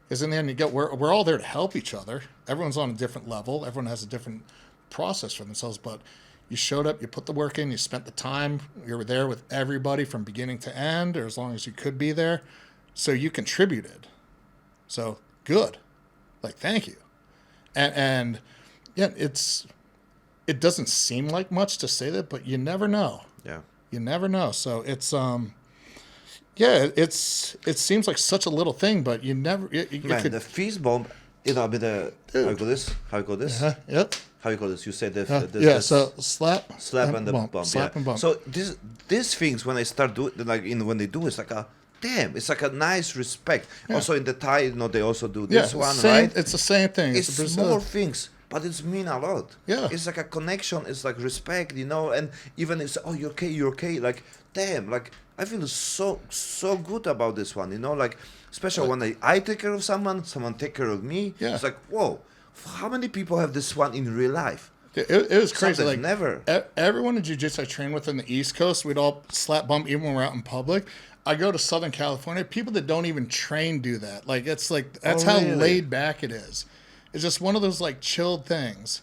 Because in the end, we're all there to help each other. Everyone's on a different level. Everyone has a different process for themselves. But you showed up, you put the work in, you spent the time, you were there with everybody from beginning to end, or as long as you could be there. So you contributed. So good. Like, thank you. And yeah, it doesn't seem like much to say that, but you never know. Yeah. You never know. So it's it seems like such a little thing, but you never. Man, the fist bump, I mean how you call this? Yep. How you call this? You said so slap and the bump. Slap and bump. So these things when I start doing when they do, it's like it's like a nice respect. Yeah. Also in the Thai, they also do this one, right? It's the same thing. It's small things, but it's mean a lot. Yeah. It's like a connection. It's like respect, and even it's you're okay. Like damn, like I feel so good about this one, like especially when I take care of someone take care of me. Yeah. It's like whoa, how many people have this one in real life? It was crazy. Sometimes like never. Everyone in jiu-jitsu I train with in the East Coast, we'd all slap bump even when we're out in public. I go to Southern California, people that don't even train do that. Like it's like that's how laid back it is. It's just one of those like chilled things.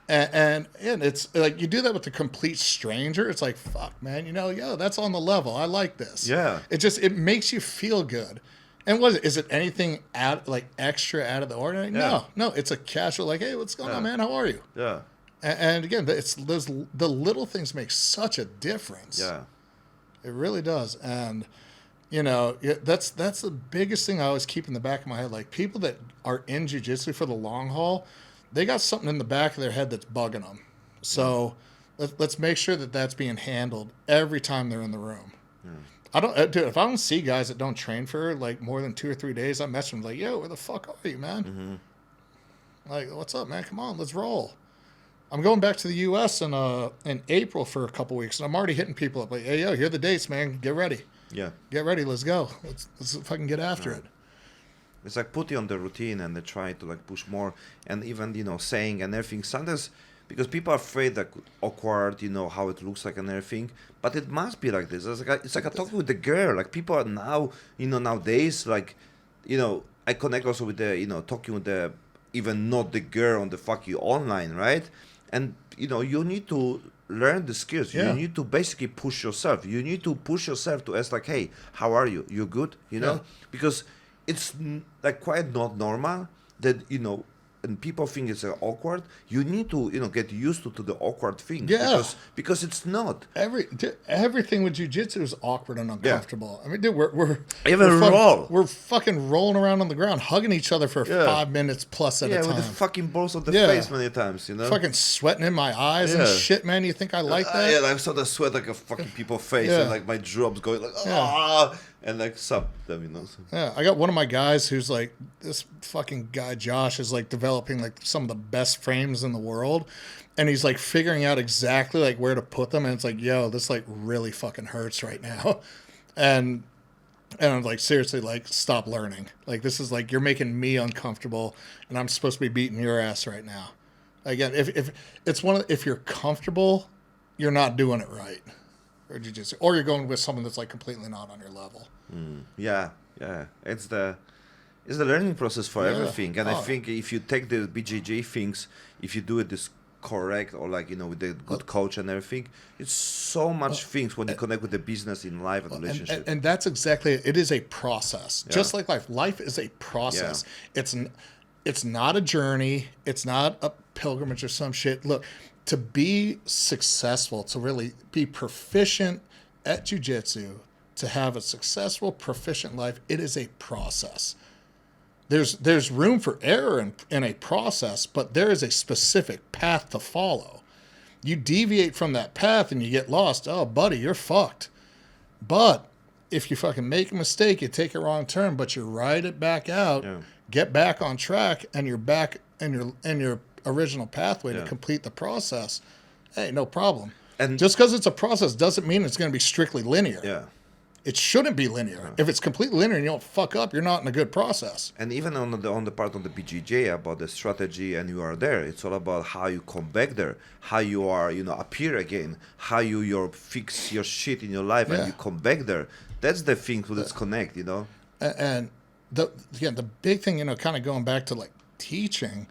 And it's like you do that with a complete stranger. It's like, fuck, man, that's on the level. I like this. Yeah. It makes you feel good. And is it anything extra out of the ordinary? Yeah. No. It's a casual like, "Hey, what's going on, man? How are you?" Yeah. And again, it's the little things make such a difference. Yeah. It really does. And that's the biggest thing I always keep in the back of my head. Like people that are in jiu-jitsu for the long haul, they got something in the back of their head that's bugging them. So let's make sure that that's being handled every time they're in the room. Yeah. If I don't see guys that don't train for like more than 2 or 3 days, I message them like, "Yo, where the fuck are you, man? Mm-hmm. Like, what's up, man? Come on, let's roll." I'm going back to the U.S. in April for a couple weeks, and I'm already hitting people up like, "Hey, yo, here are the dates, man. Get ready. Yeah. Get ready. Let's go. Let's fucking get after it." It's like put you on the routine, and they try to like push more, and even saying and everything. Sometimes because people are afraid that awkward, how it looks like and everything. But it must be like this. It's like a talking with the girl. Like people are now, nowadays, like, I connect also with the, talking with the even not the girl on the fuck you online, right? And you need to learn the skills. Yeah. You need to basically push yourself. You need to push yourself to ask like, "Hey, how are you? You good?" Because it's like quite not normal that and people think it's awkward. You need to get used to the awkward thing. Yeah. Because it's not. Everything with jiu-jitsu is awkward and uncomfortable. Yeah. I mean, dude, we're fucking rolling around on the ground, hugging each other for 5 minutes plus at a time. Yeah, with the fucking balls on the face many times, Fucking sweating in my eyes and shit, man. You think I like that? Yeah, I saw the sweat like a fucking people's face and like my drops going like, And like sub them, you know. So. Yeah, I got one of my guys who's like, this fucking guy Josh is like developing like some of the best frames in the world, and he's like figuring out exactly like where to put them, and it's like, yo, this like really fucking hurts right now, and I'm like, seriously, like, stop learning. Like, this is like, you're making me uncomfortable, and I'm supposed to be beating your ass right now. Again, if it's if you're comfortable, you're not doing it right, or jiu-jitsu, or you're going with someone that's like completely not on your level. Yeah. It's the learning process for everything, and I think if you take the BJJ things, if you do it this correct, or like, you know, with a good coach and everything, it's so much things when you connect with the business in life and relationship. And that's exactly it. It is a process, just like life. Life is a process. Yeah. It's not a journey. It's not a pilgrimage or some shit. Look, to be successful, to really be proficient at jiu-jitsu, to have a successful, proficient life, it is a process. There's room for error in a process, but there is a specific path to follow. You deviate from that path and you get lost. Oh, buddy, you're fucked. But if you fucking make a mistake, you take a wrong turn, but you ride it back out, get back on track, and you're back in your original pathway to complete the process. Hey, no problem. And just because it's a process doesn't mean it's going to be strictly linear. Yeah. It shouldn't be linear. If it's completely linear and you don't fuck up, you're not in a good process. And even on the part of the BJJ about the strategy, and you are there, it's all about how you come back there, how you are, you know, appear again, how you fix your shit in your life, and you come back there. That's the thing to disconnect, you know. And the big thing, you know, kind of going back to like teaching,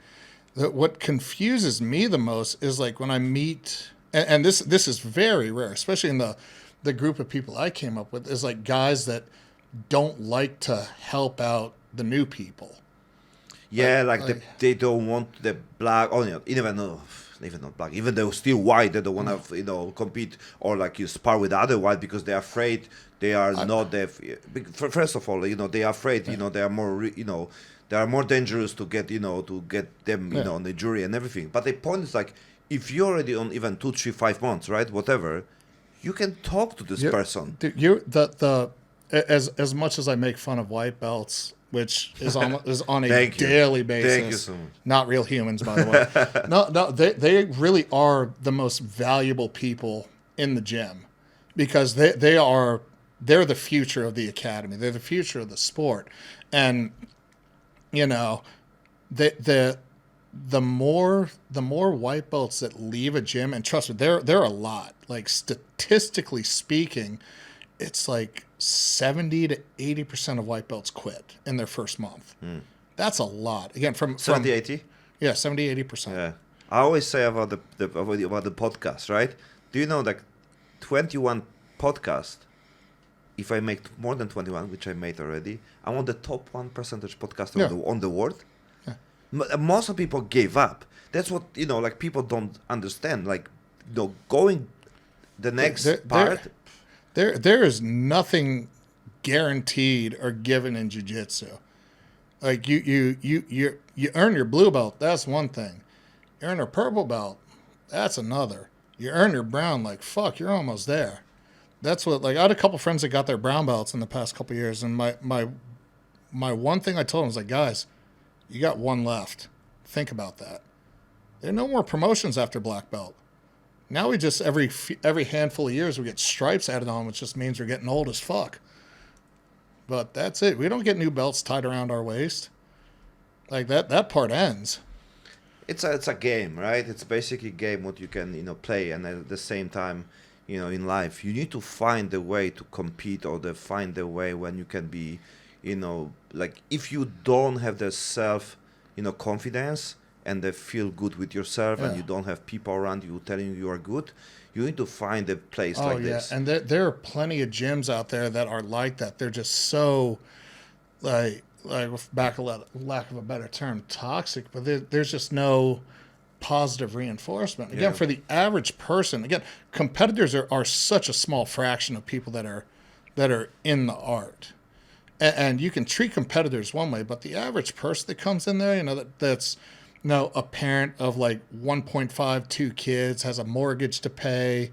that what confuses me the most is like when I meet, and this is very rare, especially in the group of people I came up with, is like guys that don't like to help out the new people. Yeah, they don't want the black, even not black, even though still white, they don't want to, you know, compete or like you spar with other white because they're afraid they are not the. First of all, you know, they are afraid, you know, they are more, you know, they are more dangerous to get, you know, to get them, you know, on the jury and everything. But the point is like, if you're already on even 2, 3, 5 months, right, whatever, you can talk to this person. You're as much as I make fun of white belts, which is on a daily basis. Thank you so much. Not real humans, by the way. No, they really are the most valuable people in the gym, because they're the future of the academy. They're the future of the sport, and you know, the more white belts that leave a gym, and trust me, there are a lot. Like statistically speaking, it's like 70 to 80% of white belts quit in their first month. That's a lot. Again, from 70, 80? Yeah, 70, 80%. Yeah. I always say about the podcast, right? Do you know that 21 podcast, if I make more than 21, which I made already, I'm on the top 1% podcast on the world. Yeah. Most of people gave up. That's what, you know, like people don't understand. Like, you know, going the next part. There is nothing guaranteed or given in jiu-jitsu. Like you earn your blue belt, that's one thing. You earn a purple belt, that's another. You earn your brown, like fuck, you're almost there. That's what, like, I had a couple friends that got their brown belts in the past couple of years, and my one thing I told them was like, guys, you got one left. Think about that. There are no more promotions after black belt. Now we just every handful of years we get stripes added on, which just means we're getting old as fuck. But that's it. We don't get new belts tied around our waist. Like that part ends. It's a game, right? It's basically a game what you can, you know, play, and at the same time, you know, in life you need to find a way to compete, or find a way when you can be, you know, like if you don't have the self, you know, confidence and they feel good with yourself, and you don't have people around you telling you are good, you need to find a place like this. And there are plenty of gyms out there that are like that. They're just so, like lack of a better term, toxic, but there's just no positive reinforcement. Again, for the average person, again, competitors are such a small fraction of people that are in the art. And you can treat competitors one way, but the average person that comes in there, you know, that's, you know, a parent of like 1.5, 2 kids, has a mortgage to pay,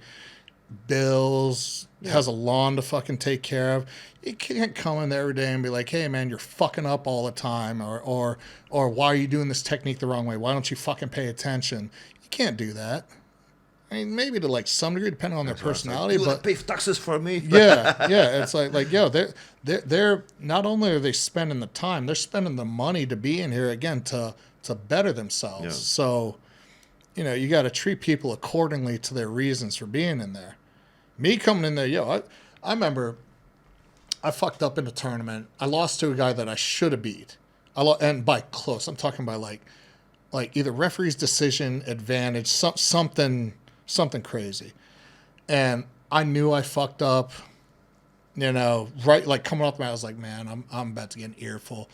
bills, has a lawn to fucking take care of. You can't come in there every day and be like, hey man, you're fucking up all the time, or why are you doing this technique the wrong way? Why don't you fucking pay attention? You can't do that. I mean, maybe to like some degree, depending on their personality, like, but pay taxes for me. yeah, it's like yo, they're not only are they spending the time, they're spending the money to be in here again to better themselves. Yeah. So, you got to treat people accordingly to their reasons for being in there. Me coming in there, I remember I fucked up in a tournament. I lost to a guy that I should have beat. And by close, I'm talking by like either referee's decision, advantage, something crazy. And I knew I fucked up, right, like coming off the mat, I was like, man, I'm about to get an earful.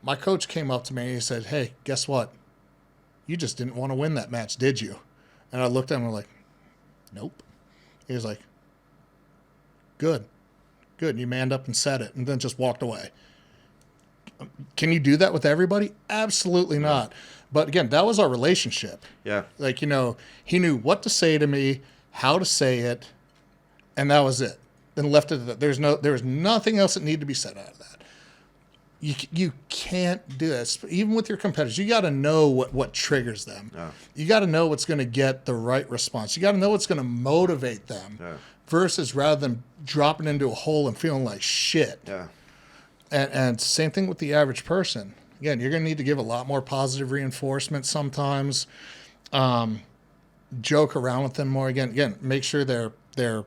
My coach came up to me and he said, hey, guess what? You just didn't want to win that match, did you? And I looked at him and was like, nope. He was like, good. You manned up and said it and then just walked away. Can you do that with everybody? Absolutely not. But again, that was our relationship. Yeah. Like, he knew what to say to me, how to say it, and that was it. Then left it at that. There was nothing else that needed to be said out of that. You can't do this. Even with your competitors, you got to know what triggers them. Yeah. You got to know what's going to get the right response. You got to know what's going to motivate them versus rather than dropping into a hole and feeling like shit. Yeah. And same thing with the average person. Again, you're going to need to give a lot more positive reinforcement sometimes. Joke around with them more. Again, make sure they're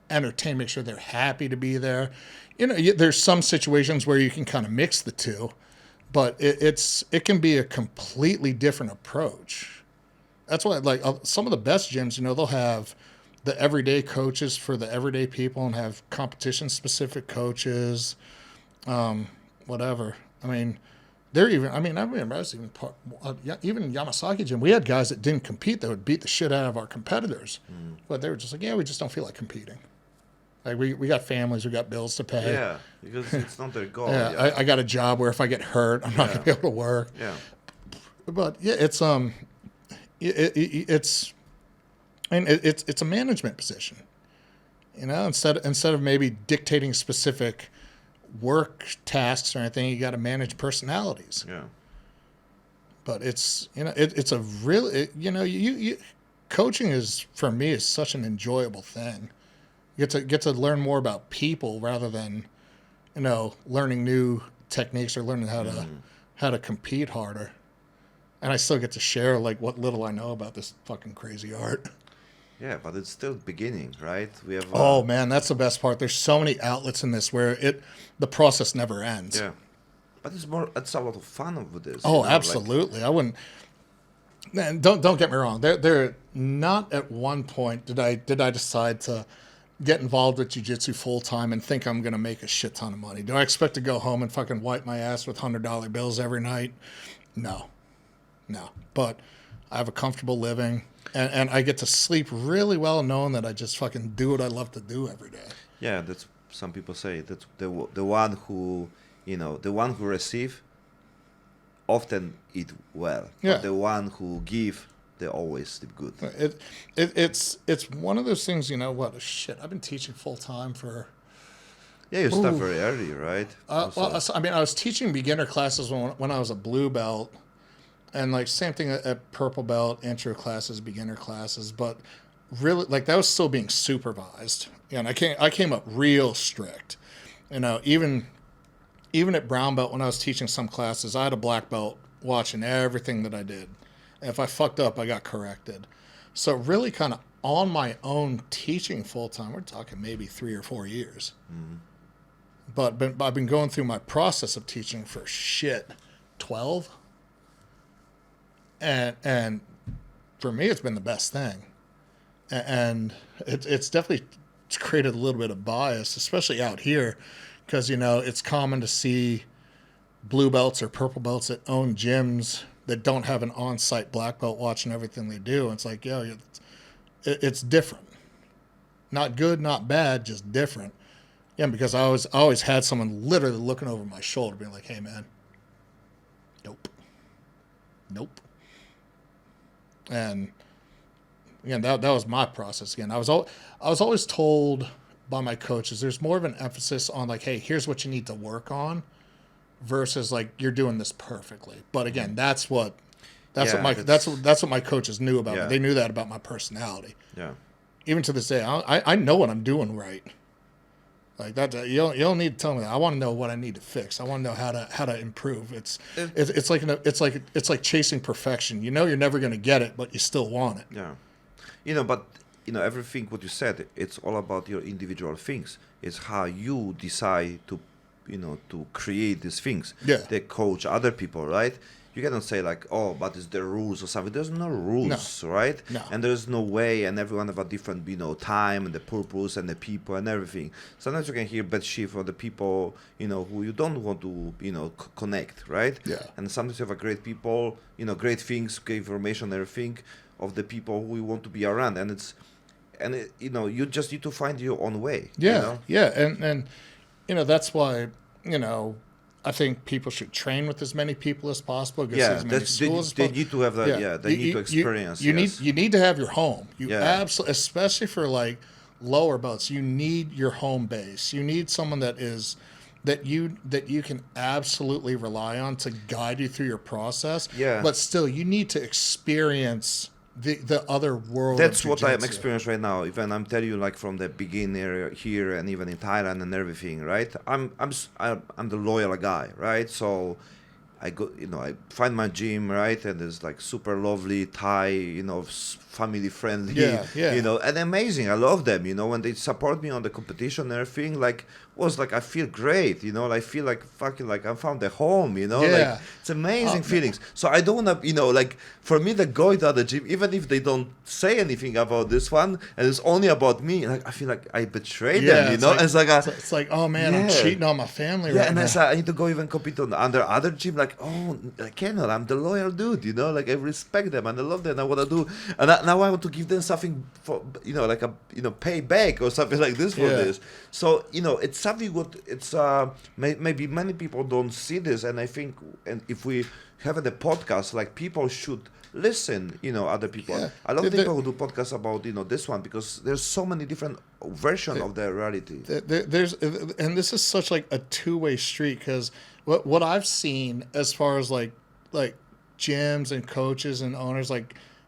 entertained. Make sure they're happy to be there. There's some situations where you can kind of mix the two, but it can be a completely different approach. That's why, like, some of the best gyms, they'll have the everyday coaches for the everyday people and have competition-specific coaches, whatever. I mean, I remember I was even Yamasaki gym, we had guys that didn't compete that would beat the shit out of our competitors, but they were just like, yeah, we just don't feel like competing. Like we got families, we got bills to pay. Yeah, because it's not their goal. I got a job where if I get hurt, I'm not gonna be able to work. Yeah. But yeah, it's a management position. Instead of maybe dictating specific work tasks or anything, you got to manage personalities. Yeah. But it's a really coaching is, for me, is such an enjoyable thing. You get to learn more about people rather than learning new techniques or learning how to compete harder. And I still get to share like what little I know about this fucking crazy art. Yeah, but it's still beginning, right? We have. Oh man, that's the best part. There's so many outlets in this where the process never ends. Yeah, but it's a lot of fun with this. Oh, absolutely. I wouldn't. Man, don't get me wrong. There not at one point did I decide to get involved with jiu-jitsu full time and think I'm gonna make a shit ton of money. Do I expect to go home and fucking wipe my ass with $100 bills every night? No. But I have a comfortable living. And I get to sleep really well knowing that I just fucking do what I love to do every day. Yeah, that's some people say that the one who receive often eat well. Yeah. But the one who give, they always sleep good. It's one of those things. Shit. I've been teaching full time for. Yeah, you start very early, right? I was teaching beginner classes when I was a blue belt. And like same thing at purple belt, intro classes, beginner classes, but really like that was still being supervised. And I came up real strict. Even at brown belt when I was teaching some classes, I had a black belt watching everything that I did. And if I fucked up, I got corrected. So really kind of on my own teaching full time, we're talking maybe 3 or 4 years. Mm-hmm. But I've been going through my process of teaching for 12. And for me, it's been the best thing. And it's definitely created a little bit of bias, especially out here, because, it's common to see blue belts or purple belts that own gyms that don't have an on-site black belt watching everything they do. And it's like, it's different. Not good, not bad, just different. Yeah, because I always had someone literally looking over my shoulder being like, hey, man, nope. And again, that was my process. Again, I was always told by my coaches, there's more of an emphasis on like, hey, here's what you need to work on, versus like you're doing this perfectly. But again, that's what my coaches knew about me. They knew that about my personality. Yeah. Even to this day, I know what I'm doing right. Like that, you don't need to tell me that. I want to know what I need to fix. I want to know how to improve. It's like chasing perfection. You know you're never going to get it, but you still want it. Yeah, but everything what you said, it's all about your individual things. It's how you decide to, to create these things. Yeah. They coach other people, right? You cannot say like, oh, but it's the rules or something. There's no rules, right? No. And there's no way, and everyone have a different, time and the purpose and the people and everything. Sometimes you can hear bad shit from the people, who you don't want to, connect, right? Yeah. And sometimes you have a great people, great things, great information, everything of the people who you want to be around, you just need to find your own way. Yeah, and that's why I think people should train with as many people as possible. Go as many schools they need to have that. They need to experience. You need to have your home. Absolutely, especially for like lower belts. You need your home base. You need someone that you can absolutely rely on to guide you through your process. Yeah, but still, you need to experience the other world. That's what I'm experiencing right now. Even I'm telling you, like from the beginning area here and even in Thailand and everything, right? I'm the loyal guy, right? So I go, I find my gym, right, and it's like super lovely Thai, family friendly, and amazing. I love them, when they support me on the competition and everything. Like was like I feel great, I feel like fucking like I found a home, like it's amazing feelings. So I don't want to, like for me, the going to the gym, even if they don't say anything about this one and it's only about me, like I feel like I betrayed them, it's like oh man, I'm cheating on my family right now. And I said I need to go even compete on under other gym, like oh I cannot, I'm the loyal dude, like I respect them and I love them and I want to do, and now I want to give them something for, like a pay back or something like this for this. So it's something what it's maybe many people don't see this, and I think, and if we have the podcast, like people should listen, other people. Yeah. I love people who do podcasts about this one, because there's so many different versions of the reality. And this is such like a two-way street, because what I've seen as far as like gyms and coaches and owners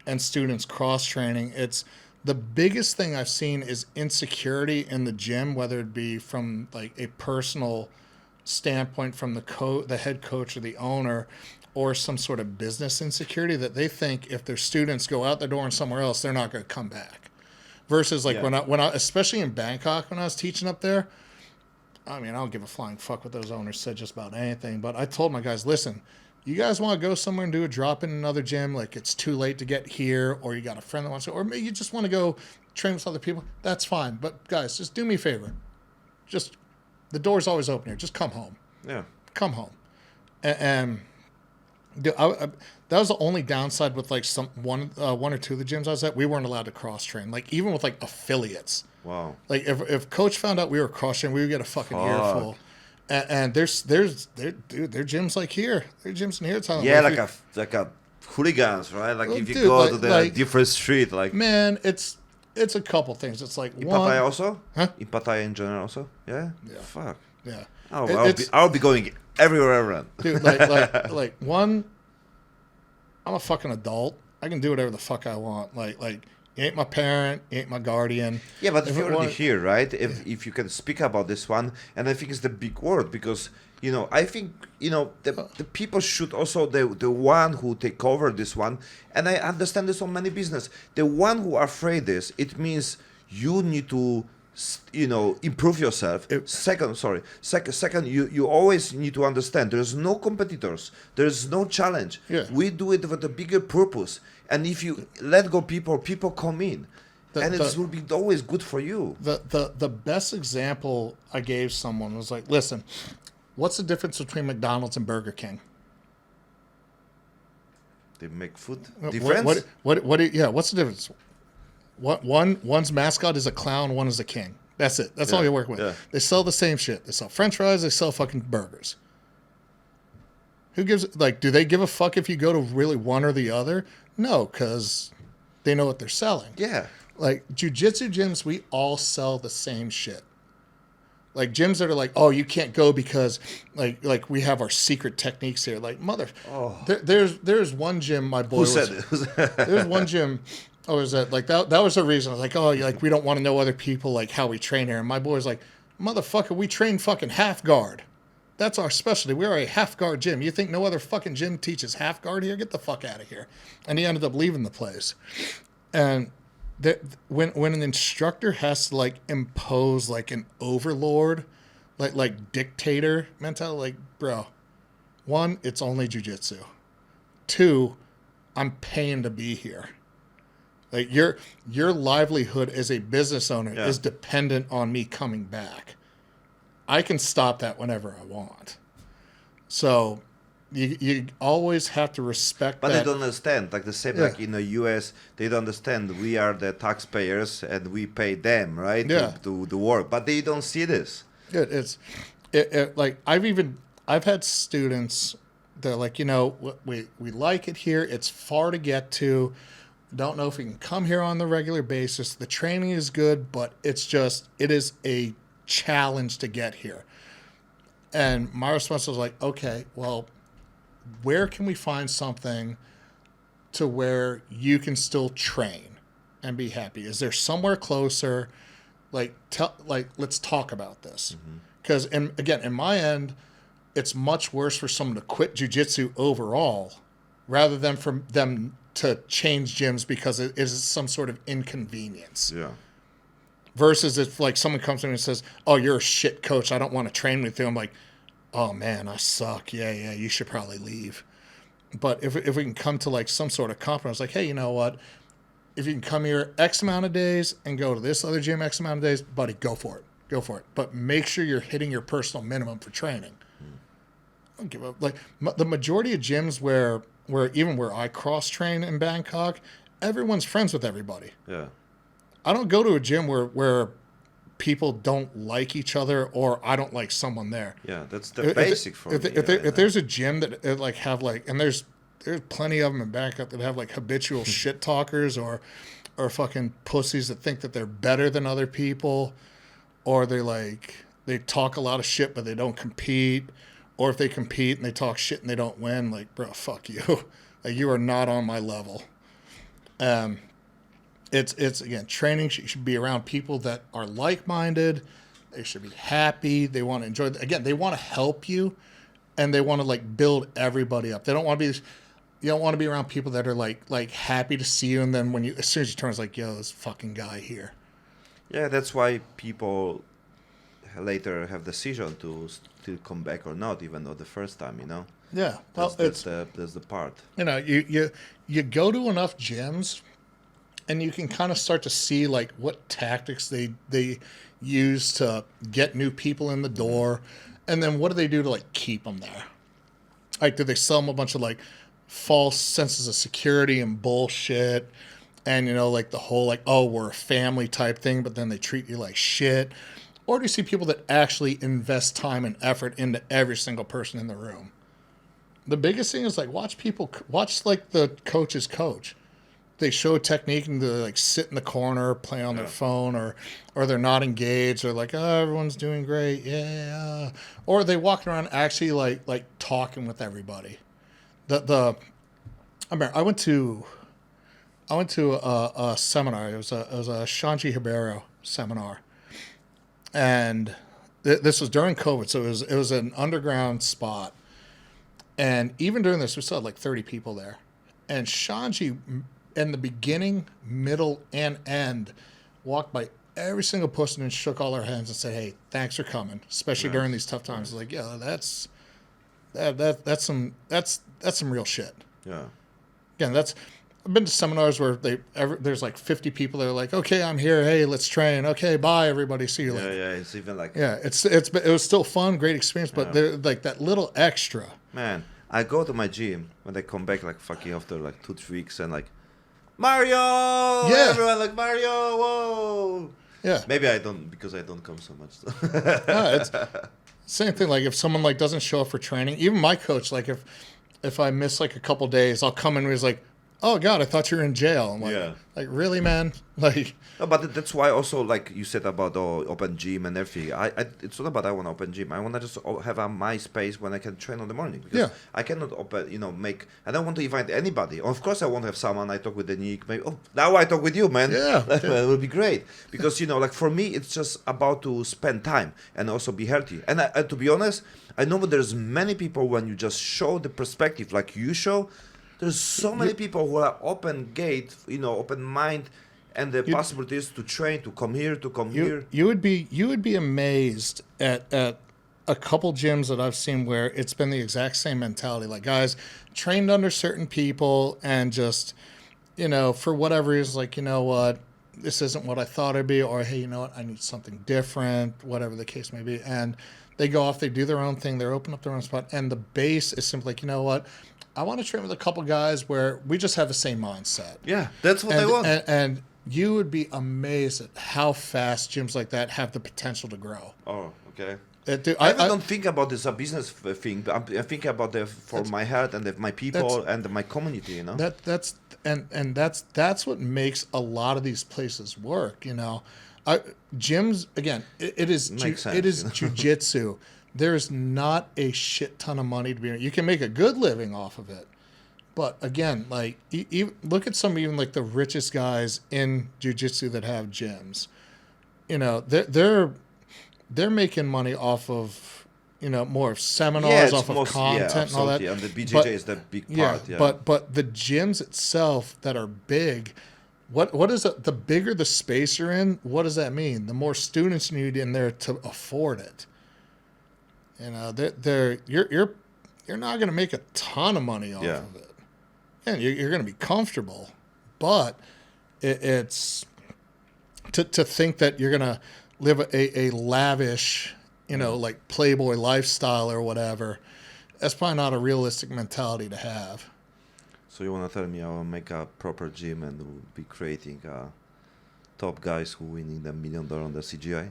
and students cross training, it's the biggest thing I've seen is insecurity in the gym, whether it be from like a personal standpoint from the head coach or the owner, or some sort of business insecurity that they think if their students go out the door and somewhere else, they're not going to come back. Versus like when I especially in Bangkok when I was teaching up there, I mean I don't give a flying fuck what those owners said just about anything, but I told my guys, listen, you guys want to go somewhere and do a drop in another gym, like it's too late to get here, or you got a friend that wants to, or maybe you just want to go train with other people, that's fine. But guys, just do me a favor. Just, the door's always open here. Just come home. Yeah. Come home. And that was the only downside with like one or two of the gyms I was at. We weren't allowed to cross train, like even with like affiliates. Wow. Like if coach found out we were cross train, we would get a fucking earful. And there's gyms like here. There's gyms in here. Like a hooligans, right? Like if you go to the different street, like man, it's a couple things. It's like in Pattaya also, in Pattaya in general also, yeah. Fuck. Yeah. Oh, I'll be going everywhere around. Dude, like one, I'm a fucking adult. I can do whatever the fuck I want. Like you ain't my parent, you ain't my guardian. Yeah, but if you're already here, right? If you can speak about this one, and I think it's the big word, because I think the people should also the one who take over this one, and I understand this on many business. The one who are afraid this, it means you need to improve yourself. Second, you always need to understand there's no competitors, there's no challenge. We do it with a bigger purpose, and if you let go people come in, and it will be always good for you. The best example I gave someone was like, listen, what's the difference between McDonald's and Burger King? They make food difference. What's the difference? One's mascot is a clown, one is a king. That's it. That's all you work with. Yeah. They sell the same shit. They sell French fries. They sell fucking burgers. Who gives? Like, do they give a fuck if you go to really one or the other? No, because they know what they're selling. Yeah. Like jiu-jitsu gyms, we all sell the same shit. Like gyms that are like, oh, you can't go because like we have our secret techniques here. Like there's one gym my boy Who said it? there's one gym. Oh, was that like that was the reason. I was like, oh, like we don't want to know other people like how we train here. And my boy was like, motherfucker, we train fucking half guard. That's our specialty. We're a half guard gym. You think no other fucking gym teaches half guard here? Get the fuck out of here. And he ended up leaving the place. And when an instructor has to like impose like an overlord, like dictator mentality, like bro, one, it's only jiu-jitsu. Two, I'm paying to be here. Like your livelihood as a business owner is dependent on me coming back. I can stop that whenever I want. So you always have to respect but that. they don't understand. Like the same, like in the US, they don't understand. We are the taxpayers and we pay them, right? Yeah. To the work. But they don't see this. It's like I've had students that are like, we like it here. It's far to get to. Don't know if we can come here on the regular basis. The training is good, but it is a challenge to get here. And my response was like, okay, well, where can we find something to where you can still train and be happy? Is there somewhere closer? Let's talk about this. Because, again, in my end, it's much worse for someone to quit jiu-jitsu overall rather than for them to change gyms because it is some sort of inconvenience. Yeah. Versus if like someone comes to me and says, oh, you're a shit coach, I don't want to train with you. I'm like, oh man, I suck. Yeah, you should probably leave. But if we can come to like some sort of compromise, like, hey, you know what? If you can come here X amount of days and go to this other gym X amount of days, buddy, go for it. But make sure you're hitting your personal minimum for training. I don't give up. Like the majority of gyms where I cross train in Bangkok, everyone's friends with everybody. Yeah. I don't go to a gym where people don't like each other or I don't like someone there. Yeah, that's the basic for me. If there's a gym that like have like, and there's plenty of them in Bangkok that have like habitual shit talkers or fucking pussies that think that they're better than other people, or they talk a lot of shit but they don't compete, or if they compete and they talk shit and they don't win, like bro, fuck you. Like you are not on my level. It's again, training should be around people that are like-minded. They should be happy. They want to enjoy. Again, they want to help you, and they want to like build everybody up. They don't want to be. You don't want to be around people that are like happy to see you, and then as soon as you turn, it's like, yo, this fucking guy here. Yeah, that's why people later have the decision to come back or not, even though the first time, Yeah, well, that's the part. You go to enough gyms. And you can kind of start to see like what tactics they use to get new people in the door, and then what do they do to like keep them there? Like, do they sell them a bunch of like false senses of security and bullshit, and like the whole like, oh, we're a family type thing, but then they treat you like shit? Or do you see people that actually invest time and effort into every single person in the room? The biggest thing is like watch like the coaches coach. They show a technique and they like sit in the corner, play on their phone, or they're not engaged. They're like, oh, everyone's doing great, yeah. Or they walk around actually like talking with everybody. I remember I went to a seminar. It was a Shanji Hibero seminar, and this was during COVID, so it was an underground spot. And even during this, we still had like 30 people there, and Shanji, in the beginning, middle, and end, walked by every single person and shook all their hands and said, "Hey, thanks for coming," especially during these tough times. Like, yeah, that's some real shit. Yeah. Again, I've been to seminars where there's like 50 people that are like, "Okay, I'm here. Hey, let's train. Okay, bye, everybody. See you later." Yeah. It's even like. Yeah, it was still fun, great experience, but they're like that little extra. Man, I go to my gym when I come back like fucking after like 2-3 weeks and like. Mario! Yeah. Everyone like, Mario, whoa! Yeah. Maybe I don't, because I don't come so much. So. No, it's same thing. Like if someone like doesn't show up for training, even my coach, like if I miss like a couple days, I'll come in and he's like, oh God, I thought you were in jail. I'm like really, man? Like, no, but that's why also, like you said about open gym and everything. It's not about I want to open gym. I want to just have my space when I can train in the morning, because I cannot open, I don't want to invite anybody. Of course, I want to have someone. I talk with the Nick. Maybe now I talk with you, man. Yeah, it will be great, because like for me, it's just about to spend time and also be healthy. And to be honest, I know there's many people, when you just show the perspective like you show. There's so many people who are open gate, open mind, and the possibilities to train, to come here. You would be amazed at a couple gyms that I've seen where it's been the exact same mentality. Like, guys trained under certain people and just, for whatever reason, like, you know what, this isn't what I thought it'd be, or hey, you know what, I need something different, whatever the case may be. And they go off, they do their own thing, they open up their own spot, and the base is simply like, you know what, I want to train with a couple guys where we just have the same mindset. Yeah, that's what they want. And you would be amazed at how fast gyms like that have the potential to grow. Oh, okay. I don't think about this as a business thing. But I think about for my health and my people and my community. That's what makes a lot of these places work. Gyms, again, it is jiu-jitsu. There's not a shit ton of money to be. You can make a good living off of it, but again, like look at some even like the richest guys in jiu-jitsu that have gyms. They're making money off of more of seminars, off of content and all that. And the BJJ is the big part. Yeah. But the gyms itself that are big. What is it? The bigger the space you're in, what does that mean? The more students you need in there to afford it. You're not going to make a ton of money off of it, and you're going to be comfortable, but it's to think that you're going to live a lavish, like Playboy lifestyle or whatever. That's probably not a realistic mentality to have. So you want to tell me I will make a proper gym and we'll be creating top guys who winning the $1 million on the CGI?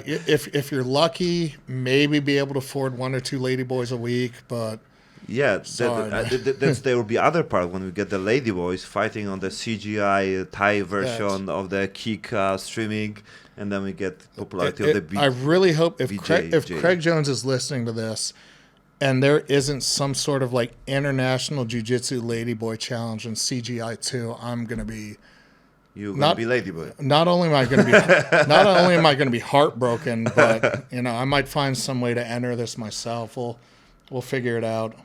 If you're lucky, maybe be able to afford 1 or 2 ladyboys a week, but there will be other part when we get the ladyboys fighting on the CGI Thai version of the kick streaming, and then we get popularity of the I really hope if Craig Jones is listening to this, and there isn't some sort of like international jiu-jitsu ladyboy challenge in CGI 2, I'm gonna be. You're gonna be ladyboy. Not only am I going to be heartbroken, but I might find some way to enter this myself. We'll figure it out.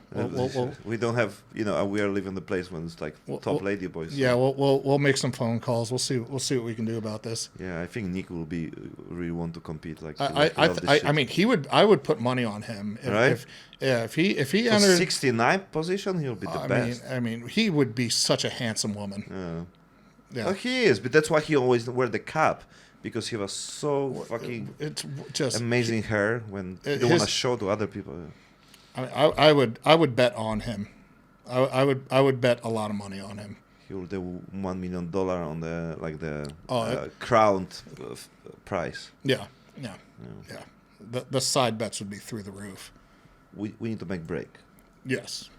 We don't have we are living the place when it's like top ladyboys. Yeah, we'll make some phone calls. We'll see what we can do about this. Yeah, I think Nick will be really want to compete. Like I mean I would put money on him. If he enters 69th position, he'll be the best. I mean he would be such a handsome woman. Yeah. Yeah. Well, he is, but that's why he always wear the cap, because he was so fucking amazing hair when he don't want to show to other people. I would bet on him. I would bet a lot of money on him. He will do $1 million on the crowned price. Yeah. The side bets would be through the roof. We need to make break. Yes.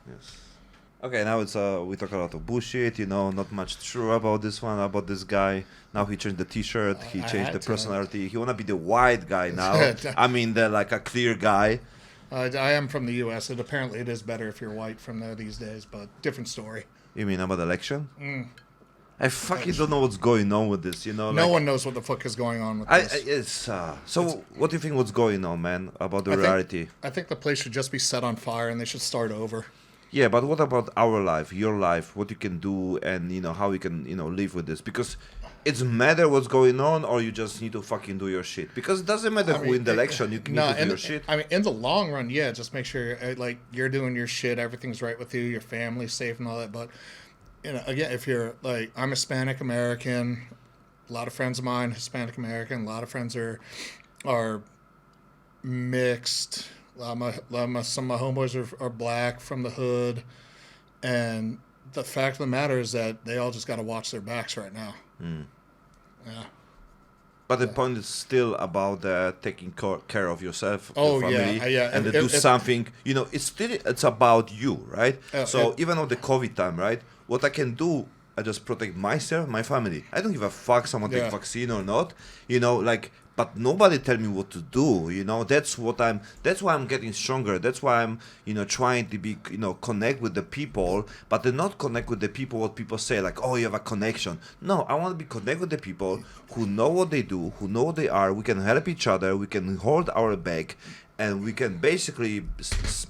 Okay, now it's we talk a lot of bullshit, not much true about this guy. Now he changed the T-shirt, he changed the personality. He wanna be the white guy now. I mean, a clear guy. I am from the U.S. and apparently it is better if you're white from there these days, but different story. You mean about the election? I fucking don't know what's going on with this, No one knows what the fuck is going on with this. So what do you think what's going on, man, about the reality? I think the place should just be set on fire and they should start over. Yeah, but what about our life, your life, what you can do, and how you can live with this? Because it's matter what's going on, or you just need to fucking do your shit. Because it doesn't matter who win the election, you need to do your shit. I mean, in the long run, yeah, just make sure you're doing your shit, everything's right with you, your family's safe and all that. But again, if you're like, I'm Hispanic American, a lot of friends of mine Hispanic American, a lot of friends are mixed. Some of my homeboys are black from the hood, and the fact of the matter is that they all just got to watch their backs right now. Yeah. But the point is still about taking care of yourself, Oh, your family, yeah. and to do something. You know, it's about you, right? So even on the COVID time, right? What I can do, I just protect myself, my family. I don't give a fuck someone take vaccine or not. You know, like, but nobody tell me what to do. You know, that's why I'm getting stronger. That's why I'm, trying to be, connect with the people, but then not connect with the people what people say, like, oh, you have a connection. No, I want to be connect with the people who know what they do, who know what they are. We can help each other. We can hold our back, and we can basically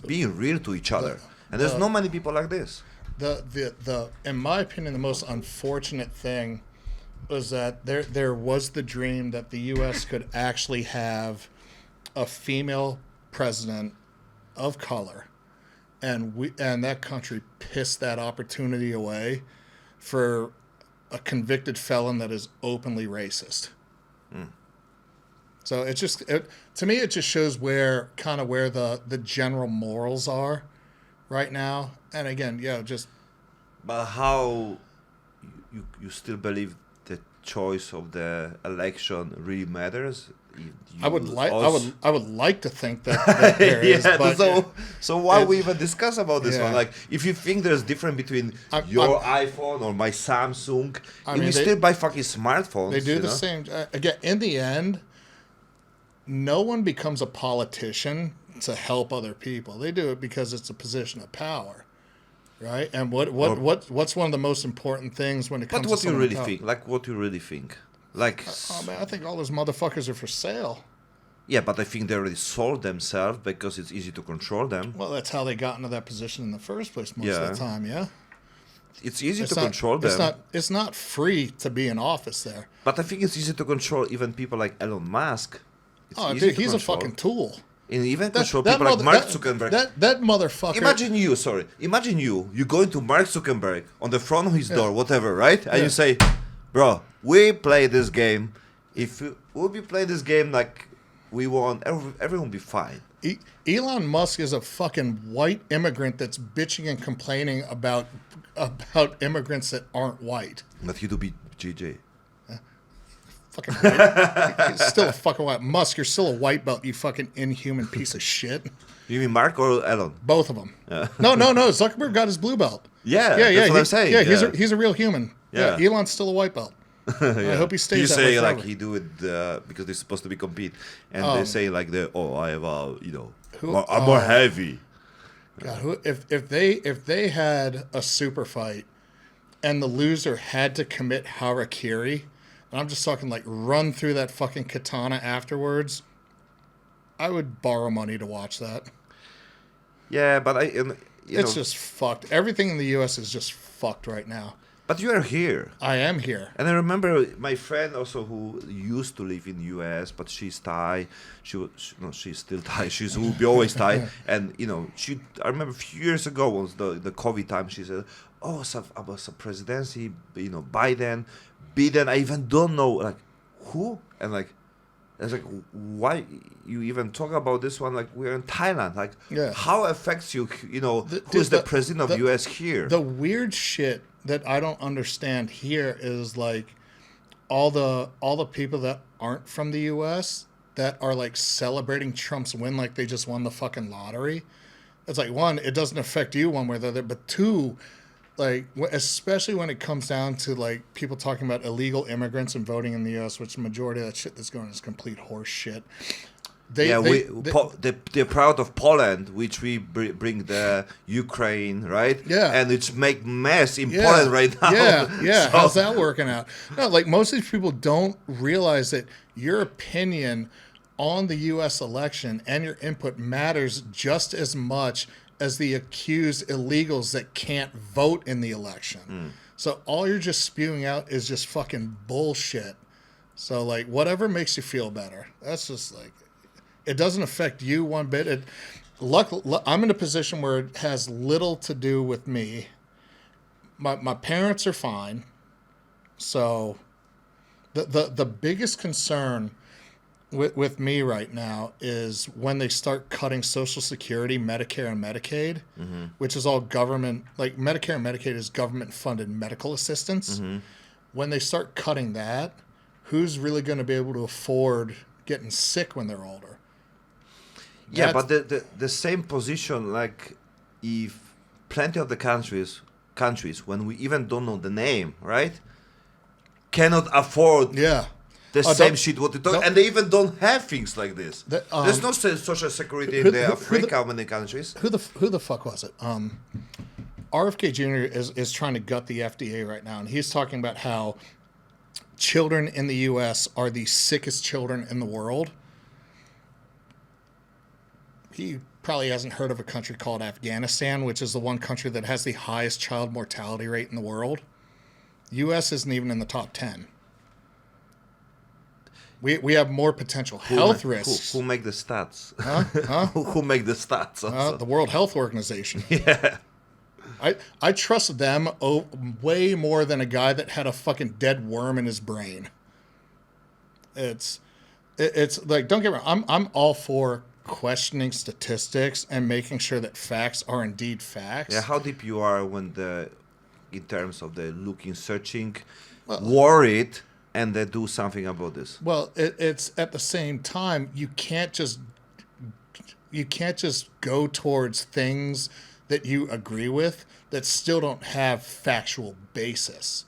be real to each other. And there's not many people like this. The in my opinion, the most unfortunate thing was that there was the dream that the U.S. could actually have a female president of color, and that country pissed that opportunity away for a convicted felon that is openly racist. So to me, it just shows where the general morals are right now. And again, just. But how you still believe the choice of the election really matters? I would like to think that there is. But so why we even discuss about this one? Like, if you think there's difference between your iPhone or my Samsung, we still buy fucking smartphones. They do the same. Again, in the end, no one becomes a politician to help other people. They do it because it's a position of power. Right, and what's one of the most important things when it comes? But what to you really think? Like, what you really think? Like, man, I think all those motherfuckers are for sale. Yeah, but I think they already sold themselves because it's easy to control them. Well, that's how they got into that position in the first place most of the time. Yeah, it's easy to control them. It's not free to be in office there. But I think it's easy to control even people like Elon Musk. Dude, he's a fucking tool. And even control people like Mark Zuckerberg. That motherfucker. Imagine you go into Mark Zuckerberg on the front of his door, whatever, right? And you say, bro, we play this game. If we'll be playing this game like we want, everyone will be fine. Elon Musk is a fucking white immigrant that's bitching and complaining about immigrants that aren't white. But he do be GJ. Fucking white. He's still a fucking white. Musk, you're still a white belt, you fucking inhuman piece of shit. You mean Mark or Elon? Both of them. Yeah. No. Zuckerberg got his blue belt. Yeah, that's what I'm saying. Yeah, he's a real human. Yeah, Elon's still a white belt. I hope he stays that way forever. Like he do it because they're supposed to be compete, and they say like I have I'm more heavy. God, if they had a super fight, and the loser had to commit harakiri. And I'm just talking like run through that fucking katana afterwards. I would borrow money to watch that. Yeah, but it's just fucked. Everything in the U.S. is just fucked right now. But you are here. I am here. And I remember my friend also who used to live in the U.S., but she's Thai. She's still Thai. She will be always Thai. And, I remember a few years ago was the COVID time. She said, about some presidency, Biden, I even don't know, like, who? And, like, I was like, why you even talk about this one? Like, we're in Thailand. Like, how affects you, who's the president of U.S. here? The weird shit that I don't understand here is, like, all the people that aren't from the U.S. that are, like, celebrating Trump's win like they just won the fucking lottery. It's like, one, it doesn't affect you one way or the other, but two, like, especially when it comes down to, like, people talking about illegal immigrants and voting in the U.S., which the majority of that shit that's going on is complete horse shit. They're proud of Poland, which we bring the Ukraine, right? Yeah. And it's make mess in Poland right now. Yeah. So. How's that working out? No, like, most of these people don't realize that your opinion on the U.S. election and your input matters just as much as the accused illegals that can't vote in the election. So all you're just spewing out is just fucking bullshit. So, like, whatever makes you feel better. That's just, like, it doesn't affect you one bit. I'm in a position where it has little to do with me. My parents are fine. So the biggest concern with me right now is when they start cutting Social Security, Medicare, and Medicaid, which is all government, like Medicare and Medicaid is government-funded medical assistance. When they start cutting that, who's really going to be able to afford getting sick when they're older? Yeah, but the same position, like if plenty of the countries when we even don't know the name, right, cannot afford the same shit what you talk, and they even don't have things like this. There's no social security in the Africa many countries. Who the fuck was it? RFK Jr. is trying to gut the FDA right now, and he's talking about how children in the U.S. are the sickest children in the world. He probably hasn't heard of a country called Afghanistan, which is the one country that has the highest child mortality rate in the world. U.S. isn't even in the top 10. We have more potential health risks. Who make the stats? Huh? Who make the stats? The World Health Organization. Yeah. I trust them way more than a guy that had a fucking dead worm in his brain. It's like, don't get me wrong, I'm all for questioning statistics and making sure that facts are indeed facts. Yeah, how deep you are when in terms of the looking, searching, worried, and they do something about this. Well, it's at the same time, you can't just go towards things that you agree with that still don't have factual basis.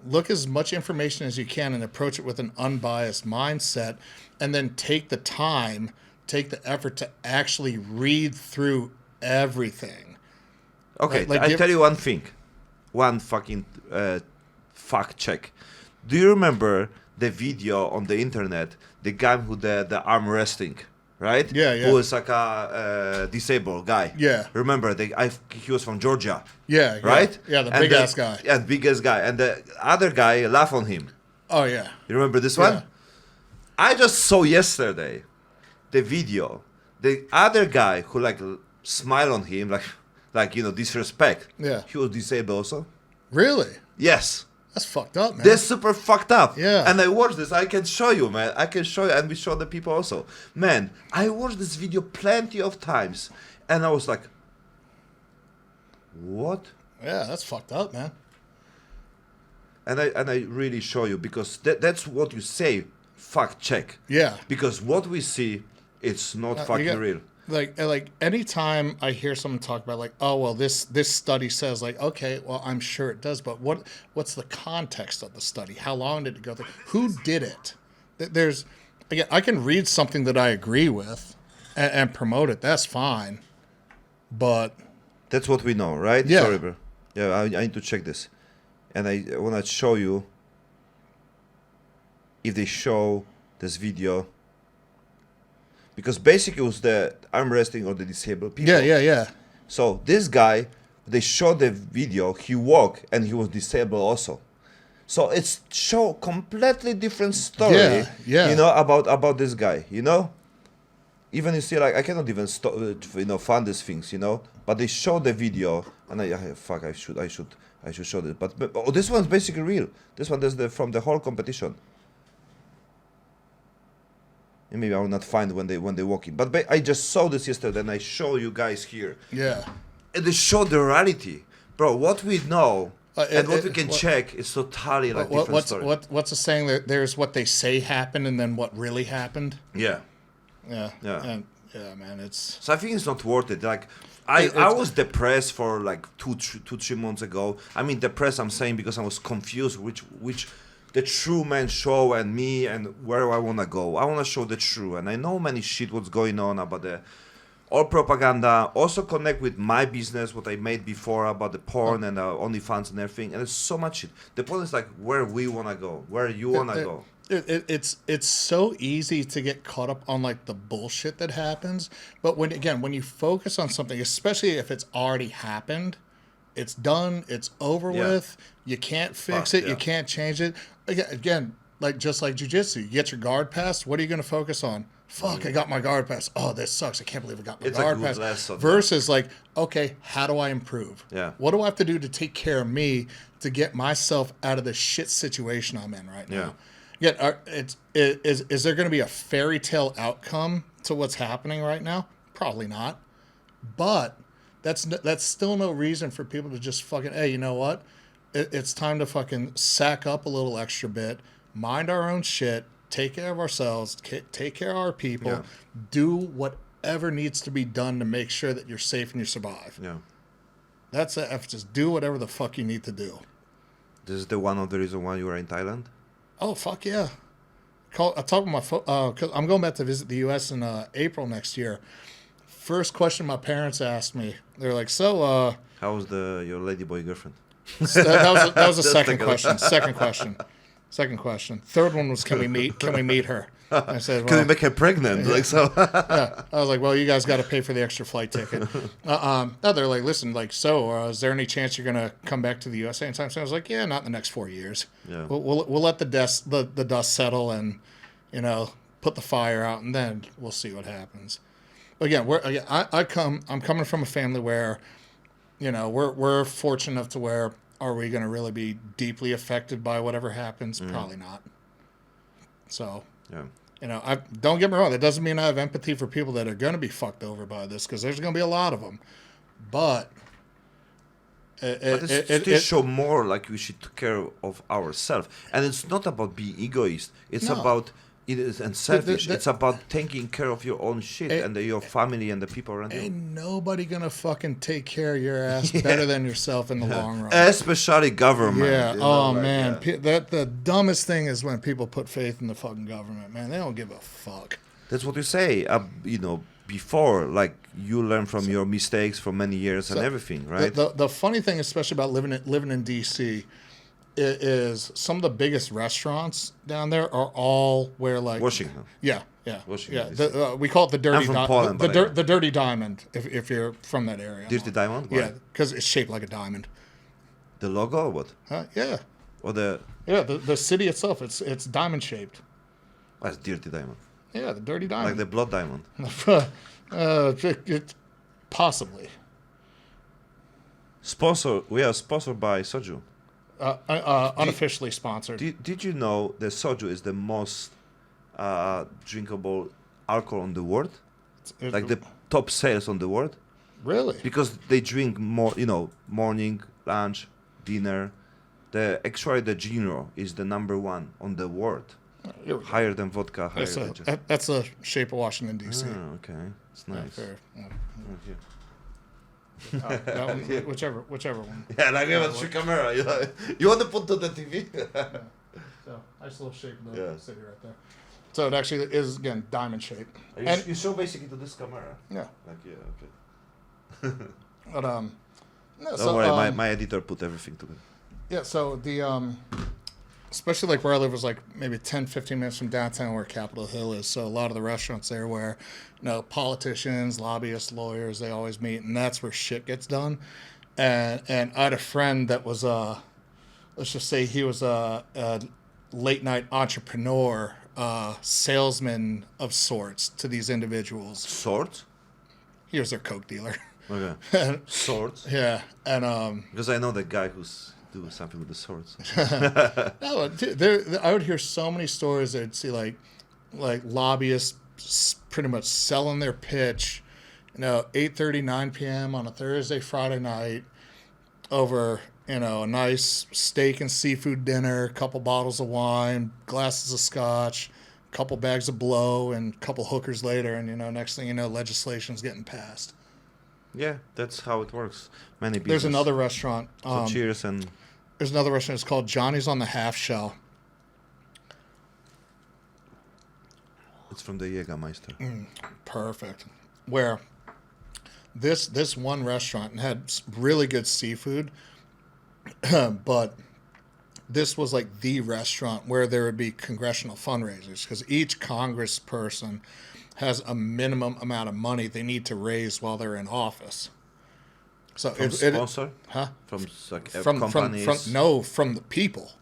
Look as much information as you can and approach it with an unbiased mindset, and then take the effort to actually read through everything. Okay, I'll tell you one thing. One fucking fact check. Do you remember the video on the internet, the guy who the arm wrestling, right? Yeah. Who was like a disabled guy. Yeah. Remember, he was from Georgia. Yeah. Right? Yeah, the big-ass guy. Yeah, the biggest guy. And the other guy laughed on him. Oh, yeah. You remember this one? I just saw yesterday the video. The other guy who like smiled on him, like disrespect. Yeah. He was disabled also. Really? Yes. That's fucked up, man. That's super fucked up. Yeah. And I watched this. I can show you, man. I can show you, and we show the people also. Man, I watched this video plenty of times, and I was like, what? Yeah, that's fucked up, man. And I really show you, because that's what you say, fact check. Yeah. Because what we see, it's not fucking real. Like anytime I hear someone talk about like, oh well, this study says, like, okay, well, I'm sure it does, but what's the context of the study? How long did it go through? Who did it? There's, again, I can read something that I agree with and promote it. That's fine, but that's what we know, right? Yeah. Sorry, bro. Yeah, I need to check this, and I want to show you if they show this video. Because basically it was the arm wrestling or the disabled people. Yeah. So this guy, they showed the video, he walked and he was disabled also. So it's show completely different story, about this guy, Even you see, like, I cannot even find these things, But they show the video, and I should show this. But this one's basically real. This one is from the whole competition. And maybe I will not find when they walk in. But I just saw this yesterday, and I show you guys here. Yeah. And they show the reality, bro. What we know and what we can check is totally different story. What's the saying? That there's what they say happened, and then what really happened. Yeah. Yeah. And man, it's. So I think it's not worth it. Like, I was depressed for like 2-3 months ago. I mean, depressed, I'm saying, because I was confused which the true man show and me and where I want to go. I want to show the true. And I know many shit what's going on about the all propaganda. Also connect with my business, what I made before about the porn and OnlyFans and everything. And it's so much shit. The point is like where we want to go, where you want to go. It's so easy to get caught up on like the bullshit that happens. But when you focus on something, especially if it's already happened, it's done, it's over with. You can't fix it. You can't change it. Again, like just like jiu-jitsu, you get your guard pass. What are you going to focus on? Fuck, I got my guard pass. Oh, this sucks. I can't believe I got my guard pass. Lesson, versus like, okay, how do I improve? Yeah. What do I have to do to take care of me to get myself out of the shit situation I'm in right now? Yeah. Is there going to be a fairy tale outcome to what's happening right now? Probably not. But that's still no reason for people to just fucking, hey, you know what? It's time to fucking sack up a little extra bit mind our own shit, take care of ourselves, take care of our people, Yeah. do whatever needs to be done to make sure that you're safe and you survive. Yeah. That's the emphasis. Do whatever the fuck you need to do. This is the one of the reason why you are in Thailand. Oh, fuck yeah. I talked with my because I'm going back to visit the U.S. in April next year. First question my parents asked me, they're like, so, How was your ladyboy girlfriend? that was a Just second thinking. question. Second question. Third one was, can we meet her? I said, Can well, we make her pregnant? Like so. yeah. I was like, well, you guys got to pay for the extra flight ticket. No, they're like, listen, like, so is there any chance you're gonna come back to the U.S. anytime soon? I was like, yeah, not in the next 4 years. Yeah. We'll let the dust settle and, you know, put the fire out, and then we'll see what happens. But again, I'm coming from a family where, you know, we're fortunate enough to where, are we going to really be deeply affected by whatever happens? Probably not. So, Yeah. you know, don't get me wrong. That doesn't mean I have empathy for people that are going to be fucked over by this, because there's going to be a lot of them. But It still show more like we should take care of ourselves, and it's not about being egoist. It's No. about it is and selfish. the- It's about taking care of your own shit and your family and the people around you. ain't nobody going to fucking take care of your ass better than yourself in the long run. Especially government. Yeah. you know, Oh like, man, yeah. the dumbest thing is when people put faith in the fucking government. Man, they don't give a fuck. That's what you say. You know, before, like you learn from your mistakes for many years and everything, right? The funny thing, especially about living in DC, is some of the biggest restaurants down there are all where like Washington. Yeah. Washington, Yeah. We call it the dirty from diamond. Poland, by the way. The dirty diamond. If you're from that area. Dirty Diamond. Why? Yeah, because it's shaped like a diamond. The logo or what? Yeah. Or the The city itself, it's diamond shaped. what's Dirty Diamond? Yeah, the dirty Like diamond. the blood diamond. Possibly. We are sponsored by soju. Unofficially sponsored. Did you know that soju is the most drinkable alcohol on the world? Like the top sales on the world? Really? Because they drink more, you know, morning, lunch, dinner. Actually the Gino is the number one on the world. Higher than vodka, higher than just... That's the shape of Washington, D.C. Oh, okay. It's nice. Fair. Yeah. Okay. That one, whichever one. Yeah, like we have a three camera. You want to put to the TV? So nice little shape of Yeah. the city right there. So it actually is, again, diamond shaped. You show basically to this camera. Yeah. Like, yeah, okay. But no, Don't worry, my editor put everything together. yeah. So the especially like where I live was like maybe 10, 15 minutes from downtown where Capitol Hill is. So a lot of the restaurants there where, you know, politicians, lobbyists, lawyers, they always meet, and that's where shit gets done. And I had a friend that was let's just say he was a late night entrepreneur, salesman of sorts to these individuals. Swords? He was their coke dealer. Okay. Swords? Yeah, and Because I know the guy who's doing something with the swords. no, dude, I would hear so many stories. I'd see like lobbyists pretty much selling their pitch, you know, 8:30, 9 p.m. on a Thursday, Friday night, over, you know, a nice steak and seafood dinner, a couple bottles of wine, glasses of scotch, a couple bags of blow, and a couple hookers later, and, you know, next thing you know, legislation's getting passed. Yeah, that's how it works. Many people. There's another restaurant. So cheers and... There's another restaurant. It's called Johnny's on the Half Shell. It's from the Jägermeister. Perfect. Where this one restaurant had really good seafood, but this was like the restaurant where there would be congressional fundraisers, because each congressperson has a minimum amount of money they need to raise while they're in office. So From sponsor? huh? From like From companies? from the people.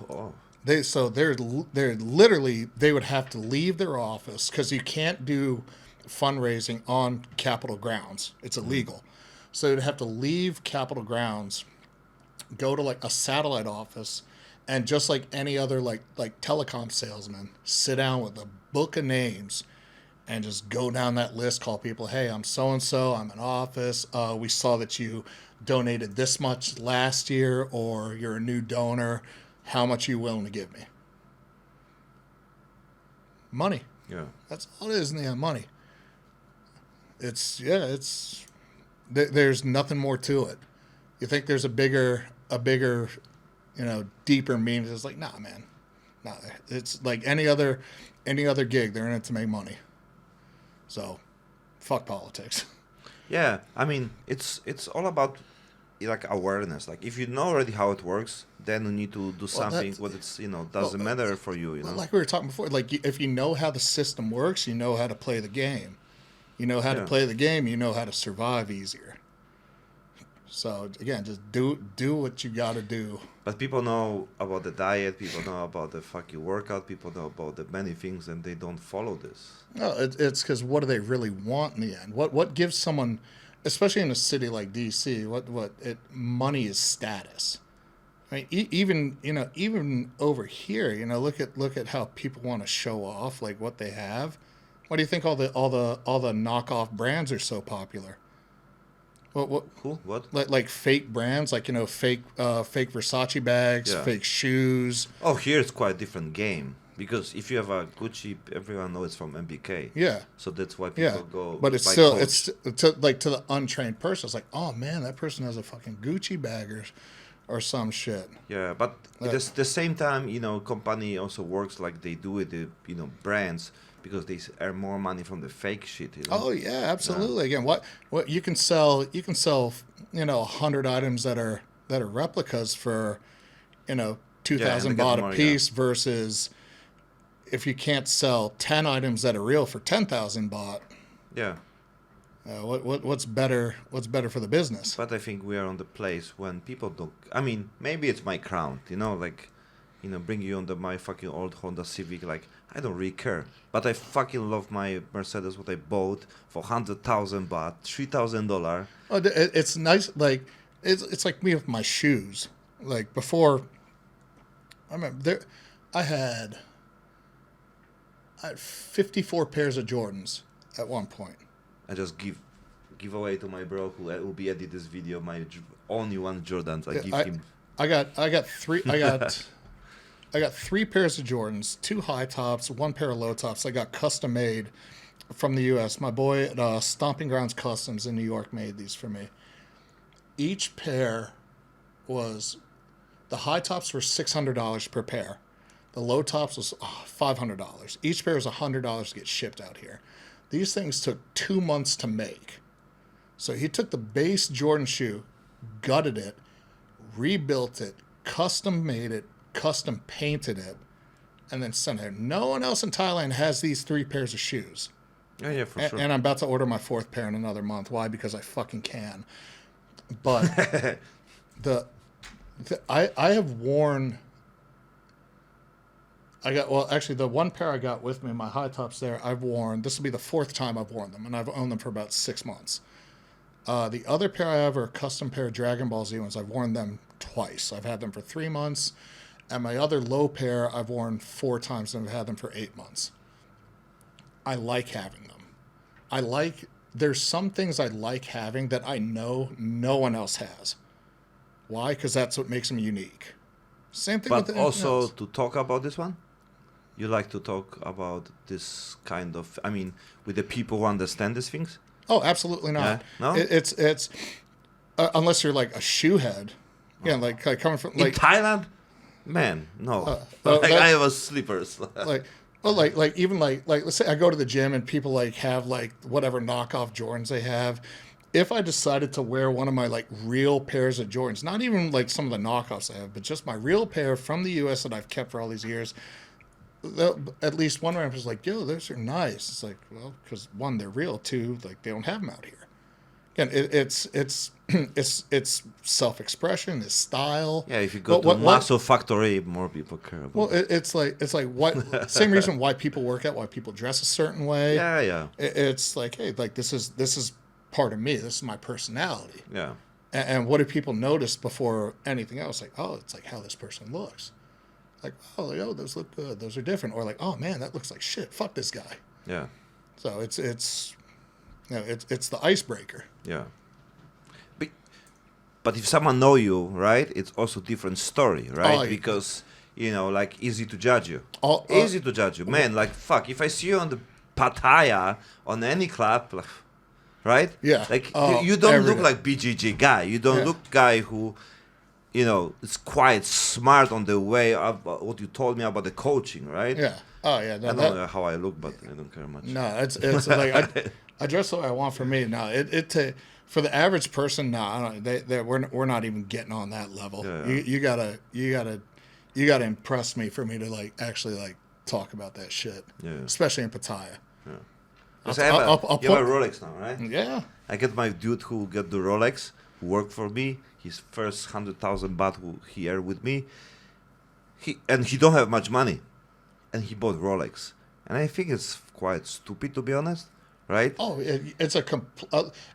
Oh. They're literally, they would have to leave their office, because you can't do fundraising on Capitol grounds. It's illegal. So they'd have to leave Capitol grounds, go to like a satellite office, and just like any other like telecom salesman, sit down with a book of names and just go down that list, call people, hey, I'm so-and-so, I'm in office. We saw that you donated this much last year, or you're a new donor. How much are you willing to give me? Money. Yeah. That's all it is in the end, money. There's nothing more to it. You think there's a bigger, deeper meaning. It's like, nah, man. Nah, it's like any other gig. They're in it to make money. So, fuck politics. Yeah, I mean, it's all about like awareness. Like if you know already how it works, then you need to do something. What it's doesn't matter for you. Like we were talking before. Like if you know how the system works, you know how to play the game. You know how to play the game. You know how to survive easier. So again, just do what you got to do. But people know about the diet. People know about the fucking workout. People know about the many things, and they don't follow this. No, it's because what do they really want in the end? What gives someone, especially in a city like DC, money is status. I mean, even over here, look at how people want to show off like what they have. Why do you think all the knockoff brands are so popular? What? Cool. What? Like fake brands, like fake Versace bags, fake shoes. Oh, here it's quite a different game because if you have a Gucci, everyone knows it's from MBK. Yeah. So that's why people go. But it's still Coach. It's to the untrained person. It's like, oh man, that person has a fucking Gucci bag or some shit. Yeah, but at the same time, company also works like they do with the brands. Because they earn more money from the fake shit. Oh yeah, absolutely. Yeah. Again, what you can sell 100 items that are replicas for, 2,000 baht a piece versus if you can't sell 10 items that are real for 10,000 baht. Yeah. What's better? What's better for the business? But I think we are on the place when people don't. I mean, maybe it's my crown, bring you on my fucking old Honda Civic, like. I don't really care, but I fucking love my Mercedes. What I bought for 100,000 baht, $3,000. Oh, it's nice. Like it's like me with my shoes. Like before, I remember I had 54 pairs of Jordans at one point. I just give away to my bro who will be edit this video my only one Jordans. I give him. I got three. I got 3 pairs of Jordans, 2 high tops, 1 pair of low tops. I got custom made from the U.S. My boy at Stomping Grounds Customs in New York made these for me. Each pair was, the high tops were $600 per pair. The low tops was $500. Each pair was $100 to get shipped out here. These things took 2 months to make. So he took the base Jordan shoe, gutted it, rebuilt it, custom made it, custom painted it, and then sent it. No one else in Thailand has these 3 pairs of shoes. Yeah, for sure. And I'm about to order my 4th pair in another month. Why? Because I fucking can. But I have worn. Actually, the 1 pair I got with me, my high tops there, I've worn. This will be the 4th time I've worn them, and I've owned them for about 6 months. The other pair I have are a custom pair of Dragon Ball Z ones. I've worn them twice. I've had them for 3 months. And my other low pair I've worn 4 times and I've had them for 8 months. I like having them. There's some things I like having that I know no one else has. Why? Because that's what makes them unique. Same thing with anything also else. To talk about this one, you like to talk about this kind of, with the people who understand these things? Oh, absolutely not. Yeah? No? It's unless you're like a shoe head. Yeah, like coming from in Thailand? Man, no. I have slippers. Even let's say I go to the gym and people have whatever knockoff Jordans they have. If I decided to wear one of my real pairs of Jordans, not even some of the knockoffs I have, but just my real pair from the U.S. that I've kept for all these years, at least one rapper's like, yo, those are nice. It's like, well, because 1, they're real. 2, they don't have them out here. Again, it's self-expression, it's style. Yeah, if you go to Muscle Factory, more people care about. Well, it's like what same reason why people work out, why people dress a certain way. Yeah. It's like, hey, this is part of me. This is my personality. Yeah. And what do people notice before anything else? Like, oh, it's like how this person looks. Like, oh, those look good. Those are different. Or like, oh man, that looks like shit. Fuck this guy. Yeah. So it's the icebreaker. Yeah. But if someone know you, right, it's also different story, right? Oh, because like easy to judge you. All- Easy to judge you, man. Like fuck, if I see you on the Pattaya on any club, like, right? Yeah. Like Oh, you don't every look day. like BJJ guy. You don't Yeah. look guy who, is quite smart on the way of what you told me about the coaching, right? Yeah. Oh yeah. I No, don't that, know how I look, but I don't care much. no, it's like I dress the way I want for me. No, for the average person, no, I don't. We're not even getting on that level. Yeah. You gotta impress me for me to like actually like talk about that shit. Yeah. Especially in Pattaya. Because I'll you have a Rolex now, right? Yeah. I get my dude who get the Rolex, who worked for me. His first 100,000 baht who here with me. He don't have much money, and he bought Rolex. And I think it's quite stupid, to be honest, right? Oh, it's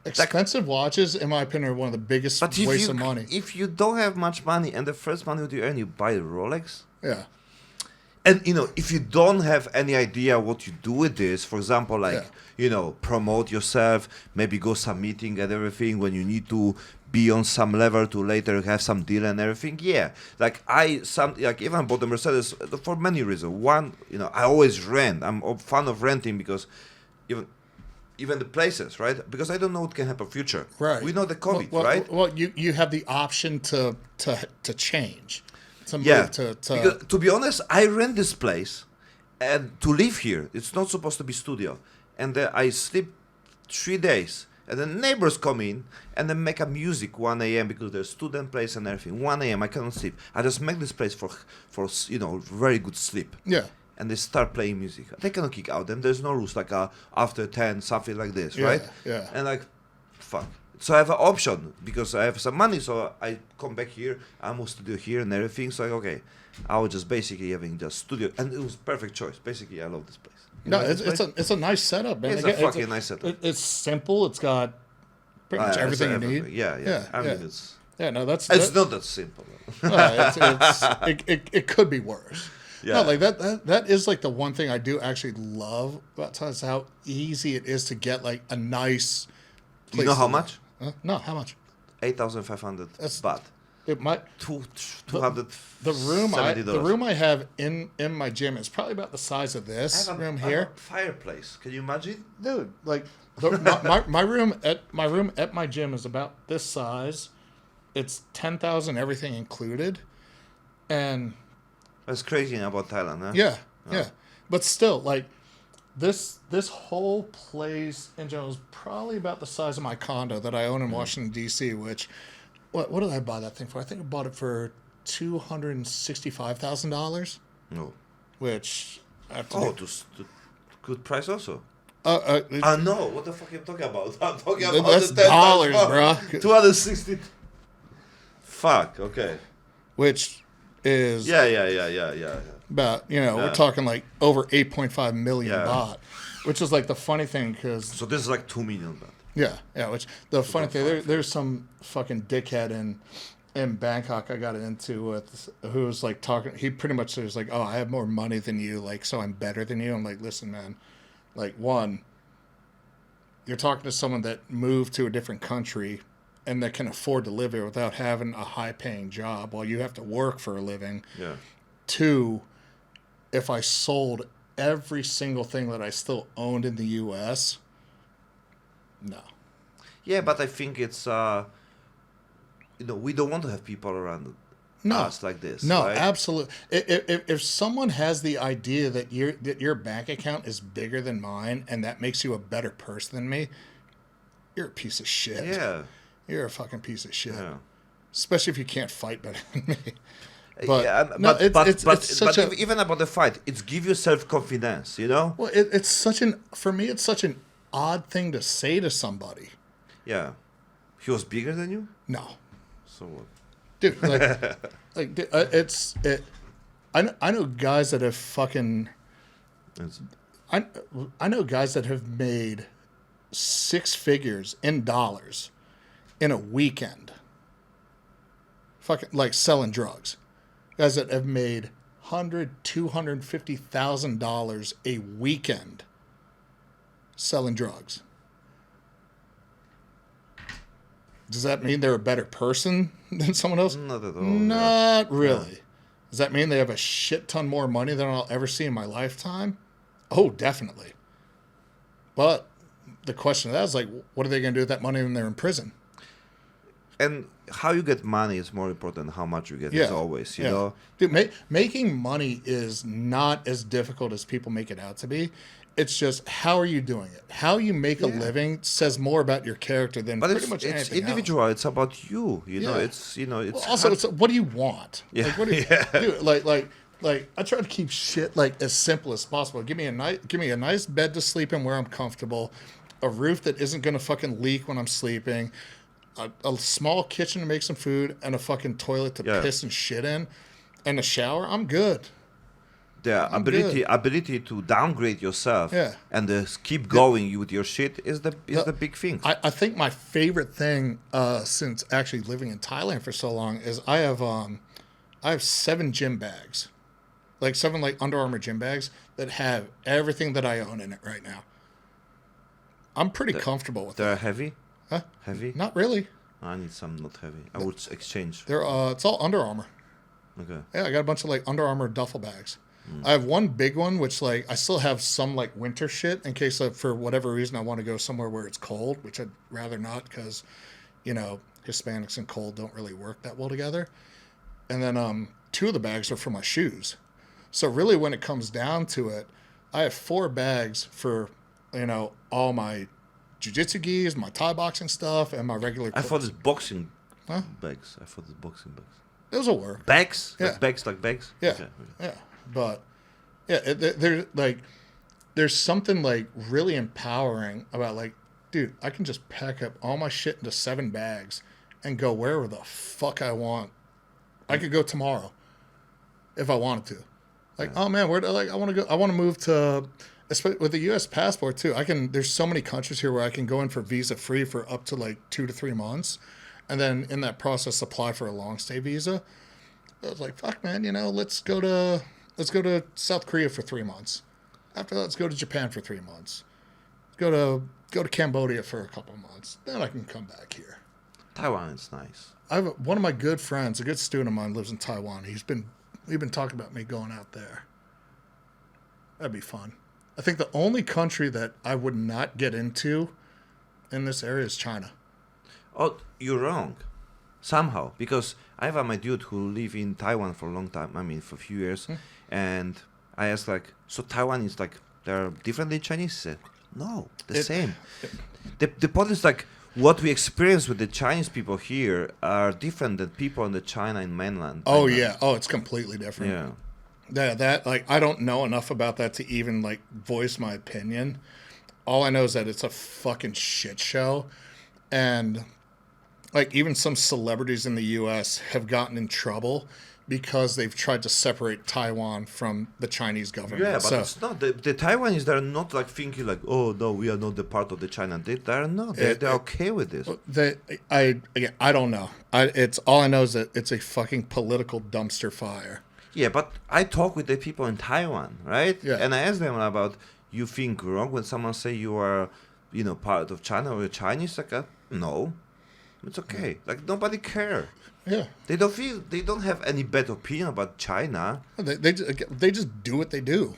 expensive watches, in my opinion, are one of the biggest But wastes of money. if you don't have much money and the first money you earn, you buy a Rolex. Yeah. And if you don't have any idea what you do with this, for example, like promote yourself, maybe go some meeting and everything when you need to be on some level to later have some deal and everything. Yeah, like even bought the Mercedes for many reasons. One, I always rent. I'm a fan of renting because even the places, right? Because I don't know what can happen future. Right. We know the COVID, well, right? Well, you have the option to change. To move Yeah, to because to be honest, I rent this place, and to live here, it's not supposed to be studio. And I sleep 3 days, and the neighbors come in and then make a music 1 a.m. because there's student place and everything. 1 a.m. I cannot sleep. I just make this place for very good sleep. yeah. And they start playing music. They cannot kick out them. There's no rules like after 10 something like this, right? Yeah. And like, fuck. So I have an option because I have some money. So I come back here. I move studio here and everything. So okay, I was just basically having just studio, and it was perfect choice. Basically, I love this place. You No, like this place? it's a nice setup, man. It's a fucking nice setup. It's simple. It's got pretty much everything you need. Yeah. I mean, it's no, not that simple. it could be worse. Yeah. No, like that is like the one thing I do actually love about Thailand is how easy it is to get like a nice place. You know how to much? live. No, how much? 8,500 baht. It might 200. the room I have in my gym is probably about the size of this room I here. have a fireplace. Can you imagine? Dude, like my room at my gym is about this size. It's 10,000 everything included, and That's crazy about Thailand, huh? yeah. But still, like this whole place in general is probably about the size of my condo that I own in Washington D.C. Which, what did I buy that thing for? I think I bought it for $265,000. No. Which I have to to good price also. No, what the fuck are you talking about? I'm talking about that's the 10 dollars, times bro. 260. Fuck. Okay. which is Yeah. about we're talking like over 8.5 million Yeah. baht, which is like the funny thing because So this is like 2 million baht. yeah. Which the funny thing there's some fucking dickhead in Bangkok I got into with who was like talking. He pretty much says like, "Oh, I have more money than you, like so I'm better than you." I'm like, "Listen, man, like one, you're talking to someone that moved to a different country." And that can afford to live there without having a high-paying job while you have to work for a living. Yeah. 2, if I sold every single thing that I still owned in the U.S., no. Yeah, but I think it's we don't want to have people around us like this. No, right? absolutely. If someone has the idea that your bank account is bigger than mine and that makes you a better person than me, you're a piece of shit. Yeah. You're a fucking piece of shit. Yeah. Especially if you can't fight better than me. Even about the fight, it's give you self-confidence, Well, it's such an odd thing to say to somebody. Yeah. He was bigger than you? No. So what? Dude, I know guys that have fucking... I know guys that have made 6 figures in dollars in a weekend. Fucking like selling drugs. Guys that have made $250,000 a weekend selling drugs. Does that mean they're a better person than someone else? Not at all. Not really. Does that mean they have a shit ton more money than I'll ever see in my lifetime? Oh, definitely. But the question of that is like, what are they going to do with that money when they're in prison? And how you get money is more important than how much you get. As always, you know. Dude, making money is not as difficult as people make it out to be. It's just how are you doing it? How you make a living says more about your character than pretty much anything else. It's individual. It's about you. You know. It's It's well, also, it's what do you want? Yeah. Like, what do you, dude, like I try to keep shit like as simple as possible. Give me a nice bed to sleep in where I'm comfortable, a roof that isn't gonna fucking leak when I'm sleeping, a small kitchen to make some food, and a fucking toilet to piss and shit in, and a shower. I'm good. The ability to downgrade yourself and keep going with your shit is the big thing. I think my favorite thing since actually living in Thailand for so long is I have 7 gym bags, like 7 like Under Armour gym bags that have everything that I own in it right now. I'm pretty comfortable with they're that. Heavy? Huh? Heavy? Not really. I need some not heavy. I would exchange. They're it's all Under Armour. Okay. Yeah, I got a bunch of like Under Armour duffel bags. I have one big one, which like I still have some like winter shit in case for whatever reason I want to go somewhere where it's cold, which I'd rather not because, you know, Hispanics and cold don't really work that well together. And then 2 of the bags are for my shoes. So really when it comes down to it, I have 4 bags for, you know, all my jiu-jitsu gis, my Thai boxing stuff, and my regular clothes. I thought it's boxing bags. Those will work. Bags? Yeah. Like bags? Yeah. Okay. Yeah. But yeah, there's something like really empowering about like, dude, I can just pack up all my shit into 7 bags and go wherever the fuck I want. I could go tomorrow if I wanted to. Like, oh man, I want to go. I want to move to, with the U.S. passport too. There's so many countries here where I can go in for visa free for up to like 2 to 3 months, and then in that process apply for a long stay visa. I was like, fuck, man, you know, let's go to South Korea for 3 months. After that, let's go to Japan for 3 months. Go to Cambodia for a couple of months. Then I can come back here. Taiwan is nice. One of my good friends, a good student of mine, lives in Taiwan. We've been talking about me going out there. That'd be fun. I think the only country that I would not get into in this area is China. Oh, you're wrong. Somehow, because I have my dude who live in Taiwan for a long time. I mean, for a few years, and I asked like, so Taiwan is like they're different than Chinese? He said, no, the same. The point is like what we experience with the Chinese people here are different than people in the China and mainland. Oh yeah, it's completely different. Yeah. Yeah, that like I don't know enough about that to even like voice my opinion. All I know is that it's a fucking shit show, and like even some celebrities in the U.S. have gotten in trouble because they've tried to separate Taiwan from the Chinese government. Yeah, but it's not the Taiwanese. They're not like thinking like, oh no, we are not the part of the China. They're not. They're okay with this. I don't know. It's all I know is that it's a fucking political dumpster fire. Yeah, but I talk with the people in Taiwan, right? Yeah. And I ask them about, you think wrong when someone say you are, you know, part of China or you're Chinese? Like, no, it's okay. Like nobody care. Yeah. They don't have any bad opinion about China. They just do what they do.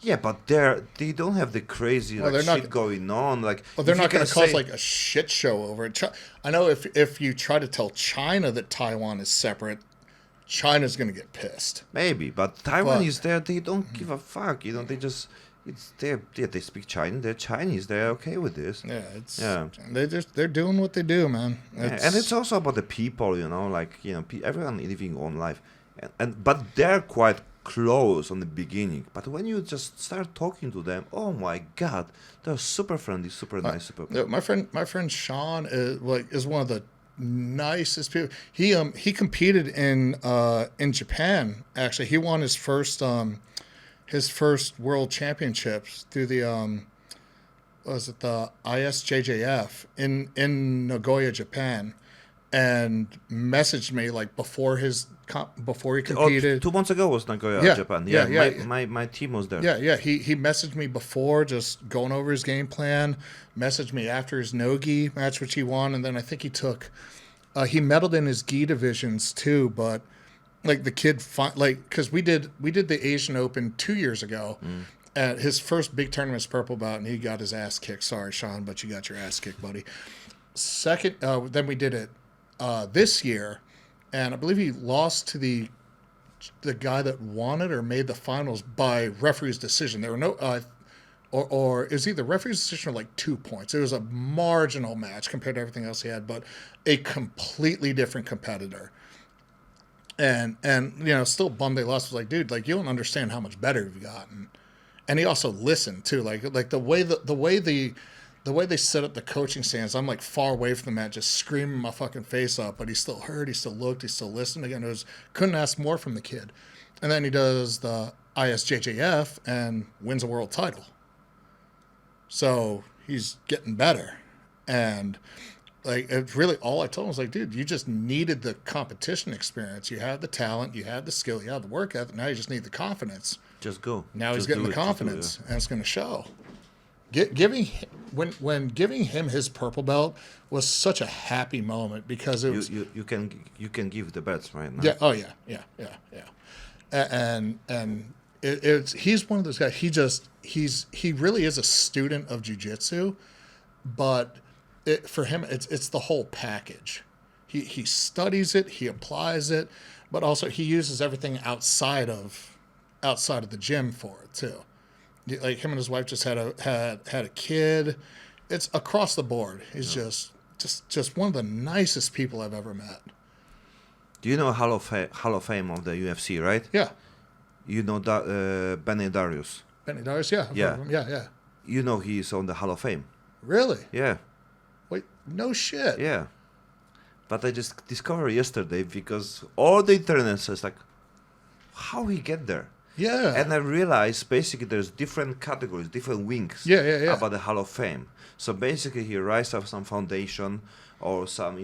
Yeah, but they don't have the crazy shit going on. Like, well, they're not going to cause like a shit show over it. I know if you try to tell China that Taiwan is separate, China's going to get pissed. Maybe, but Taiwan is there. They don't give a fuck. You know, they just they speak Chinese. They're Chinese. They're okay with this. Yeah, they're doing what they do, man. And it's also about the people. You know, like everyone living their own life, but they're quite close on the beginning. But when you just start talking to them, oh my god, they're super friendly, super nice, super. My friend Sean is one of the nicest people. He competed in Japan. Actually, he won his first world championships through the the ISJJF in Nagoya, Japan, and messaged me like before he competed. 2 months ago was Nagoya, Japan. My team was there. Yeah. He messaged me before, just going over his game plan. Messaged me after his no-gi match, which he won, and then I think he medaled in his gi divisions too. But like the kid, like because we did the Asian Open 2 years ago. At his first big tournament's purple belt, and he got his ass kicked. Sorry, Sean, but you got your ass kicked, buddy. Second, then we did it this year, and I believe he lost to the guy that won it or made the finals by referee's decision. There were no, or it was either referee's decision or like 2 points. It was a marginal match compared to everything else he had, but a completely different competitor. And still bummed they lost. Was like, dude, like you don't understand how much better you've gotten. And he also listened too, like the way they set up the coaching stands. I'm like far away from the mat, just screaming my fucking face up. But he still heard, he still looked, he still listened. Again, couldn't ask more from the kid. And then he does the ISJJF and wins a world title. So he's getting better. And like it's really all I told him was like, dude, you just needed the competition experience. You had the talent, you had the skill, you had the work ethic. Now you just need the confidence. Just go. Now he's getting the confidence, and it's going to show. Giving him his purple belt was such a happy moment because it was you can give the belts right now. Yeah. Oh yeah. And it's he's one of those guys. He really is a student of jiu-jitsu, but for him it's the whole package. He studies it, he applies it, but also he uses everything outside of the gym for it too. Like him and his wife just had a kid. It's across the board. He's just one of the nicest people I've ever met. Do you know Hall of Fame of the UFC, right? Yeah. You know Benny Darius. Benny Darius, yeah. Yeah. You know he's on the Hall of Fame. Really? Yeah. Wait, no shit. Yeah. But I just discovered yesterday because all the internet says like, how he get there? Yeah. And I realized basically there's different categories, different wings about the Hall of Fame. So basically he rises up some foundation or some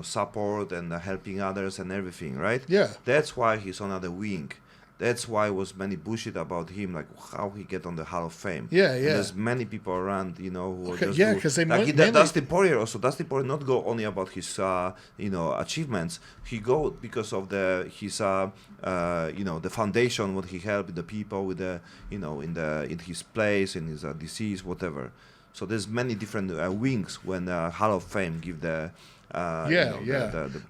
support and helping others and everything, right? Yeah. That's why he's on another wing. That's why was many bullshit about him, like how he get on the Hall of Fame. Yeah. And there's many people around, who are just because they like mainly... Dustin Poirier also. Dustin Poirier not go only about his achievements. He go because of his the foundation what he helped the people with the in his place in his disease whatever. So there's many different wings when Hall of Fame give the.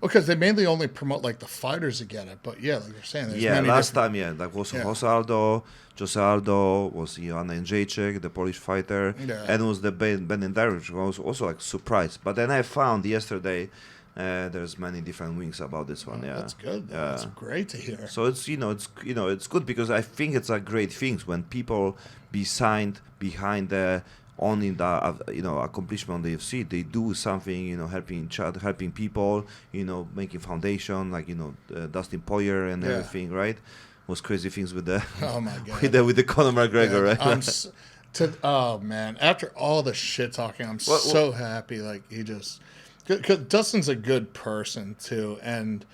Because they mainly only promote like the fighters that get it, but yeah, like you're saying, there's many last time, like was Jose Aldo was Joanna Jędrzejczyk, the Polish fighter, and it was the Ben Darius was also like surprised. But then I found yesterday there's many different wings about this one. Yeah, that's good. That's great to hear. So it's it's good because I think it's a great thing when people be signed behind the. Only the accomplishment on the UFC, they do something, helping each other, helping people, making foundation, like Dustin Poirier and everything, right? Was crazy things with the oh my god with the Conor McGregor, right? Oh man, after all the shit talking, I'm so happy. Like he just, cause Dustin's a good person too, and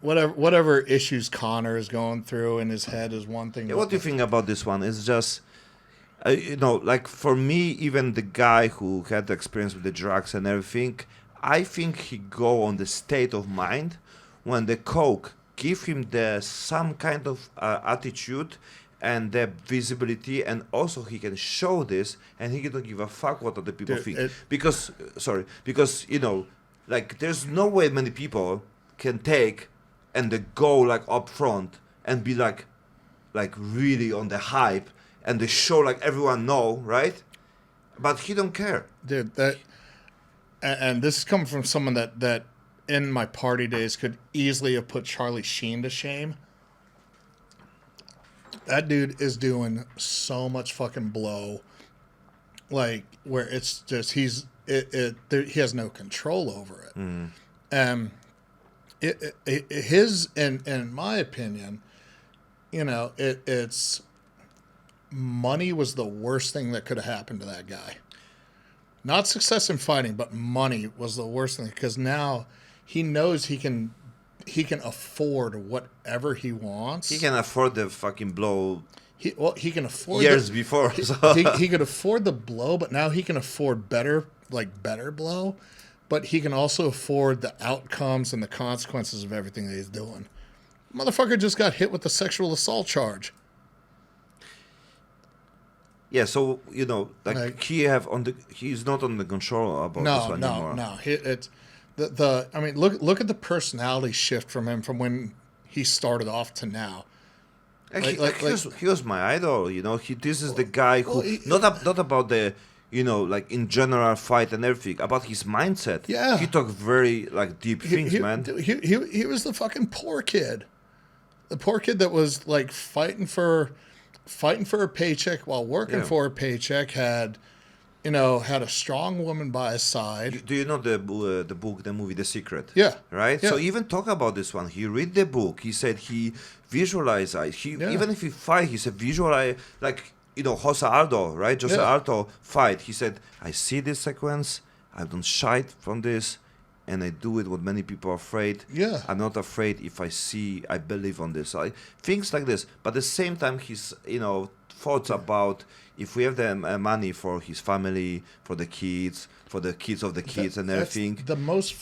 whatever issues Conor is going through in his head is one thing. Yeah, what do you think about this one? It's just. Like for me, even the guy who had the experience with the drugs and everything, I think he go on the state of mind when the coke give him some kind of attitude and the visibility, and also he can show this, and he don't give a fuck what other people think. Because like there's no way many people can take and they go like up front and be like really on the hype. And they show like everyone know, right? But he don't care. Dude, and this is coming from someone that in my party days could easily have put Charlie Sheen to shame. That dude is doing so much fucking blow. Like where it's just he has no control over it. Mm. In my opinion, it's money was the worst thing that could have happened to that guy. Not success in fighting, but money was the worst thing because now he knows he can afford whatever he wants. He can afford the fucking blow. He can afford years before. So. He could afford the blow, but now he can afford better blow. but he can also afford the outcomes and the consequences of everything that he's doing. Motherfucker just got hit with the sexual assault charge. Yeah, so he's not on the control about this one anymore. No. It's I mean, look at the personality shift from him from when he started off to now. He was my idol, This is the guy who not about the in general fight and everything, about his mindset. Yeah, he talked very deep things, man. He was the fucking poor kid, that was fighting for a paycheck while working for a paycheck. Had a strong woman by his side. Do you know the book, the movie, The Secret? Yeah. Right? Yeah. So even talk about this one. He read the book. He said he visualized. Even if he fight, he said visualize, Jose Aldo, right? Jose Aldo fight. He said, I see this sequence. I don't shy from this. And I do it what many people are afraid. Yeah. I'm not afraid if I believe on this. Things like this. But at the same time, his, thoughts about if we have the money for his family, for the kids of the kids and everything,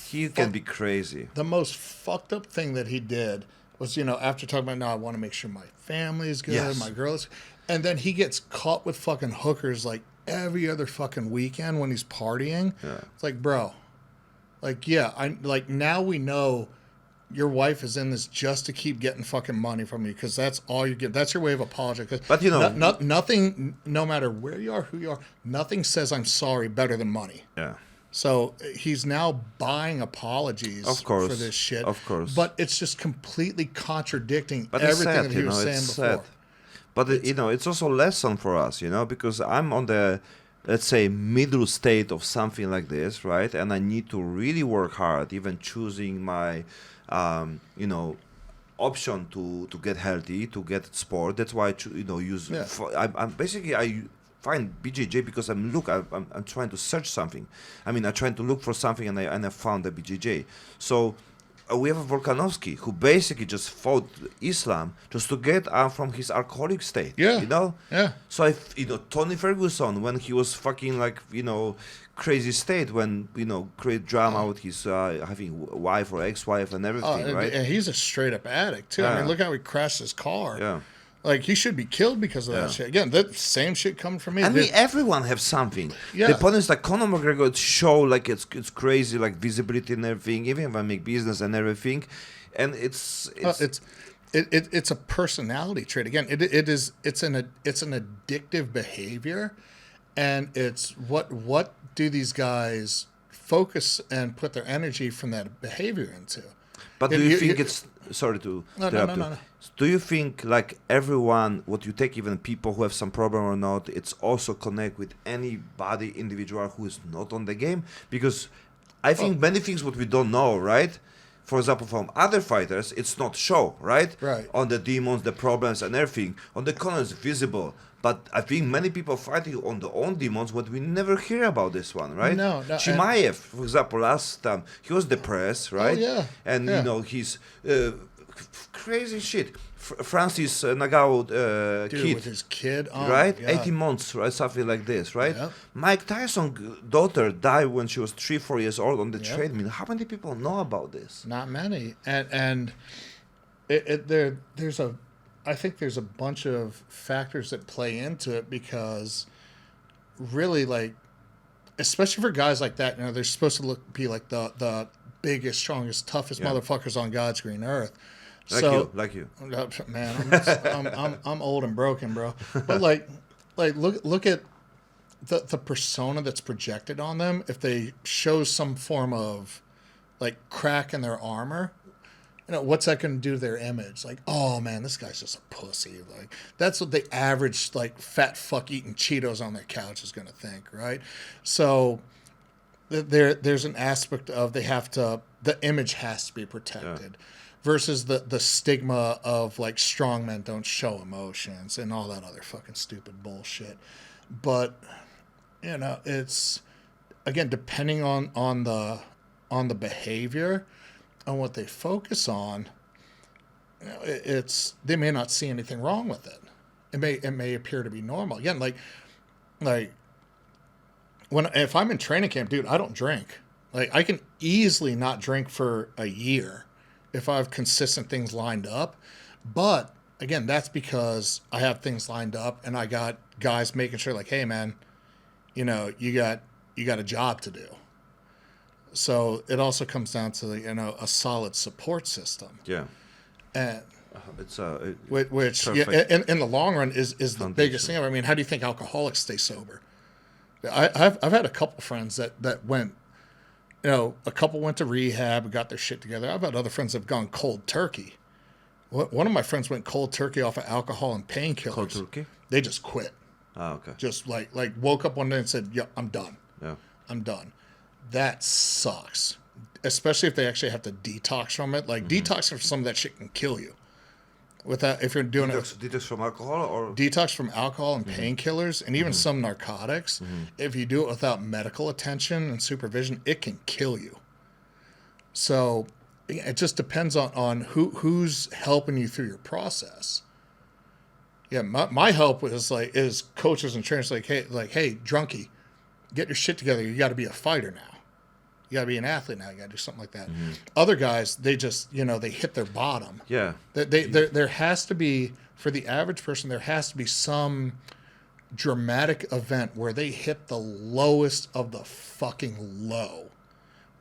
he can be crazy. The most fucked up thing that he did was, after talking about, no, I want to make sure my family is good, my girls, and then he gets caught with fucking hookers every other fucking weekend when he's partying. Yeah. It's bro, now we know your wife is in this just to keep getting fucking money from you because that's all you get. That's your way of apologizing. But nothing, no matter where you are, who you are, nothing says I'm sorry better than money. Yeah. So he's now buying apologies for this shit. Of course. But it's just completely contradicting everything that he was saying before. Sad. But it's also a lesson for us, because I'm on the, let's say, middle state of something like this, right? And I need to really work hard, even choosing my, option to get healthy, to get sport. That's why I use. Yeah. I find BJJ because I'm trying to search something. I'm trying to look for something, and I found the BJJ. So. We have a Volkanovski who basically just fought Islam just to get out from his alcoholic state. Yeah. Yeah. So Tony Ferguson, when he was fucking crazy state, when create drama with his having wife or ex-wife and everything, right? And he's a straight up addict too. Yeah. Look how he crashed his car. Yeah. He should be killed because of that shit. Again, that same shit coming from me. Everyone have something. Yeah. The opponents Conor McGregor show it's crazy, visibility and everything. Even if I make business and everything, and it's a personality trait. Again, it's an addictive behavior, and it's what do these guys focus and put their energy from that behavior into? But do you think it's sorry to interrupt you. No. Do you think everyone, what you take, even people who have some problem or not, it's also connect with anybody individual who is not on the game? Because I think many things what we don't know, right? For example, from other fighters, it's not show, right? Right. On the demons, the problems and everything. On the corner it's visible. But I think many people fighting on their own demons, but we never hear about this one, right? No. Chimaev, for example, last time, he was depressed, right? Oh, yeah. And, he's crazy shit. Francis Nagao kid. With his kid. Oh, right? 18 months, right? Something like this, right? Yep. Mike Tyson's daughter died when she was 3-4 years old on the treadmill. How many people know about this? Not many. And I think there's a bunch of factors that play into it because really especially for guys like that, they're supposed to be the biggest, strongest, toughest motherfuckers on God's green earth. Like you. Man, I'm old and broken, bro. But look at the persona that's projected on them. If they show some form of crack in their armor, what's that going to do to their image? Oh man, this guy's just a pussy. That's what the average fat fuck eating Cheetos on their couch is going to think, right? So there's an aspect of the image has to be protected. Yeah. Versus the stigma of strong men don't show emotions and all that other fucking stupid bullshit. But it's again depending on the behavior and what they focus on. They may not see anything wrong with it. It may appear to be normal. Again, if I'm in training camp, dude, I don't drink. Like I can easily not drink for a year if I have consistent things lined up. But again, that's because I have things lined up and I got guys making sure like, hey man, you got a job to do. So it also comes down to a solid support system. Yeah. And It's which in the long run is the biggest thing. I mean, how do you think alcoholics stay sober? I've had a couple friends that went, a couple went to rehab and got their shit together. I've had other friends that have gone cold turkey. One of my friends went cold turkey off of alcohol and painkillers. Cold turkey? They just quit. Oh, okay. Just like woke up one day and said, "Yeah, I'm done. Yeah, I'm done." That sucks, especially if they actually have to detox from it. Like detox from some of that shit can kill you. With that, if you're doing detox from alcohol or detox from alcohol and painkillers and even some narcotics, if you do it without medical attention and supervision, it can kill you. So it just depends on who's helping you through your process. Yeah, my help is coaches and trainers like, hey, drunkie, get your shit together. You got to be a fighter now. You got to be an athlete now. You got to do something like that. Other guys, they just, they hit their bottom. Yeah. There has to be, for the average person, there has to be some dramatic event where they hit the lowest of the fucking low.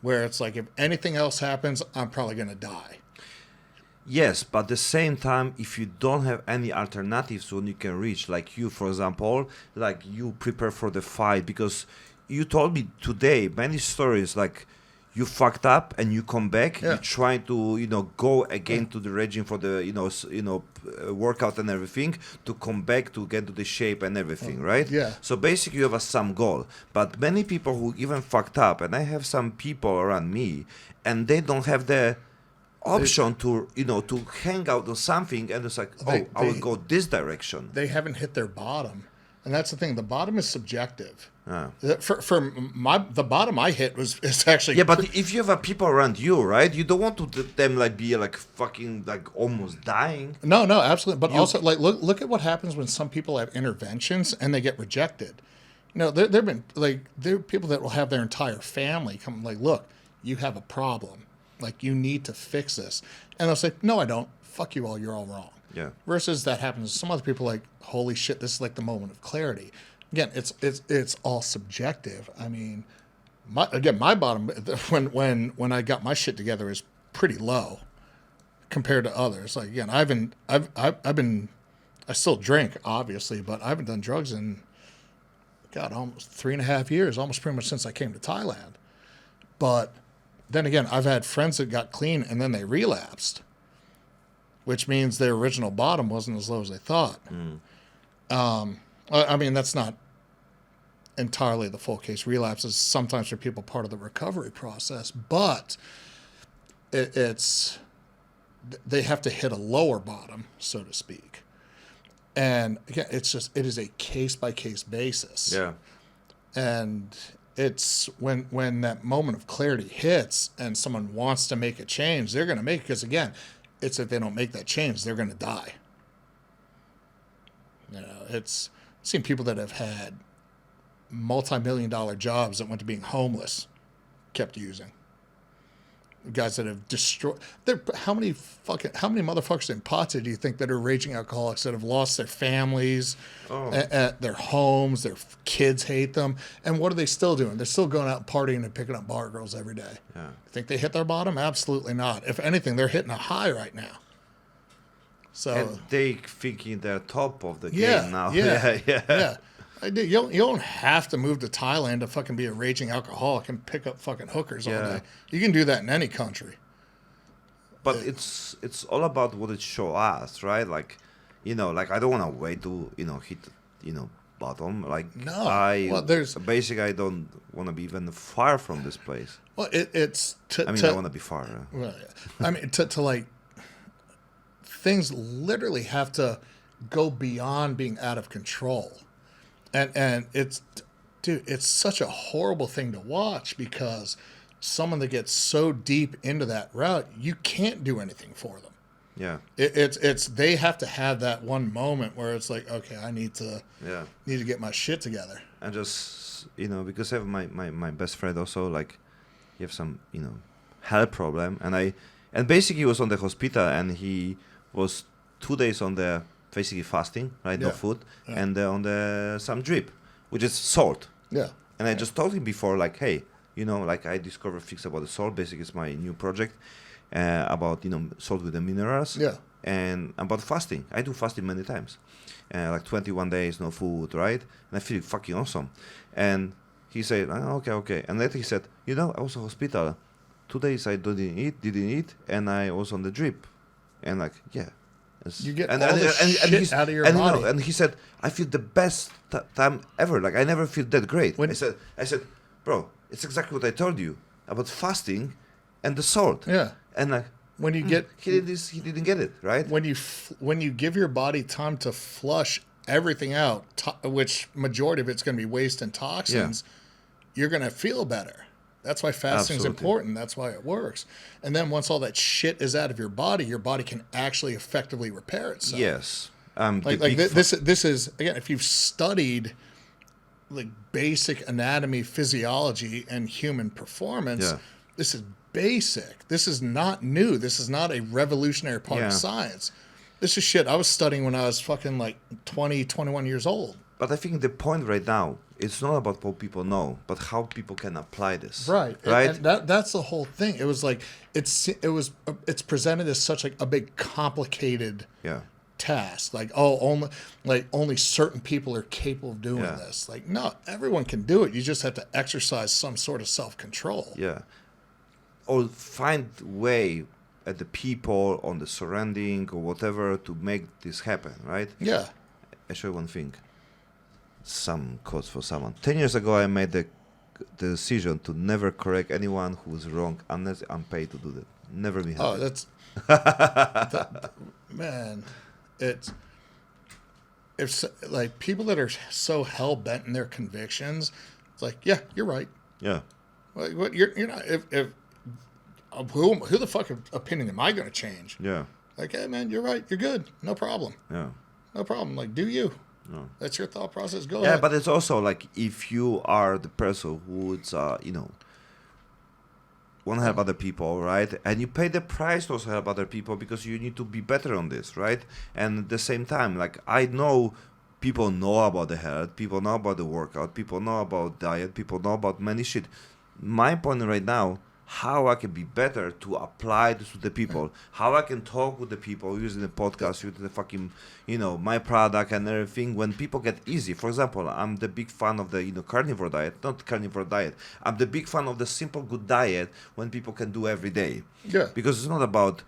Where it's like, if anything else happens, I'm probably going to die. Yes, but at the same time, if you don't have any alternatives when you can reach, like you, for example, like you prepare for the fight, because you told me today many stories like you fucked up and you come back, you try to go again to the regime for the workout and everything to come back to get to the shape and everything, right? Yeah. So basically you have some goal, but many people who even fucked up, and I have some people around me, and they don't have the option to hang out on something, and it's like, I will go this direction. They haven't hit their bottom, and that's the thing. The bottom is subjective. Ah. For the bottom I hit is actually but if you have people around you, right, you don't want to them be fucking almost dying. No, absolutely. But also look at what happens when some people have interventions and they get rejected. There are people that will have their entire family come look, you have a problem. You need to fix this. And they'll say, no, I don't. Fuck you all. You're all wrong. Yeah. Versus that happens to some other people holy shit, this is the moment of clarity. Again, it's all subjective. I mean, my bottom when I got my shit together is pretty low compared to others. I still drink, obviously, but I haven't done drugs in almost 3.5 years, almost pretty much since I came to Thailand. But then again, I've had friends that got clean and then they relapsed, which means their original bottom wasn't as low as they thought. I mean, that's not entirely the full case. Relapse is sometimes for people part of the recovery process, but they have to hit a lower bottom, so to speak. And again, it is a case by case basis. Yeah. And it's when that moment of clarity hits and someone wants to make a change, they're going to make it, because again, it's if they don't make that change, they're going to die. I've seen people that have had multi-million-dollar jobs that went to being homeless, kept using. Guys that have destroyed. How many motherfuckers in Pata do you think that are raging alcoholics that have lost their families, at their homes, their kids hate them, and what are they still doing? They're still going out and partying and picking up bar girls every day. Yeah. Think they hit their bottom? Absolutely not. If anything, they're hitting a high right now. So and they thinking they're top of the game now. Yeah. You don't have to move to Thailand to fucking be a raging alcoholic and pick up fucking hookers all day. You can do that in any country. But it's all about what it show us, right? I don't want to wait to hit bottom. Basically I don't want to be even far from this place. Well, I want to be far. Well, I mean things literally have to go beyond being out of control. And it's such a horrible thing to watch, because someone that gets so deep into that route, you can't do anything for them. Yeah. It's they have to have that one moment where it's like, okay, I need to get my shit together. And just because I have my best friend also, he have some, health problem, and basically he was on the hospital, and he was 2 days on the basically fasting, right? No food, and on the some drip, which is salt. Yeah. And I just told him before, like, hey, like I discovered things about the salt. Basically, it's my new project about salt with the minerals. Yeah. And about fasting. I do fasting many times, like 21 days, no food, right? And I feel fucking awesome. And he said, okay. And later he said, I was in hospital. 2 days I didn't eat, and I was on the drip. And like, yeah. You get all the shit out of your body. And he said, I feel the best time ever. Like, I never feel that great. I said, bro, it's exactly what I told you about fasting and the salt. Yeah. And like, when you get he didn't get it, right? When you give your body time to flush everything out, which majority of it's going to be waste and toxins, you're going to feel better. That's why fasting is important. That's why it works. And then once all that shit is out of your body can actually effectively repair itself. Yes. This is, again, if you've studied like basic anatomy, physiology, and human performance, this is basic. This is not new. This is not a revolutionary part of science. This is shit I was studying when I was fucking like 20, 21 years old. But I think the point right now, it's not about what people know, but how people can apply this. Right. And that's the whole thing. It was like it's presented as such like a big complicated task. Like, only certain people are capable of doing this. Like, no, everyone can do it. You just have to exercise some sort of self-control. Yeah. Or find way at the people, on the surrounding or whatever to make this happen, right? Yeah. I show you one thing. Some quotes for someone. 10 years ago, I made the decision to never correct anyone who was wrong unless I'm paid to do that. Never be happy. Oh, that's... man, it's like people that are so hell-bent in their convictions, it's like, yeah, you're right. Yeah. Like, what, you're not... If who the fuck opinion am I going to change? Yeah. Like, hey, man, you're right. You're good. No problem. Yeah. No problem. Like, do you? No. That's your thought process. Go ahead. ahead. But it's also like if you are the person who's, want to help other people, right? And you pay the price to also help other people because you need to be better on this, right? And at the same time, like I know people know about the health, people know about the workout, people know about diet, people know about many shit. My point right now, how I can be better to apply this to the people, how I can talk with the people using the podcast, using the fucking, my product and everything. When people get easy, for example, I'm the big fan of the, carnivore diet, not carnivore diet. I'm the big fan of the simple good diet when people can do every day. Yeah. Because it's not about,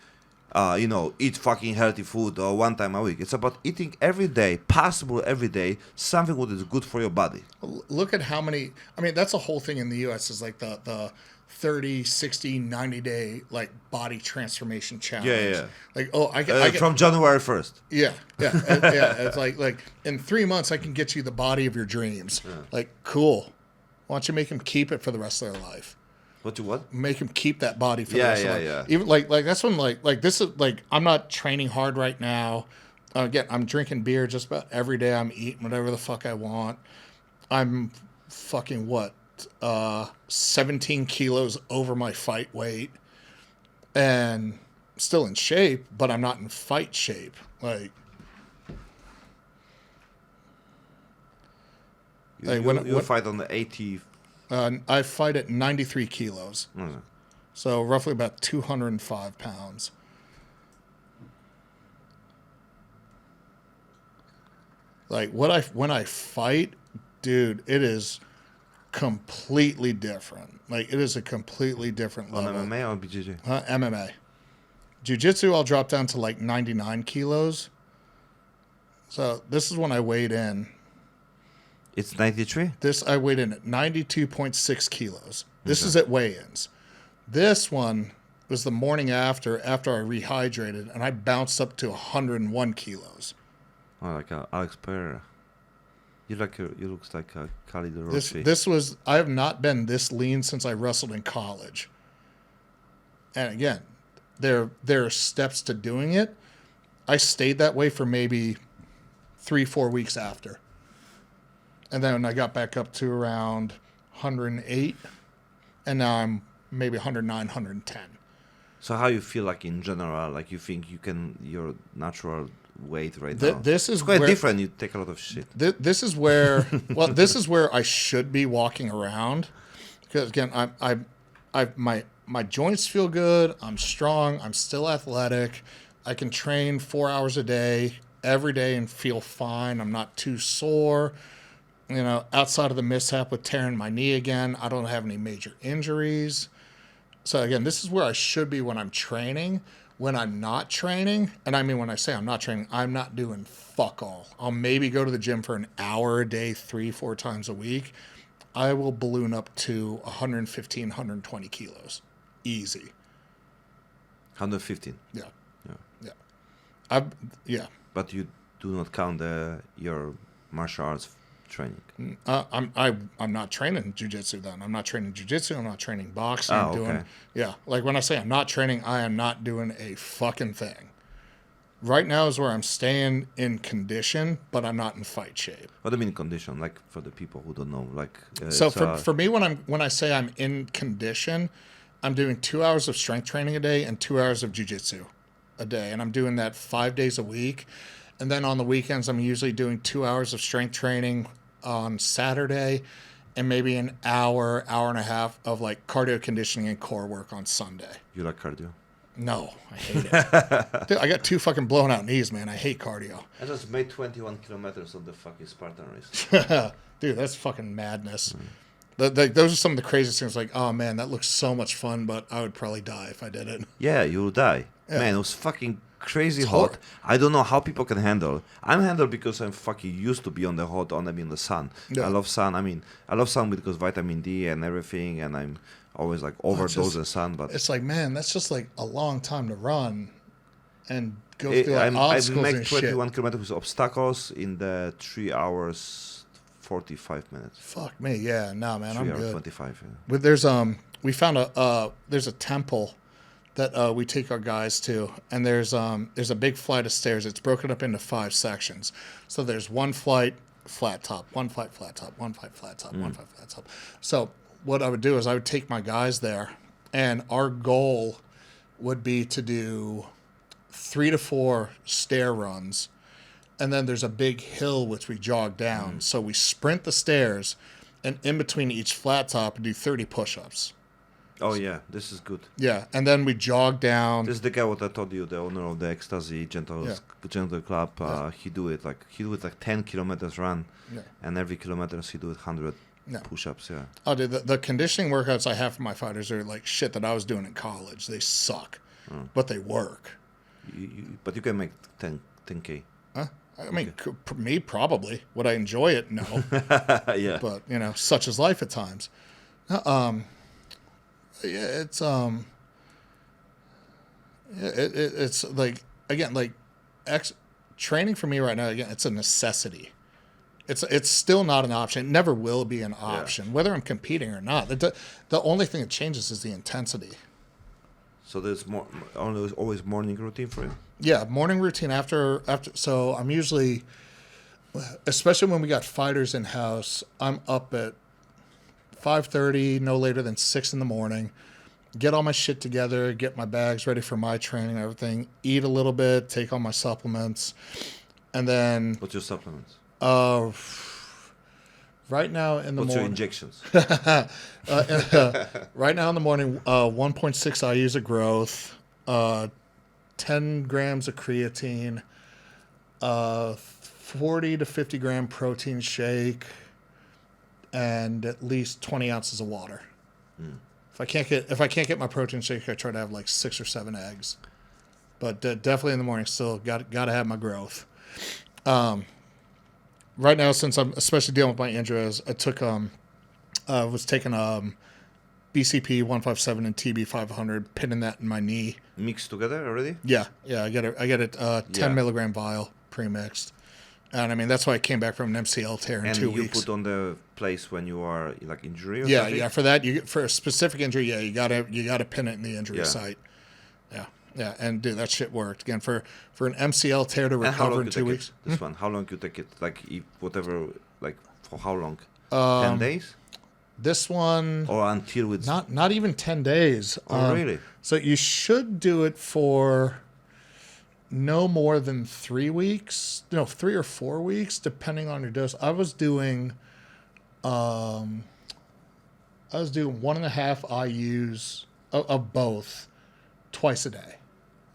eat fucking healthy food or one time a week. It's about eating every day, possible every day, something that is good for your body. Look at how many, that's the whole thing in the U.S. is like the 30, 60, 90-day like body transformation challenge. Yeah. Like, I get from January 1st. Yeah. It's like in 3 months I can get you the body of your dreams. Yeah. Like, cool. Why don't you make them keep it for the rest of their life? What? Make them keep that body for the rest of their life. Yeah. Even like that's when like this is like I'm not training hard right now. Again, I'm drinking beer just about every day. I'm eating whatever the fuck I want. I'm fucking 17 kilos over my fight weight and still in shape, but I'm not in fight shape. Like you fight on the 80. I fight at 93 kilos. Mm-hmm. So roughly about 205 pounds. Like when I fight, dude, it is completely different. Like it is a completely different level. On MMA or BJJ? MMA. Jiu-Jitsu, I'll drop down to like 99 kilos. So this is when I weighed in. It's 93? I weighed in at 92.6 kilos. This is at weigh-ins. This one was the morning after I rehydrated, and I bounced up to 101 kilos. Oh, like Alex Pereira. You looks like Khalid Roshi. This was, I have not been this lean since I wrestled in college. And again, there are steps to doing it. I stayed that way for maybe 3-4 weeks after. And then I got back up to around 108. And now I'm maybe 109, 110. So how you feel like in general? Like you think you can your natural weight right now? This is it's quite where, different. You take a lot of shit. This is where this is where I should be walking around, because again my joints feel good. I'm strong. I'm still athletic. I can train 4 hours a day every day and feel fine. I'm not too sore. You know, outside of the mishap with tearing my knee again, I don't have any major injuries. So again, this is where I should be when I'm training. When I'm not training, and I mean when I say I'm not training, I'm not doing fuck all. I'll maybe go to the gym for an hour a day, 3-4 times a week. I will balloon up to 115, 120 kilos. Easy. 115. Yeah. Yeah. Yeah. But you do not count your martial arts training. I'm not training jiu-jitsu then. I'm not training jiu-jitsu. I'm not training boxing. I'm doing, yeah. Like when I say I'm not training, I am not doing a fucking thing. Right now is where I'm staying in condition, but I'm not in fight shape. What do you mean condition? Like for the people who don't know, like so for me when I say I'm in condition, I'm doing 2 hours of strength training a day and 2 hours of jiu-jitsu a day, and I'm doing that 5 days a week. And then on the weekends, I'm usually doing 2 hours of strength training on Saturday and maybe an hour and a half of like cardio conditioning and core work on Sunday. You like cardio? No, I hate it. Dude, I got 2 fucking blown out knees, man. I hate cardio. I just made 21 kilometers of the fucking Spartan race. Dude, that's fucking madness. Those are some of the craziest things. Like, oh man, that looks so much fun, but I would probably die if I did it. Yeah, you'll die. Yeah. Man, it was fucking crazy hot. I don't know how people can handle. I'm handled because I'm fucking used to be on the hot, in the sun. Yeah. I love sun. I love sun because vitamin D and everything, and I'm always like overdose in sun. But it's like, man, that's just like a long time to run and go through like obstacles I and make 21 kilometers with obstacles in the 3 hours 45 minutes. Fuck me, yeah, no man, 3 I'm hours good. 25. Yeah. But there's we found there's a temple that we take our guys to, and there's a big flight of stairs. It's broken up into 5 sections. So there's one flight, flat top, one flight, flat top, one flight, flat top, one flight, flat top. So what I would do is I would take my guys there, and our goal would be to do 3 to 4 stair runs, and then there's a big hill which we jog down. So we sprint the stairs, and in between each flat top, do 30 push-ups. Oh yeah, this is good. Yeah, and then we jog down. This is the guy what I told you, the owner of the Ecstasy Gentle Club. He do it like 10 kilometers run, and every kilometer he do it 100 push-ups. Yeah. Oh, dude, the conditioning workouts I have for my fighters are like shit that I was doing in college. They suck, but they work. But you can make 10K. Huh? I mean, me probably. Would I enjoy it? No. Yeah. But such is life at times. Yeah, it's like, again, like training for me right now, again, it's a necessity. It's still not an option. It never will be an option, whether I'm competing or not. The only thing that changes is the intensity. So there's always morning routine for you? Yeah, morning routine after. So I'm usually, especially when we got fighters in house, I'm up at 5:30, no later than 6 in the morning. Get all my shit together, get my bags ready for my training and everything. Eat a little bit, take all my supplements, and then. What's your supplements? Right now in the morning. What's your injections? Right now in the morning, 1.6 IUs of growth, 10 grams of creatine, 40 to 50 gram protein shake, and at least 20 ounces of water. If I can't get my protein shake, I try to have like 6 or 7 eggs. But definitely in the morning, still got to have my growth. Right now, since I'm especially dealing with my injuries, I was taking BCP 157 and TB 500, pinning that in my knee. Mixed together already? Yeah. I get it 10 milligram vial pre-mixed. And I mean, that's why I came back from an MCL tear in 2 weeks. And you put on the place when you are like injury or something? Yeah, for that, for a specific injury, you gotta pin it in the injury site. Yeah, and dude, that shit worked. Again, for an MCL tear to recover in 2 weeks. This one, how long you take it? Like whatever, like for how long? 10 days? This one, or until it's not even 10 days. Oh, really? So you should do it for no more than 3 weeks. No, 3 or 4 weeks, depending on your dose. I was doing 1.5 IUs of both twice a day.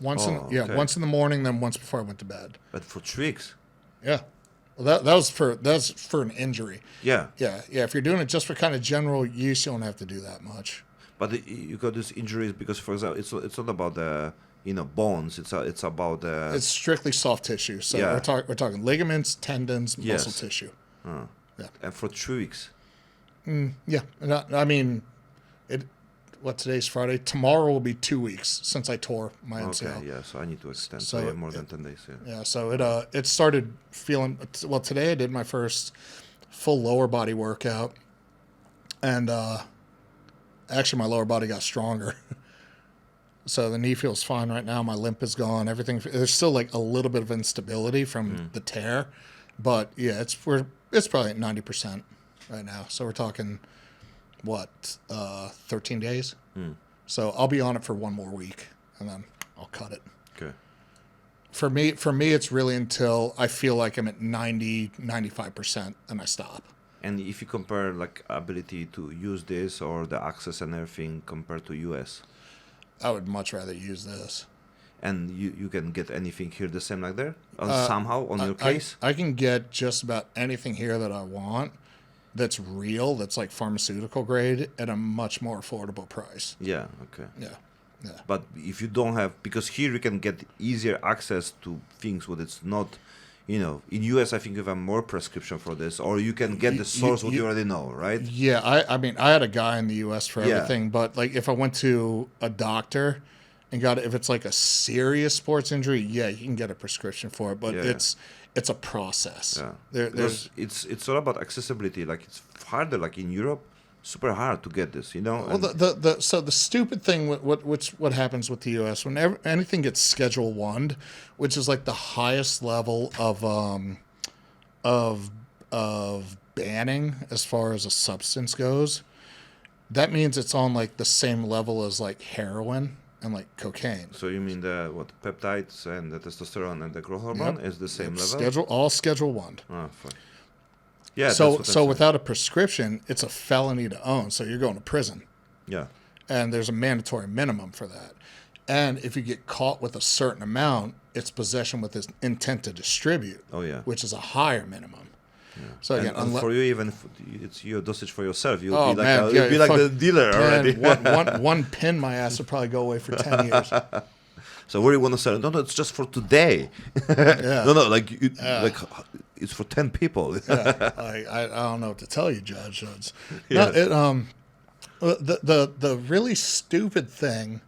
Once okay. once in the morning, then once before I went to bed. But for 3 weeks. Yeah. Well, that's for an injury. Yeah. Yeah. If you're doing it just for kind of general use, you don't have to do that much. But you got these injuries because, for example, it's not about the bones. It's about the. It's strictly soft tissue. So Yeah. we're talking ligaments, tendons, Yes. muscle tissue. Yeah. And for 3 weeks. Yeah. I mean, today's Friday. Tomorrow will be 2 weeks since I tore my MCL. Okay, yeah. So I need to extend. So So yeah, more than 10 days. Yeah. Yeah, so it started feeling well. Today I did my first full lower body workout, and actually my lower body got stronger. So the knee feels fine right now. My limp is gone. Everything. There's still like a little bit of instability from the tear, but yeah, it's probably at 90% right now. So we're talking 13 days. So I'll be on it for 1 more week, and then I'll cut it. Okay. For me, it's really until I feel like I'm at 95%, and I stop. And if you compare like ability to use this or the access and everything compared to US, I would much rather use this. and you can get anything here the same like there somehow on your case. I can get just about anything here that I want that's real, that's like pharmaceutical grade at a much more affordable price. Yeah. Okay. Yeah. Yeah. But if you don't have, because here you can get easier access to things what it's not, in US I think you have more prescription for this, or you can get the source what you already know, right? Yeah, I mean, I had a guy in the U.S. for Yeah. everything, but like if I went to a doctor and if it's like a serious sports injury, yeah, you can get a prescription for it, but Yeah. it's a process. Yeah. There's it's all about accessibility. Like it's harder, like in Europe, super hard to get this, well, and- so the stupid thing what happens with the U.S. whenever anything gets Schedule 1, which is like the highest level of banning as far as a substance goes, that means it's on like the same level as like heroin and like cocaine. So you mean the peptides and the testosterone and the growth hormone Yep. is the same level? All Schedule 1. Oh, fuck. Yeah. that's So what I'm saying. without a prescription, it's a felony to own. So you're going to prison, Yeah. and there's a mandatory minimum for that. And if you get caught with a certain amount, it's possession with this intent to distribute. Oh, yeah. Which is a higher minimum. So again, And for you, even if it's your dosage for yourself, you'll Oh, be like man, yeah, you'll be like the dealer already. one pin my ass would probably go away for 10 years. So what do you want to sell? No, it's just for today. Yeah. No, like it's for 10 people. Yeah, I don't know what to tell you, Judge. Yes. The really stupid thing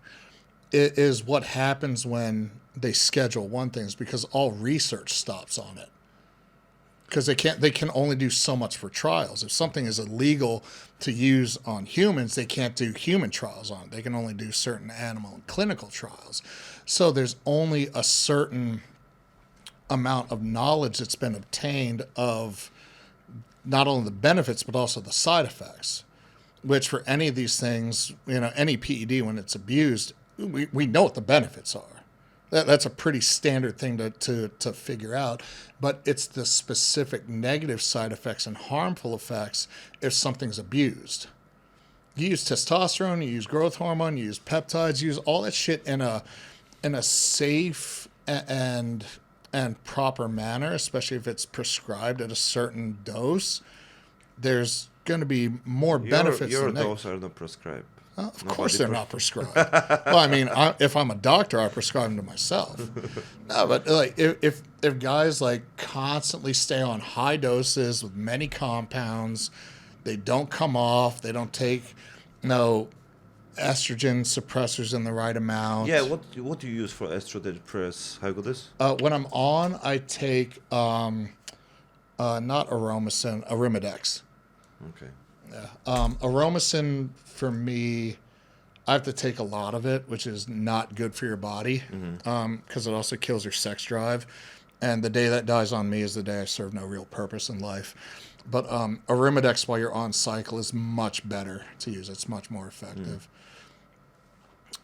is what happens when they Schedule 1 things, because all research stops on it. Because they can only do so much for trials. If something is illegal to use on humans, they can't do human trials on it. They can only do certain animal and clinical trials. So there's only a certain amount of knowledge that's been obtained of not only the benefits but also the side effects, which for any of these things, any PED when it's abused, we know what the benefits are. That's a pretty standard thing to figure out, but it's the specific negative side effects and harmful effects if something's abused. You use testosterone, you use growth hormone, you use peptides, you use all that shit in a safe and proper manner, especially if it's prescribed at a certain dose. There's going to be more benefits. Your than doses are not prescribed. Of course they're not prescribed. Well, I mean, if I'm a doctor, I prescribe them to myself. No, but like if guys like constantly stay on high doses with many compounds, they don't come off, they don't take estrogen suppressors in the right amount. Yeah, what do you use for estrogen press? How good is? When I'm on, I take not Aromacin, Arimidex. Okay. Yeah. Aromacin, for me, I have to take a lot of it, which is not good for your body, because it also kills your sex drive. And the day that dies on me is the day I serve no real purpose in life. But Arimidex while you're on cycle is much better to use. It's much more effective.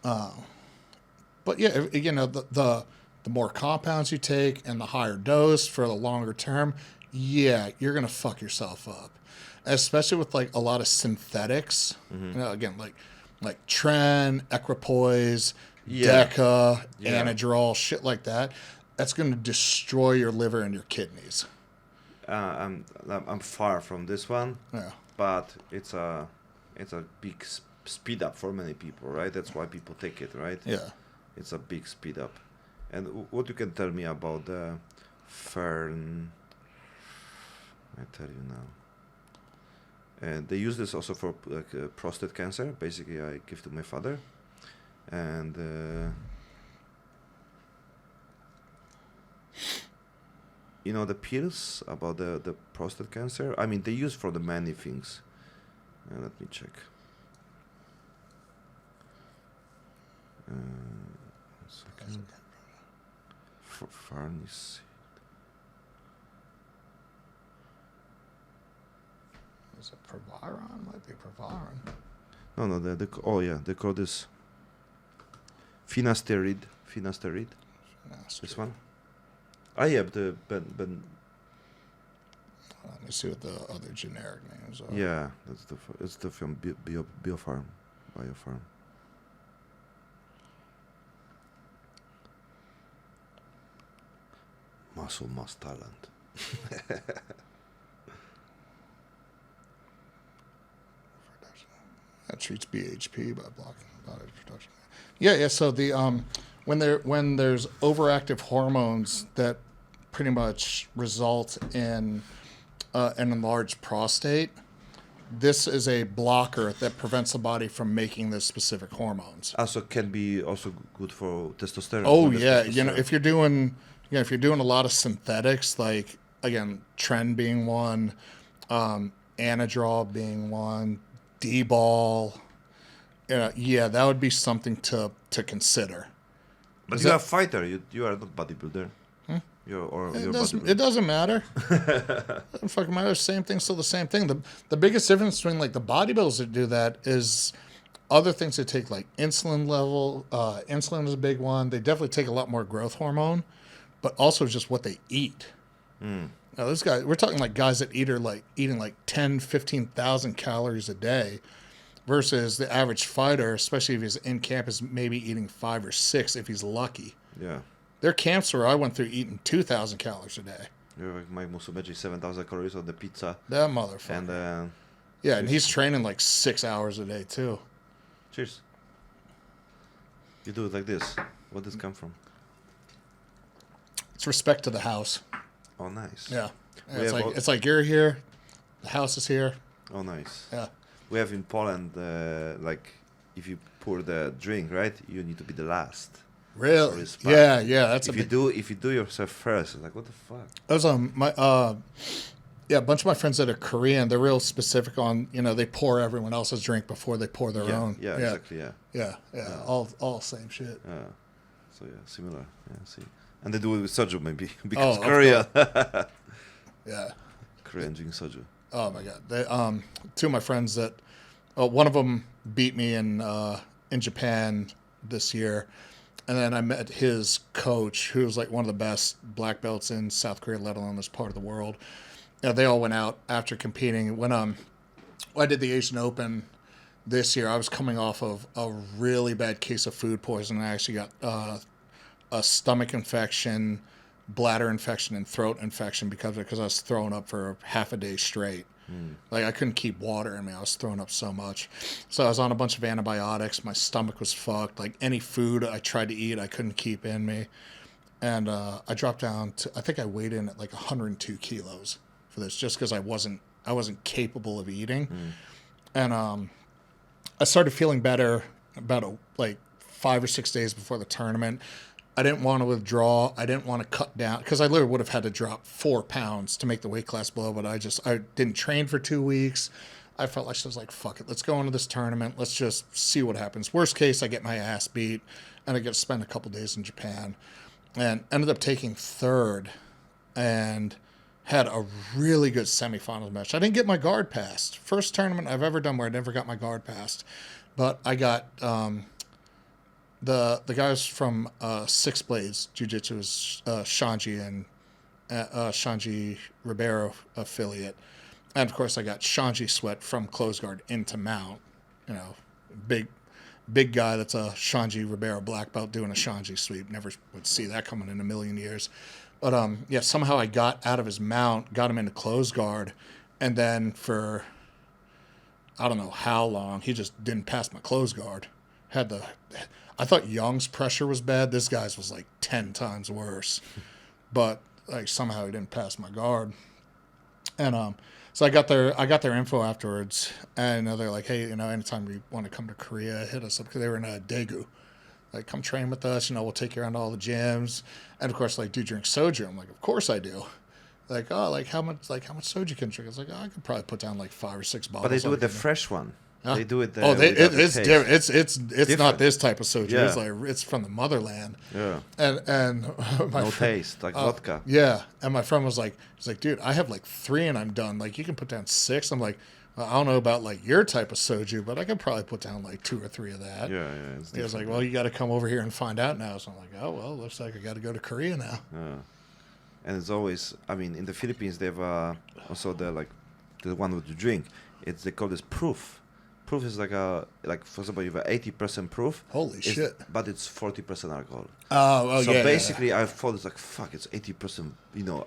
But yeah, you know, the more compounds you take and the higher dose for the longer term, yeah, you're gonna fuck yourself up. Especially with like a lot of synthetics. You know, again, like Tren, Equipoise, Deca, Anadrol, shit like that. That's gonna destroy your liver and your kidneys. I'm far from this one, but it's a big speed up for many people, right? That's why people take it, right? Yeah. It's a big speed up. And what you can tell me about the Fern? I tell you now. And they use this also for prostate cancer. Basically, I give to my father, and you know the pills about the prostate cancer. I mean, they use for the many things. Let me check. Second. Farnies. Is it Proviron? Might be Proviron. No. They call this finasteride. This one. Ah, yeah, the ben. Let me see what the other generic names are. Yeah, it's the from Biofarm. Muscle must talent. That treats BHP by blocking body production. Yeah. So the when there's overactive hormones that pretty much result in an enlarged prostate, this is a blocker that prevents the body from making the specific hormones. Also, can be also good for testosterone. Oh yeah, you know if you're doing a lot of synthetics, like again, Tren being one, Anadrol being one. D-ball, yeah, that would be something to consider. But you're a fighter. You are not bodybuilder. It doesn't matter. It doesn't fucking matter. Same thing, still the same thing. The biggest difference between like the bodybuilders that do that is other things they take, like insulin level. Insulin is a big one. They definitely take a lot more growth hormone, but also just what they eat. Now, this guy, we're talking like guys that eating like 10, 15,000 calories a day versus the average fighter, especially if he's in camp, is maybe eating 5 or 6 if he's lucky. Yeah. There are camps where I went through eating 2,000 calories a day. You're like Mike Musumeci, 7,000 calories on the pizza. That motherfucker. And then... yeah, and he's training like 6 hours a day too. Cheers. You do it like this. Where does this come from? It's respect to the house. Oh, nice. Yeah. It's like you're here, the house is here. Oh, nice. Yeah. We have in Poland, like, if you pour the drink, right, you need to be the last. Really? Yeah. That's if you do yourself first, it's like, what the fuck? That was a bunch of my friends that are Korean. They're real specific on, they pour everyone else's drink before they pour their own. Yeah, exactly. Yeah. All same shit. So similar. Yeah, see. And they do it with soju maybe because Korea. Yeah. Korean drink soju. Oh my god. They, two of my friends that, one of them beat me in Japan this year, and then I met his coach, who was like one of the best black belts in South Korea, let alone this part of the world. They all went out after competing. When I did the Asian Open this year, I was coming off of a really bad case of food poisoning. I actually got a stomach infection, bladder infection, and throat infection because I was throwing up for half a day straight. Like I couldn't keep water in me. I was throwing up so much. So I was on a bunch of antibiotics. My stomach was fucked. Like any food I tried to eat, I couldn't keep in me. And I dropped down to, I think I weighed in at like 102 kilos for this, just because I wasn't capable of eating. And I started feeling better about like 5 or 6 days before the tournament. I didn't want to withdraw. I didn't want to cut down because I literally would have had to drop 4 pounds to make the weight class below, but I didn't train for 2 weeks. I felt like I was like, fuck it. Let's go into this tournament. Let's just see what happens. Worst case, I get my ass beat and I get to spend a couple days in Japan, and ended up taking third. And had a really good semifinals match. I didn't get my guard passed. First tournament I've ever done where I never got my guard passed. But I got the guys from Six Blades Jiu-Jitsu is Shanji and Shanji Ribeiro affiliate. And, of course, I got Shanji Sweat from close guard into mount. You know, big guy that's a Shanji Ribeiro black belt doing a Shanji sweep. Never would see that coming in a million years. But, yeah, somehow I got out of his mount, got him into close guard, and then for I don't know how long, he just didn't pass my close guard. I thought Young's pressure was bad. This guy's was like 10 times worse. But like somehow he didn't pass my guard. And so I got their info afterwards, and they're like, hey, anytime you want to come to Korea, hit us up, because they were in Daegu. Like, come train with us, we'll take you around to all the gyms. And of course, like, do you drink soju? I'm like, of course I do. Like, oh, how much soju can you drink? I was like, I could probably put down like 5 or 6 bottles. But they do it the fresh one. Huh? They do it. It's different. It's not this type of soju. Yeah. It's like it's from the motherland. Yeah. And my no friend, taste, like vodka. Yeah. And my friend was like, he's like, dude, I have like 3 and I'm done. Like, you can put down 6. I'm like, well, I don't know about like your type of soju, but I could probably put down like 2 or 3 of that. Yeah. He was like, well, you got to come over here and find out now. So I'm like, oh well, looks like I got to go to Korea now. Yeah. And it's always, I mean, in the Philippines, they have also the one with the drink. They call this proof. Proof is like for example, you have 80% proof. Holy shit! But it's 40% alcohol. Oh, so yeah. So basically, I thought it's like, fuck, it's 80%,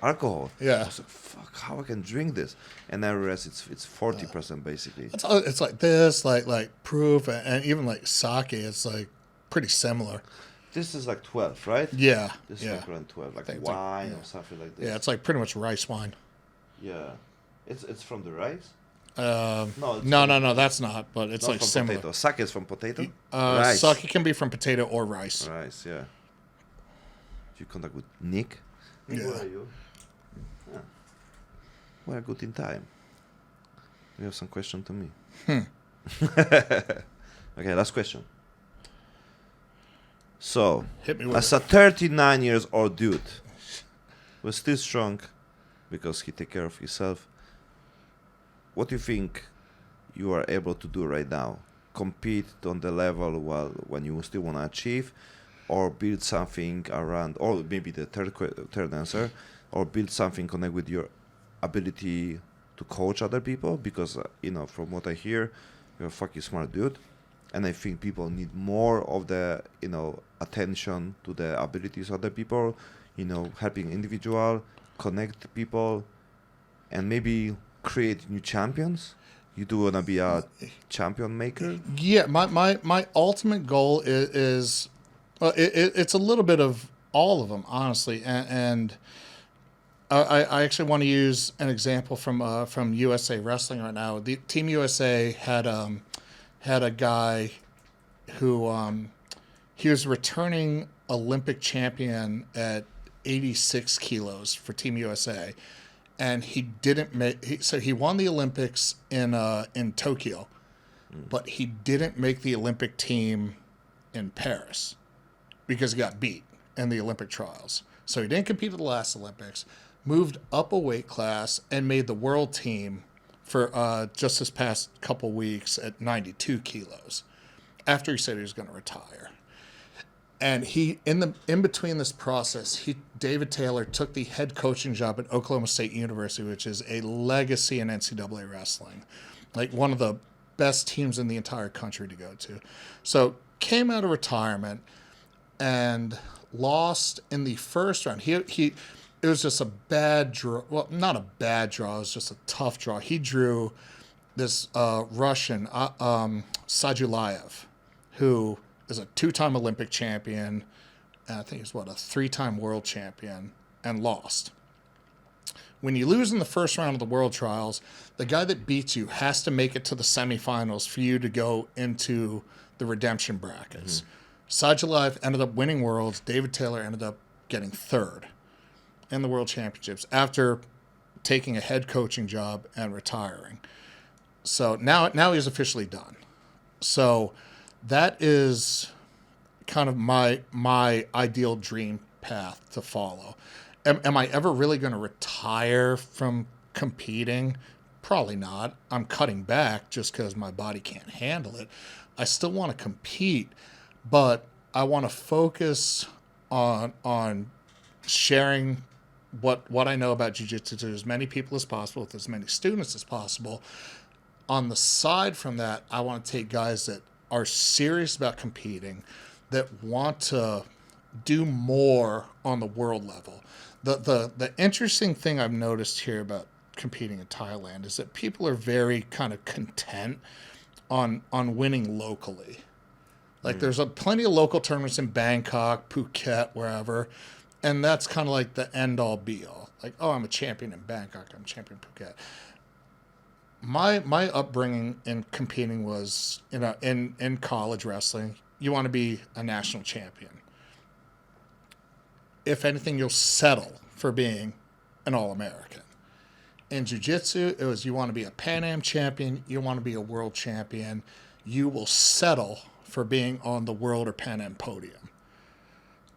alcohol. Yeah. I was like, fuck, how I can drink this? And I realized it's 40% basically. It's like this, like proof, and even like sake. It's like pretty similar. This is like 12, right? Yeah. This is like around 12, like wine or something like this. Yeah, it's like pretty much rice wine. Yeah. It's from the rice? No, that's not. But it's like from similar. Potato. Sake is from potato. Rice. Sake can be from potato or rice. Rice, yeah. You contact with Nick. Yeah. Where are you? Yeah. We're good in time. You have some question to me. Okay, last question. So, hit me with as a 39 years old dude, was still strong because he take care of himself. What do you think you are able to do right now? Compete on the level when you still want to achieve, or build something around, or maybe the third answer, or build something connect with your ability to coach other people? Because from what I hear, you're a fucking smart dude, and I think people need more of the attention to the abilities of other people, helping individual, connect people, and maybe create new champions. You do want to be a champion maker? Yeah, my ultimate goal is it's a little bit of all of them, honestly, and I actually want to use an example from USA Wrestling right now. The Team USA had a guy who he was returning Olympic champion at 86 kilos for Team USA. And he didn't make. So he won the Olympics in Tokyo, but he didn't make the Olympic team in Paris because he got beat in the Olympic trials. So he didn't compete at the last Olympics. Moved up a weight class and made the world team for just this past couple weeks at 92 kilos. After he said he was going to retire. And he, in between this process, David Taylor took the head coaching job at Oklahoma State University, which is a legacy in NCAA wrestling, like one of the best teams in the entire country to go to. So came out of retirement and lost in the first round. It was just a bad draw. Well, not a bad draw. It was just a tough draw. He drew this Russian, Sajulayev, who is a 2-time Olympic champion, and I think he's a 3-time world champion, and lost. When you lose in the first round of the world trials, the guy that beats you has to make it to the semifinals for you to go into the redemption brackets. Mm-hmm. Sajulayev ended up winning worlds. David Taylor ended up getting 3rd in the world championships after taking a head coaching job and retiring. So now he's officially done. So that is kind of my ideal dream path to follow. am I ever really going to retire from competing? Probably not. I'm cutting back just because my body can't handle it. I still want to compete, but I want to focus on sharing what I know about jiu-jitsu to as many people as possible, with as many students as possible. On the side from that, I want to take guys that are serious about competing, that want to do more on the world level. The interesting thing I've noticed here about competing in Thailand is that people are very kind of content on winning locally. Like there's plenty of local tournaments in Bangkok, Phuket, wherever, and that's kind of like the end all be all. Like, oh, I'm a champion in Bangkok, I'm a champion in Phuket. My upbringing in competing was, in college wrestling, you want to be a national champion. If anything, you'll settle for being an All-American. In jiu-jitsu, it was you want to be a Pan Am champion, you want to be a world champion, you will settle for being on the world or Pan Am podium.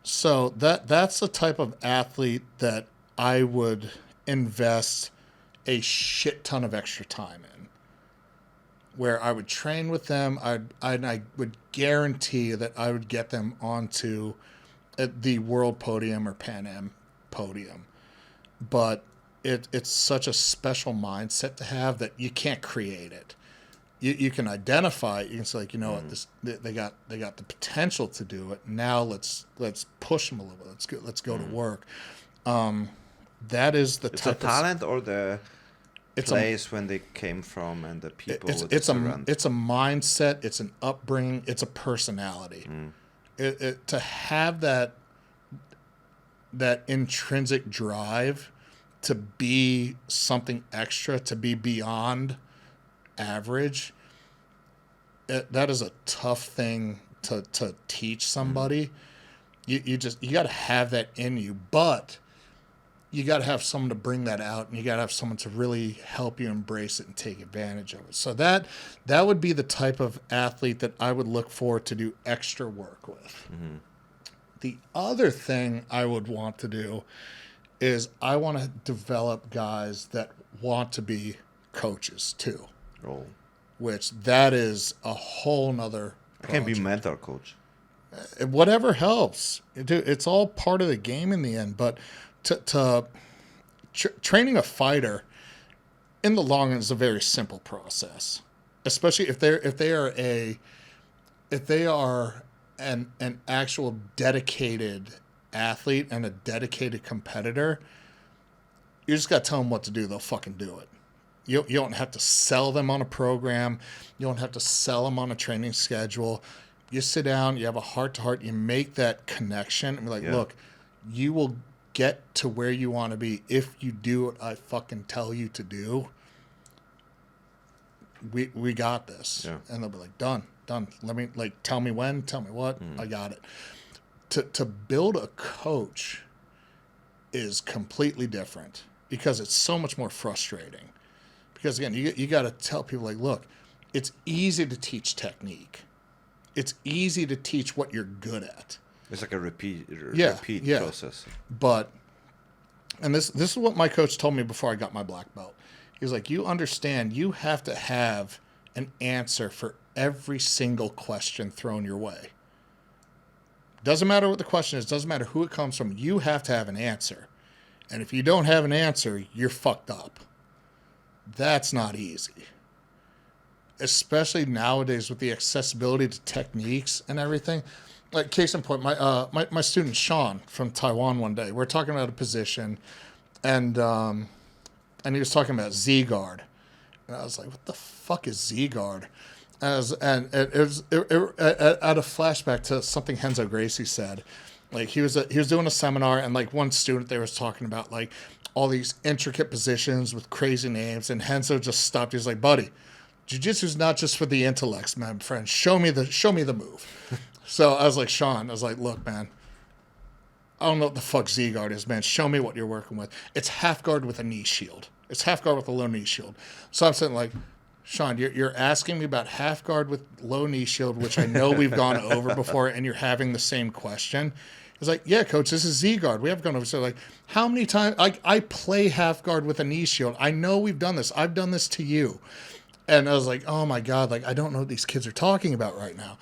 So that's the type of athlete that I would invest a shit ton of extra time in, where I would train with them. I would guarantee that I would get them onto the world podium or Pan Am podium. But it's such a special mindset to have that you can't create it. You can identify it. You can say, like, what, they got the potential to do it. Now let's push them a little bit. Let's go to work. That is the type of talent or the place when they came from and the people. It's a mindset. It's an upbringing. It's a personality. To have that intrinsic drive to be something extra, to be beyond average, that is a tough thing to teach somebody. You got to have that in you, but you got to have someone to bring that out, and you got to have someone to really help you embrace it and take advantage of it. So that would be the type of athlete that I would look for to do extra work with. Mm-hmm. The other thing I would want to do is I want to develop guys that want to be coaches too. Oh. Which that is a whole nother project. I can be mentor coach. Whatever helps. It's all part of the game in the end. But training a fighter in the long run is a very simple process, especially if they are an actual dedicated athlete and a dedicated competitor. You just got to tell them what to do. They'll fucking do it. You don't have to sell them on a program. You don't have to sell them on a training schedule. You sit down, you have a heart-to-heart, you make that connection, and be like, look, you will get to where you want to be if you do what I fucking tell you to do. We got this. Yeah. And they'll be like, done. Let me, tell me when, tell me what, I got it. To build a coach is completely different because it's so much more frustrating. Because, again, you got to tell people, like, look, it's easy to teach technique. It's easy to teach what you're good at. It's like a repeat process. But, and this is what my coach told me before I got my black belt. He was like, you understand, you have to have an answer for every single question thrown your way. Doesn't matter what the question is. Doesn't matter who it comes from. You have to have an answer. And if you don't have an answer, you're fucked up. That's not easy. Especially nowadays with the accessibility to techniques and everything. Like, case in point, my student Sean from Taiwan one day, we're talking about a position, and he was talking about Z-guard. And I was like, what the fuck is Z-guard? And it was at a flashback to something Renzo Gracie said. Like, he was doing a seminar, and like one student there was talking about like all these intricate positions with crazy names, and Renzo just stopped. He was like, buddy, jiu-jitsu's not just for the intellects, my friend. Show me the move. So I was like, Sean, I was like, look, man, I don't know what the fuck Z-guard is, man. Show me what you're working with. It's half guard with a knee shield. It's half guard with a low knee shield. So I'm saying, like, Sean, you're asking me about half guard with low knee shield, which I know we've gone over before, and you're having the same question. It's like, yeah, coach, this is Z guard. We have gone over. So like, how many times I play half guard with a knee shield. I know we've done this. I've done this to you. And I was like, oh my God, like I don't know what these kids are talking about right now.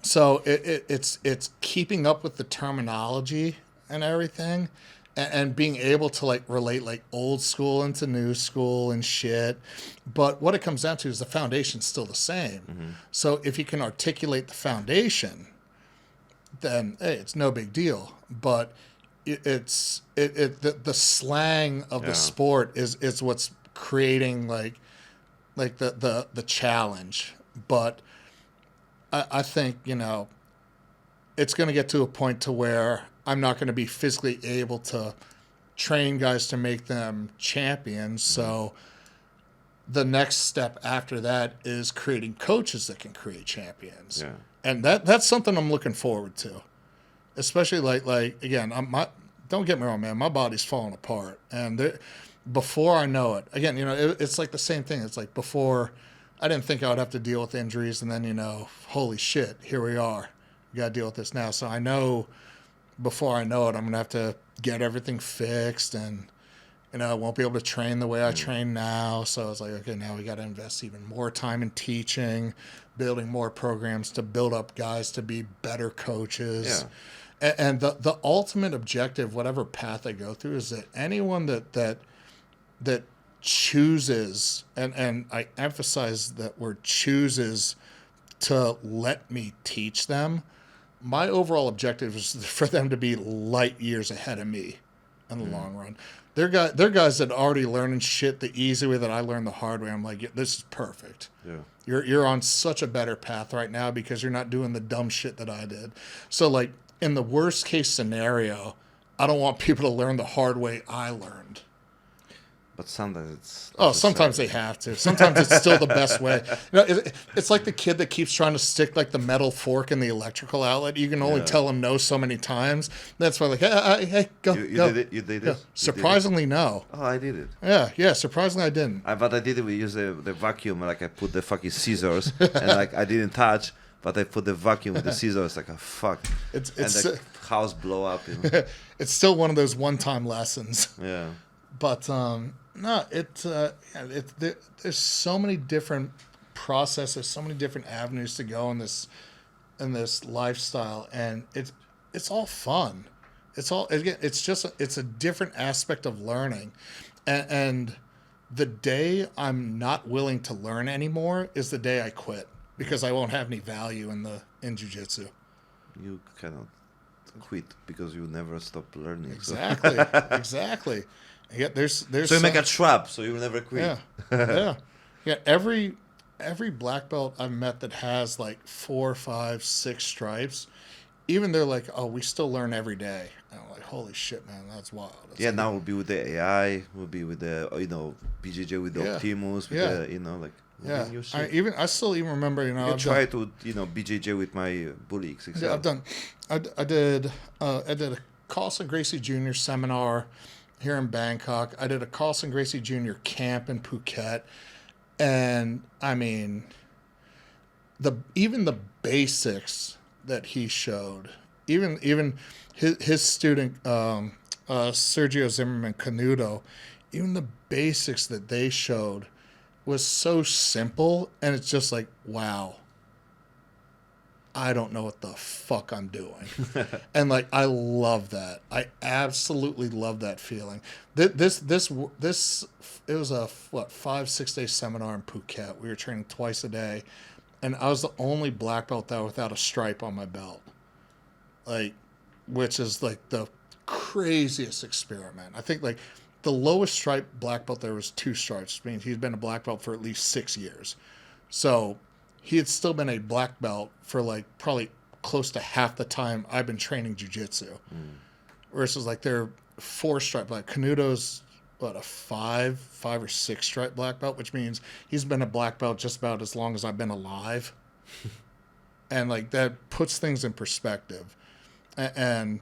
So it's keeping up with the terminology and everything, and being able to like relate like old school into new school and shit. But what it comes down to is the foundation's still the same. Mm-hmm. So if you can articulate the foundation, then hey, it's no big deal. But the slang of the sport is what's creating like the challenge. But I think, you know, it's going to get to a point to where I'm not going to be physically able to train guys to make them champions. Mm-hmm. So the next step after that is creating coaches that can create champions. Yeah. And that's something I'm looking forward to. Especially like again, don't get me wrong, man, my body's falling apart. And before I know it, again, you know, it's like the same thing. It's like before I didn't think I would have to deal with injuries, and then, you know, holy shit, here we are. We got to deal with this now. So I know before I know it, I'm going to have to get everything fixed, and, you know, I won't be able to train the way I train now. So I was like, okay, now we got to invest even more time in teaching, building more programs to build up guys to be better coaches. Yeah. And the ultimate objective, whatever path I go through, is that anyone that chooses, and I emphasize that word chooses, to let me teach them, my overall objective is for them to be light years ahead of me in the long run. They're guys that are already learning shit the easy way that I learned the hard way. I'm like, yeah, this is perfect. Yeah. You're on such a better path right now because you're not doing the dumb shit that I did. So like in the worst case scenario, I don't want people to learn the hard way I learned. But sometimes it's... sometimes they have to. Sometimes it's still the best way. You know, it's like the kid that keeps trying to stick like the metal fork in the electrical outlet. You can only tell him no so many times. That's why like, hey, go. You go. did it? You did it? Surprisingly, no. Oh, I did it. Yeah, surprisingly I didn't. But I did it. We used the vacuum. Like I put the fucking scissors and like I didn't touch, but I put the vacuum with the scissors. Like, fuck. And the house blow up. You know? It's still one of those one-time lessons. Yeah. But... No, there's so many different processes, so many different avenues to go in this lifestyle, and it's all fun. It's a different aspect of learning, and the day I'm not willing to learn anymore is the day I quit, because I won't have any value in jiu-jitsu. You cannot quit because you never stop learning. Exactly, so. Exactly. Yeah, there's. So you make a trap, so you will never quit. Yeah. Every black belt I've met that has like 4, 5, 6 stripes, even they're like, oh, we still learn every day. And I'm like, holy shit, man, that's wild. That's now we'll be with the AI, we'll be with the BJJ with the Optimus, with the I still remember, I try to BJJ with my bullies. Yeah, I did a Carlson Gracie Jr. seminar here in Bangkok. I did a Carlson Gracie Jr. camp in Phuket, and I mean, even the basics that he showed, even his student Sergio Zimmerman Canuto, even the basics that they showed was so simple, and it's just like, wow, I don't know what the fuck I'm doing. And like, I love that. I absolutely love that feeling. It was a 5-6 day seminar in Phuket. We were training twice a day, and I was the only black belt that without a stripe on my belt, like, which is like the craziest experiment. I think like the lowest stripe black belt there was 2 stripes, which means he's been a black belt for at least 6 years. So he had still been a black belt for like probably close to half the time I've been training jiu-jitsu. Versus like they're 4 stripe black. Canuto's a 5 or 6 stripe black belt, which means he's been a black belt just about as long as I've been alive. And like that puts things in perspective. And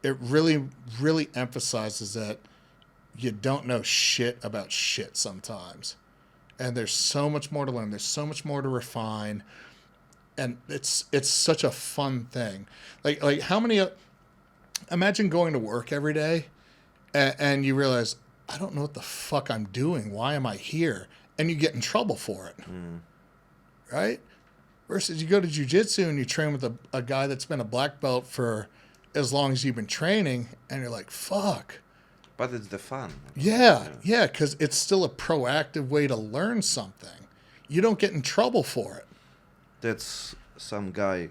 it really, really emphasizes that you don't know shit about shit sometimes. And there's so much more to learn. There's so much more to refine. and it's such a fun thing. Like how many? Imagine going to work every day, and you realize I don't know what the fuck I'm doing. Why am I here? And you get in trouble for it, right? Versus you go to jiu-jitsu and you train with a guy that's been a black belt for as long as you've been training, and you're like, fuck. But it's the fun. Yeah, because it's still a proactive way to learn something. You don't get in trouble for it. That's some guy,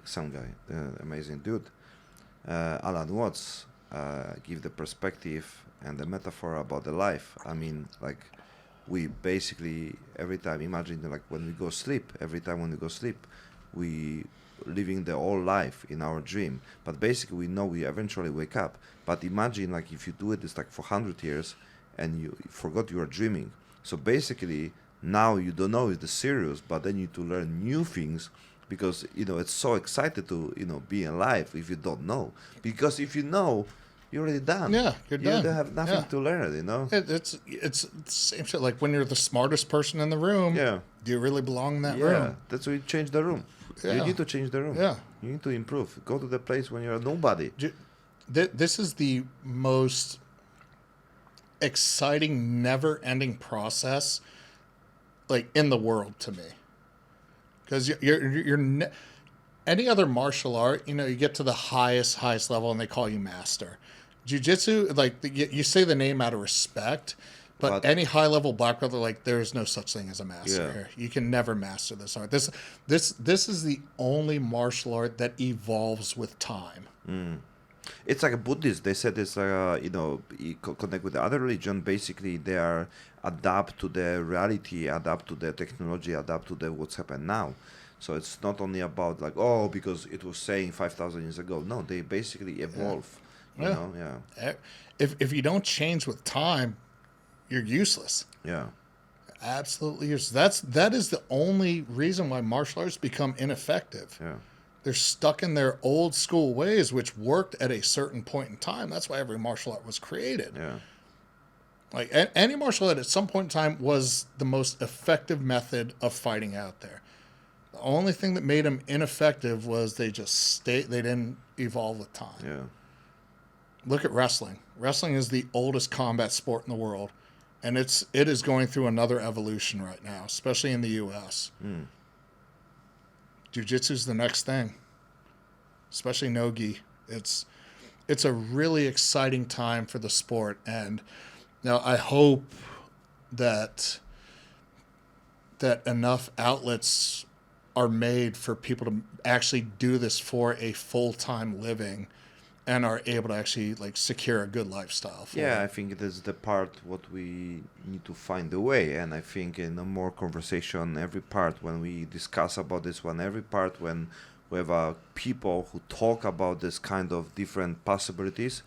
amazing dude, Alan Watts, give the perspective and the metaphor about the life. I mean, like, we basically, every time, imagine, like, when we go sleep, we living the whole life in our dream. But basically, we know we eventually wake up. But imagine, like, if you do it, it's like for 100 years, and you forgot you are dreaming. So basically, now you don't know it's serious, but then you need to learn new things, because, you know, it's so excited to, you know, be alive if you don't know. Because if you know, you're already done. Yeah, you're done. You don't have nothing to learn, you know? It's the same shit. Like when you're the smartest person in the room, do you really belong in that room? Yeah, that's why you change the room. Yeah. You need to change the room. Yeah. You need to improve. Go to the place when you're nobody. This is the most exciting, never-ending process, like, in the world to me. Because any other martial art, you know, you get to the highest level and they call you master. Jiu-jitsu, like, you say the name out of respect, but any high-level black belt, like, there's no such thing as a master here. You can never master this art. This is the only martial art that evolves with time. It's like a Buddhist. They said it's you know, you connect with the other religion. Basically, they are adapt to the reality, adapt to the technology, adapt to the what's happened now. So it's not only about like, oh, because it was saying 5,000 years ago. No, they basically evolve. You know, If you don't change with time, you're useless. Yeah. Absolutely useless. That is the only reason why martial arts become ineffective. Yeah. They're stuck in their old school ways, which worked at a certain point in time. That's why every martial art was created. Yeah. Like any martial art at some point in time was the most effective method of fighting out there. The only thing that made them ineffective was they didn't evolve with time. Yeah. Look at wrestling. Wrestling is the oldest combat sport in the world, and it is going through another evolution right now, especially in the U.S. Jiu-jitsu is the next thing, especially no-gi. It's a really exciting time for the sport, and now I hope that enough outlets are made for people to actually do this for a full-time living and are able to actually like secure a good lifestyle for I it. think it is the part what we need to find a way, and I think in a more conversation every part when we discuss about this one, every part when we have people who talk about this kind of different possibilities,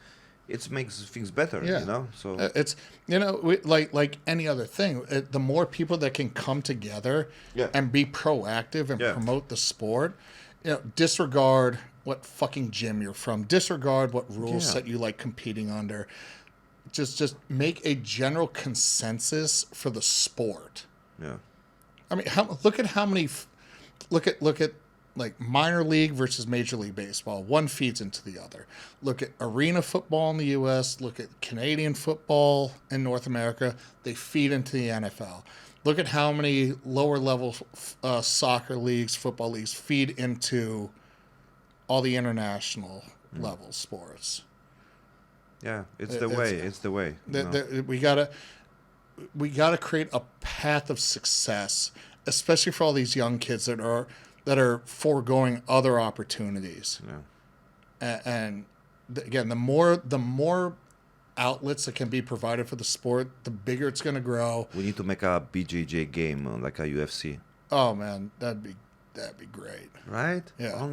it makes things better. You know, so it's, you know, like any other thing, the more people that can come together and be proactive and promote the sport, you know, disregard what fucking gym you're from, disregard what rules set you like competing under, just make a general consensus for the sport. I mean, look at how many look at like minor league versus major league baseball. One feeds into the other. Look at arena football in the U.S. Look at Canadian football in North America. They feed into the NFL. Look at how many lower level soccer leagues, football leagues feed into all the international level sports. It's the way. We gotta create a path of success, especially for all these young kids that are foregoing other opportunities. And again, the more outlets that can be provided for the sport, the bigger it's going to grow. We need to make a BJJ game like a UFC. Oh man, that'd be great. Right? Yeah.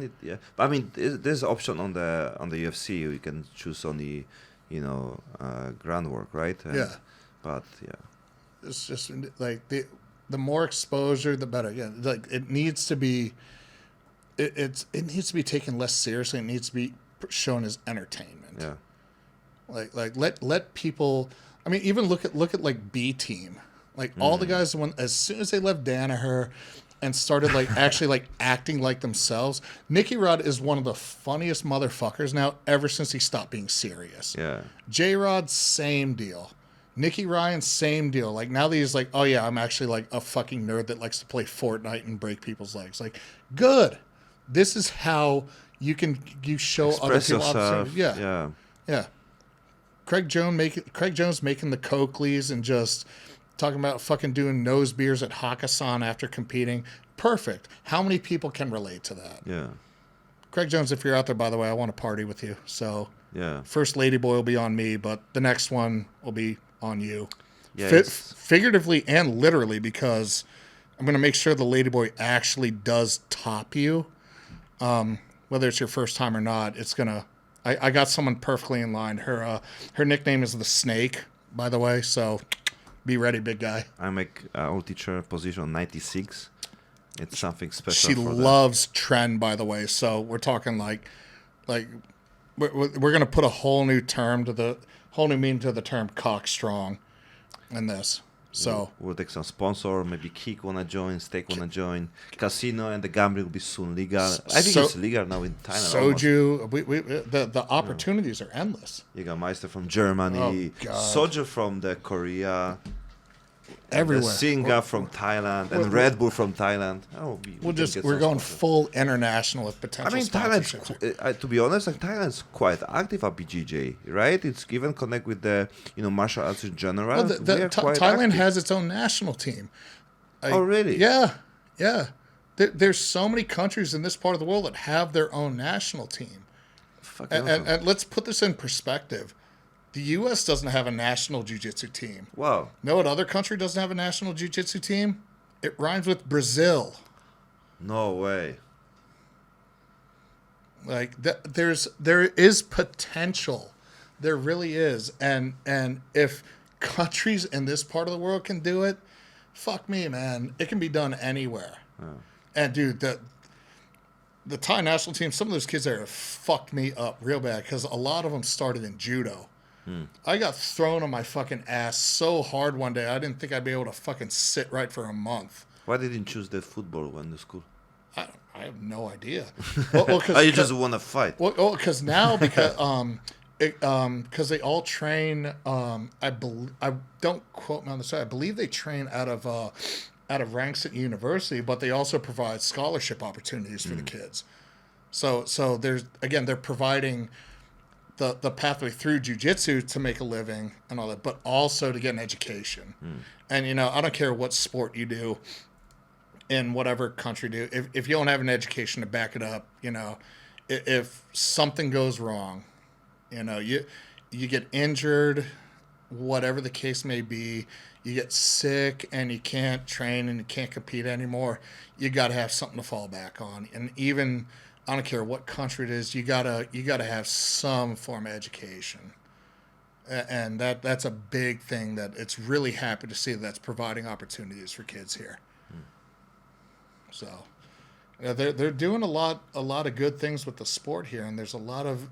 But I mean, there's an option on the UFC. You can choose only, groundwork, right? But it's just like the more exposure, the better. Yeah, like it needs to be. It needs to be taken less seriously. It needs to be shown as entertainment. Yeah. Like let people. I mean, even look at like B Team. Like all the guys, as soon as they left Danaher, and started like actually like acting like themselves. Nicky Rod is one of the funniest motherfuckers now ever since he stopped being serious. Yeah. J-Rod, same deal. Nicky Ryan, same deal. Like now that he's like, oh yeah, I'm actually like a fucking nerd that likes to play Fortnite and break people's legs. Like, good. This is how you show Express other people yourself. opportunity. Yeah. Craig Jones making the Coakleys and just talking about fucking doing nose beers at Hakkasan after competing. Perfect. How many people can relate to that? Yeah. Craig Jones, if you're out there, by the way, I want to party with you. So Yeah. first Lady Boy will be on me, but the next one will be on you. Yeah. Figuratively and literally, because I'm going to make sure the Lady Boy actually does top you. Whether it's your first time or not, it's going to... I got someone perfectly in line. Her nickname is the Snake, by the way, so be ready, big guy. I make old teacher position 96. It's something special. She loves trend, by the way, so we're talking like we're gonna put a whole new meaning to the term cock strong in this. So we'll take some sponsor, maybe Kick wanna join, Steak wanna join. Casino and the gambling will be soon legal. I think it's legal now in Thailand. Soju, the opportunities are endless. Jägermeister from Germany, Oh, God. Soju from the Korea, Everywhere. Singa from Thailand, and Red Bull from Thailand. We're going full international with potential I mean, sponsorships. to be honest, like Thailand's quite active at BJJ, right? It's even connect with the martial arts in general. Well, Thailand has its own national team. Oh, really? Yeah. There's so many countries in this part of the world that have their own national team. And let's put this in perspective. The U.S. doesn't have a national jiu-jitsu team. Wow. Know what other country doesn't have a national jiu-jitsu team? It rhymes with Brazil. No way. Like there is potential. There really is. And if countries in this part of the world can do it, fuck me, man. It can be done anywhere. Oh. And dude, the Thai national team, some of those kids there have fucked me up real bad because a lot of them started in judo. I got thrown on my fucking ass so hard one day, I didn't think I'd be able to fucking sit right for a month. Why didn't you choose the football when the school? I have no idea. You just want to fight? Because they all train. I don't quote me on this. I believe they train out of Rangsit University, but they also provide scholarship opportunities for the kids. So they're providing the pathway through jiu-jitsu to make a living and all that, but also to get an education. And I don't care what sport you do in whatever country you do, if you don't have an education to back it up, if something goes wrong, you get injured, whatever the case may be, you get sick and you can't train and you can't compete anymore, you got to have something to fall back on. And even, I don't care what country it is, you gotta have some form of education, and that's a big thing that it's really happy to see that's providing opportunities for kids here. So they're doing a lot of good things with the sport here, and there's a lot of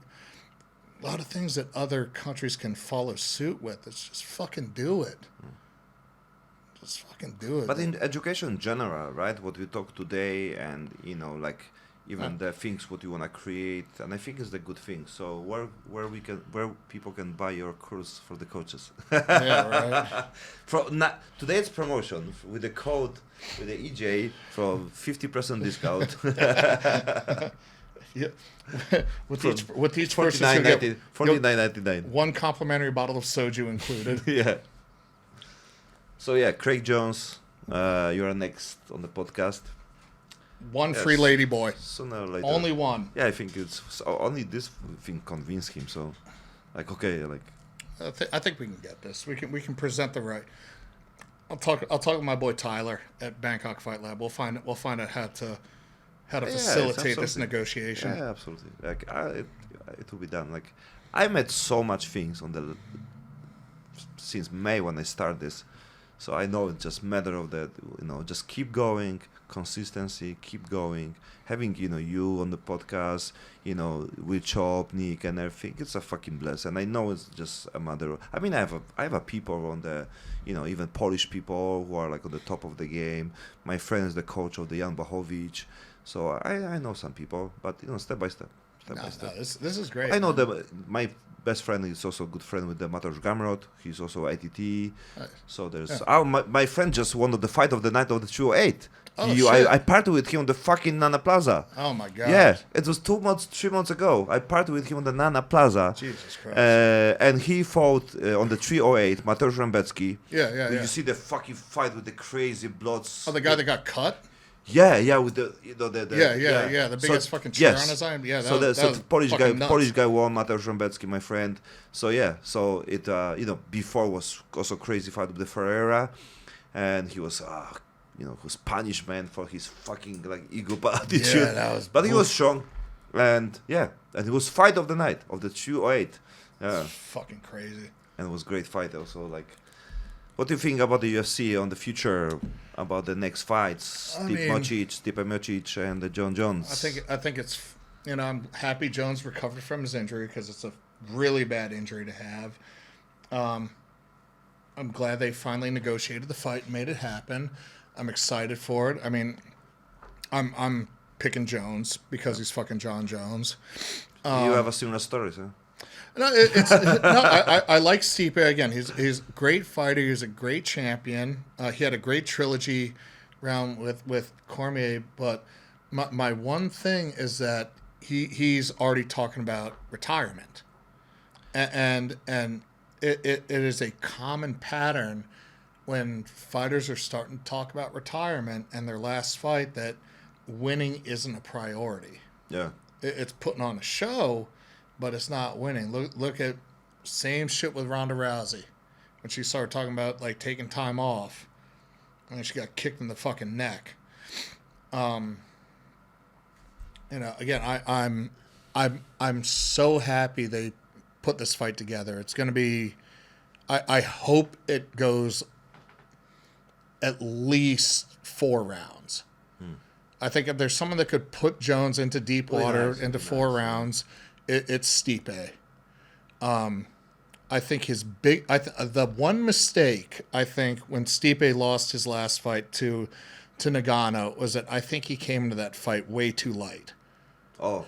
things that other countries can follow suit with. It's just fucking do it. Just fucking do it. But in education in general, right? What we talk today, and even the things what you want to create, and I think it's the good thing. So where people can buy your course for the coaches. Yeah, right. Today it's promotion with the code with the EJ from 50% discount. Yeah. with each person, $49.99. One complimentary bottle of soju included. Yeah. So yeah, Craig Jones, you are next on the podcast. One free lady boy. Sooner or later. Only one. Yeah, I think it's only this thing convinced him. So, I think we can get this. We can present the right. I'll talk with my boy Tyler at Bangkok Fight Lab. We'll find out how to facilitate this negotiation. Yeah, absolutely. It will be done. I met so much things since May when I started this. So I know it's just matter of that, just keep going, consistency, keep going. Having you on the podcast, with Chop, Nick, and everything, it's a fucking bless. And I know it's just a matter of, I mean, I have a people on the, even Polish people who are like on the top of the game. My friend is the coach of the Jan Blachowicz, so I know some people, but step by step. This is great. I know that my best friend is also a good friend with the Mateusz Gamrot. He's also ATT. So there's my friend just won the fight of the night of the 208. I partied with him on the fucking Nana Plaza. Oh my god. Yeah, it was 3 months ago. I partied with him on the Nana Plaza. Jesus Christ. And he fought on the 308, Mateusz Rembecki. Yeah. Did you see the fucking fight with the crazy blood? Oh, the guy that got cut? Yeah, with the the biggest fucking cheer on his arm. Yeah, that was the Polish nuts. guy won, Mateusz Rembecki, my friend. So it before was also crazy fight with the Ferreira, and he was was punishment for his fucking like ego attitude. Yeah, that was. But he was strong, and it was fight of the night of the 208. Yeah, fucking crazy. And it was great fight also. Like, what do you think about the UFC on the future? About the next fights, Stipe Miocic, and Jon Jones. I think it's I'm happy Jones recovered from his injury because it's a really bad injury to have. I'm glad they finally negotiated the fight and made it happen. I'm excited for it. I mean, I'm picking Jones because he's fucking Jon Jones. You have a similar story, huh? No, I like Stipe again. He's a great fighter. He's a great champion. He had a great trilogy round with Cormier. But my one thing is that he's already talking about retirement, and it is a common pattern when fighters are starting to talk about retirement and their last fight that winning isn't a priority. Yeah, it's putting on a show. But it's not winning. Look at same shit with Ronda Rousey when she started talking about like taking time off, and she got kicked in the fucking neck. Again, I'm so happy they put this fight together. It's going to be. I hope it goes at least 4 rounds. I think if there's someone that could put Jones into deep water into 4 rounds. It's Stipe. I think his the one mistake I think when Stipe lost his last fight to Nagano was that I think he came into that fight way too light. Oh,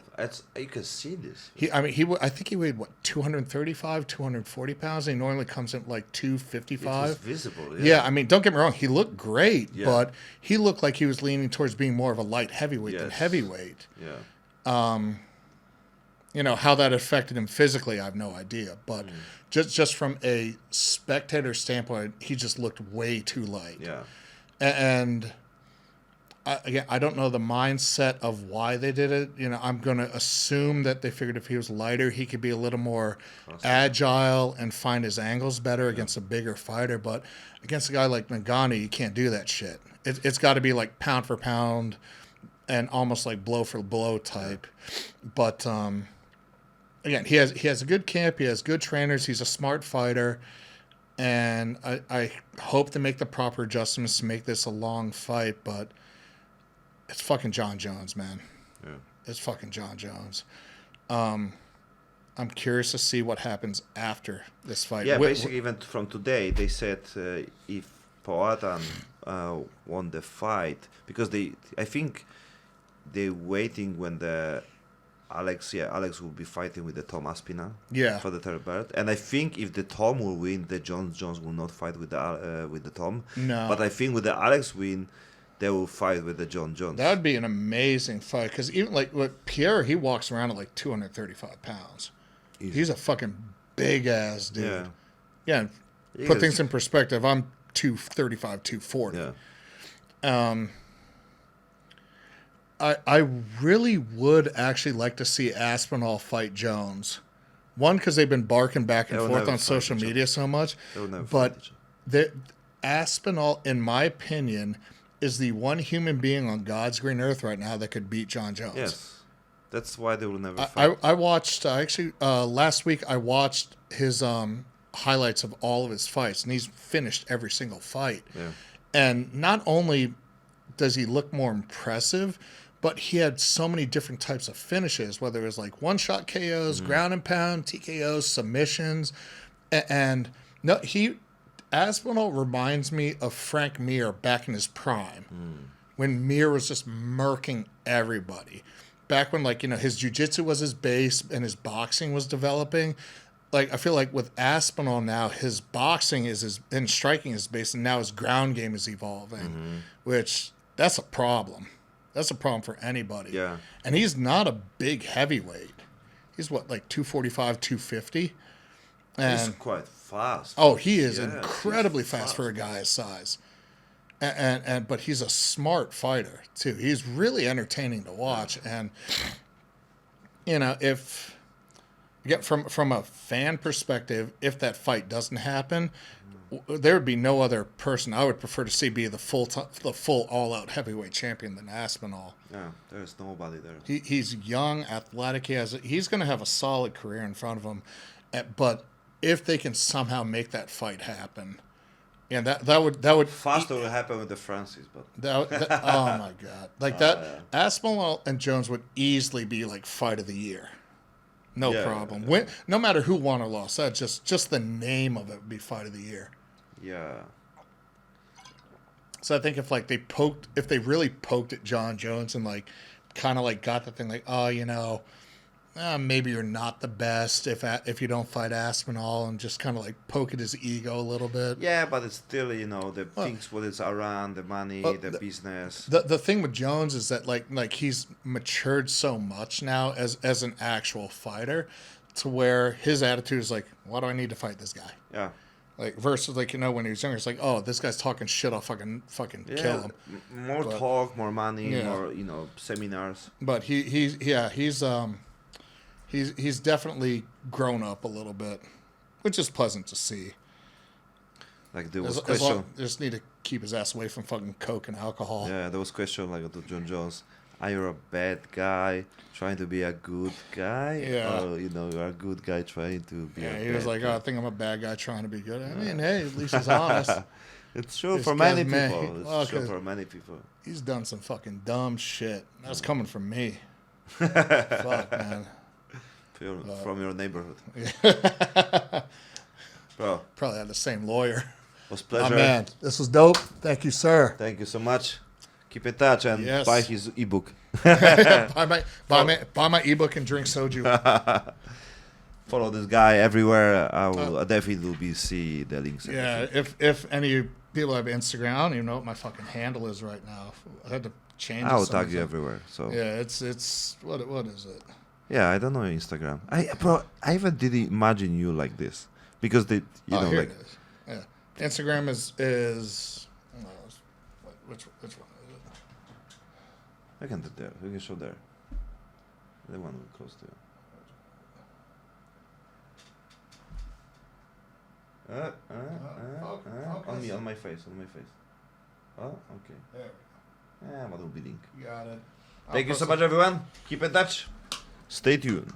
you can see this. I think he weighed 235, 240 pounds. He normally comes in like 255. It was visible. Yeah, I mean, don't get me wrong. He looked great, but he looked like he was leaning towards being more of a light heavyweight than heavyweight. Yeah. How that affected him physically, I have no idea. But just from a spectator standpoint, he just looked way too light. Yeah. And I don't know the mindset of why they did it. I'm going to assume that they figured if he was lighter, he could be a little more agile and find his angles better against a bigger fighter. But against a guy like Nagano, you can't do that shit. It's got to be like pound for pound and almost like blow for blow type. But again, he has a good camp. He has good trainers. He's a smart fighter. And I hope to make the proper adjustments to make this a long fight. But it's fucking Jon Jones, man. Yeah. It's fucking Jon Jones. I'm curious to see what happens after this fight. Yeah, basically, even from today, they said if Poatan won the fight, because I think they're waiting when Alex will be fighting with the Tom Aspinall for the third belt, and I think if the Tom will win, the Jon Jones will not fight with the Tom. No, but I think with the Alex win, they will fight with the Jon Jones. That would be an amazing fight because even like with Pierre, he walks around at like 235 pounds. He's a fucking big ass dude. Yeah. Put things in perspective. I'm 235, 240. Yeah. I really would actually like to see Aspinall fight Jones. One, because they've been barking back and forth on social media so much. But Aspinall, in my opinion, is the one human being on God's green earth right now that could beat Jon Jones. Yes. That's why they will never fight. I watched, last week, I watched his highlights of all of his fights, and he's finished every single fight. Yeah. And not only does he look more impressive, but he had so many different types of finishes, whether it was like one-shot KOs, ground and pound, TKOs, submissions, and no, Aspinall reminds me of Frank Mir back in his prime, when Mir was just murking everybody. Back when, like, his jiu-jitsu was his base and his boxing was developing. Like, I feel like with Aspinall now, his boxing and striking is base, and now his ground game is evolving, which that's a problem. That's a problem for anybody. Yeah. And he's not a big heavyweight. He's what, like 245, 250? And He's quite fast. oh, he is incredibly fast for a guy his size. But he's a smart fighter too. He's really entertaining to watch. And if from a fan perspective, if that fight doesn't happen, there would be no other person I would prefer to see be the full all-out heavyweight champion than Aspinall. Yeah, there's nobody there. He's young, athletic. He's going to have a solid career in front of him. But if they can somehow make that fight happen, and that would Faster would happen with the Francis, but oh my god, like that. Yeah. Aspinall and Jones would easily be like fight of the year. No problem. Yeah. No matter who won or lost, that just the name of it would be fight of the year. Yeah. So I think if they really poked at Jon Jones and like kind of like got the thing like, oh, maybe you're not the best if you don't fight Aspinall, and just kind of like poke at his ego a little bit. Yeah, but it's still the things what is around the money, the business. The thing with Jones is that like he's matured so much now as an actual fighter, to where his attitude is like, why do I need to fight this guy? Yeah. Like versus when he was younger, it's like, oh, this guy's talking shit, I'll fucking kill him. More talk, more money, more seminars. But he's definitely grown up a little bit, which is pleasant to see. Like there was question. Just need to keep his ass away from fucking coke and alcohol. Yeah, there was question like to Jon Jones. Are you a bad guy trying to be a good guy? Yeah. Or, you're a good guy trying to be a bad guy? He was like, I think I'm a bad guy trying to be good. I mean, hey, at least he's honest. It's true for many people. It's true for many people. He's done some fucking dumb shit. That's coming from me. Fuck, man. From your neighborhood. Bro. Probably had the same lawyer. It was a pleasure. Oh, man, this was dope. Thank you, sir. Thank you so much. Keep in touch and buy his ebook. buy my ebook and drink soju. Follow this guy everywhere. I will definitely be see the links. Yeah, if any people have Instagram, I don't even know what my fucking handle is right now. I had to change it. I will tag you everywhere. So yeah, it's what is it? Yeah, I don't know Instagram. I even didn't imagine you like this because here like it is. Yeah, Instagram is which one is it? I can do there. We can show there. The one close to you. Okay. On my face. Oh, okay. There we go. What will be link? You got it. Thank you so much, everyone. Keep in touch. Stay tuned.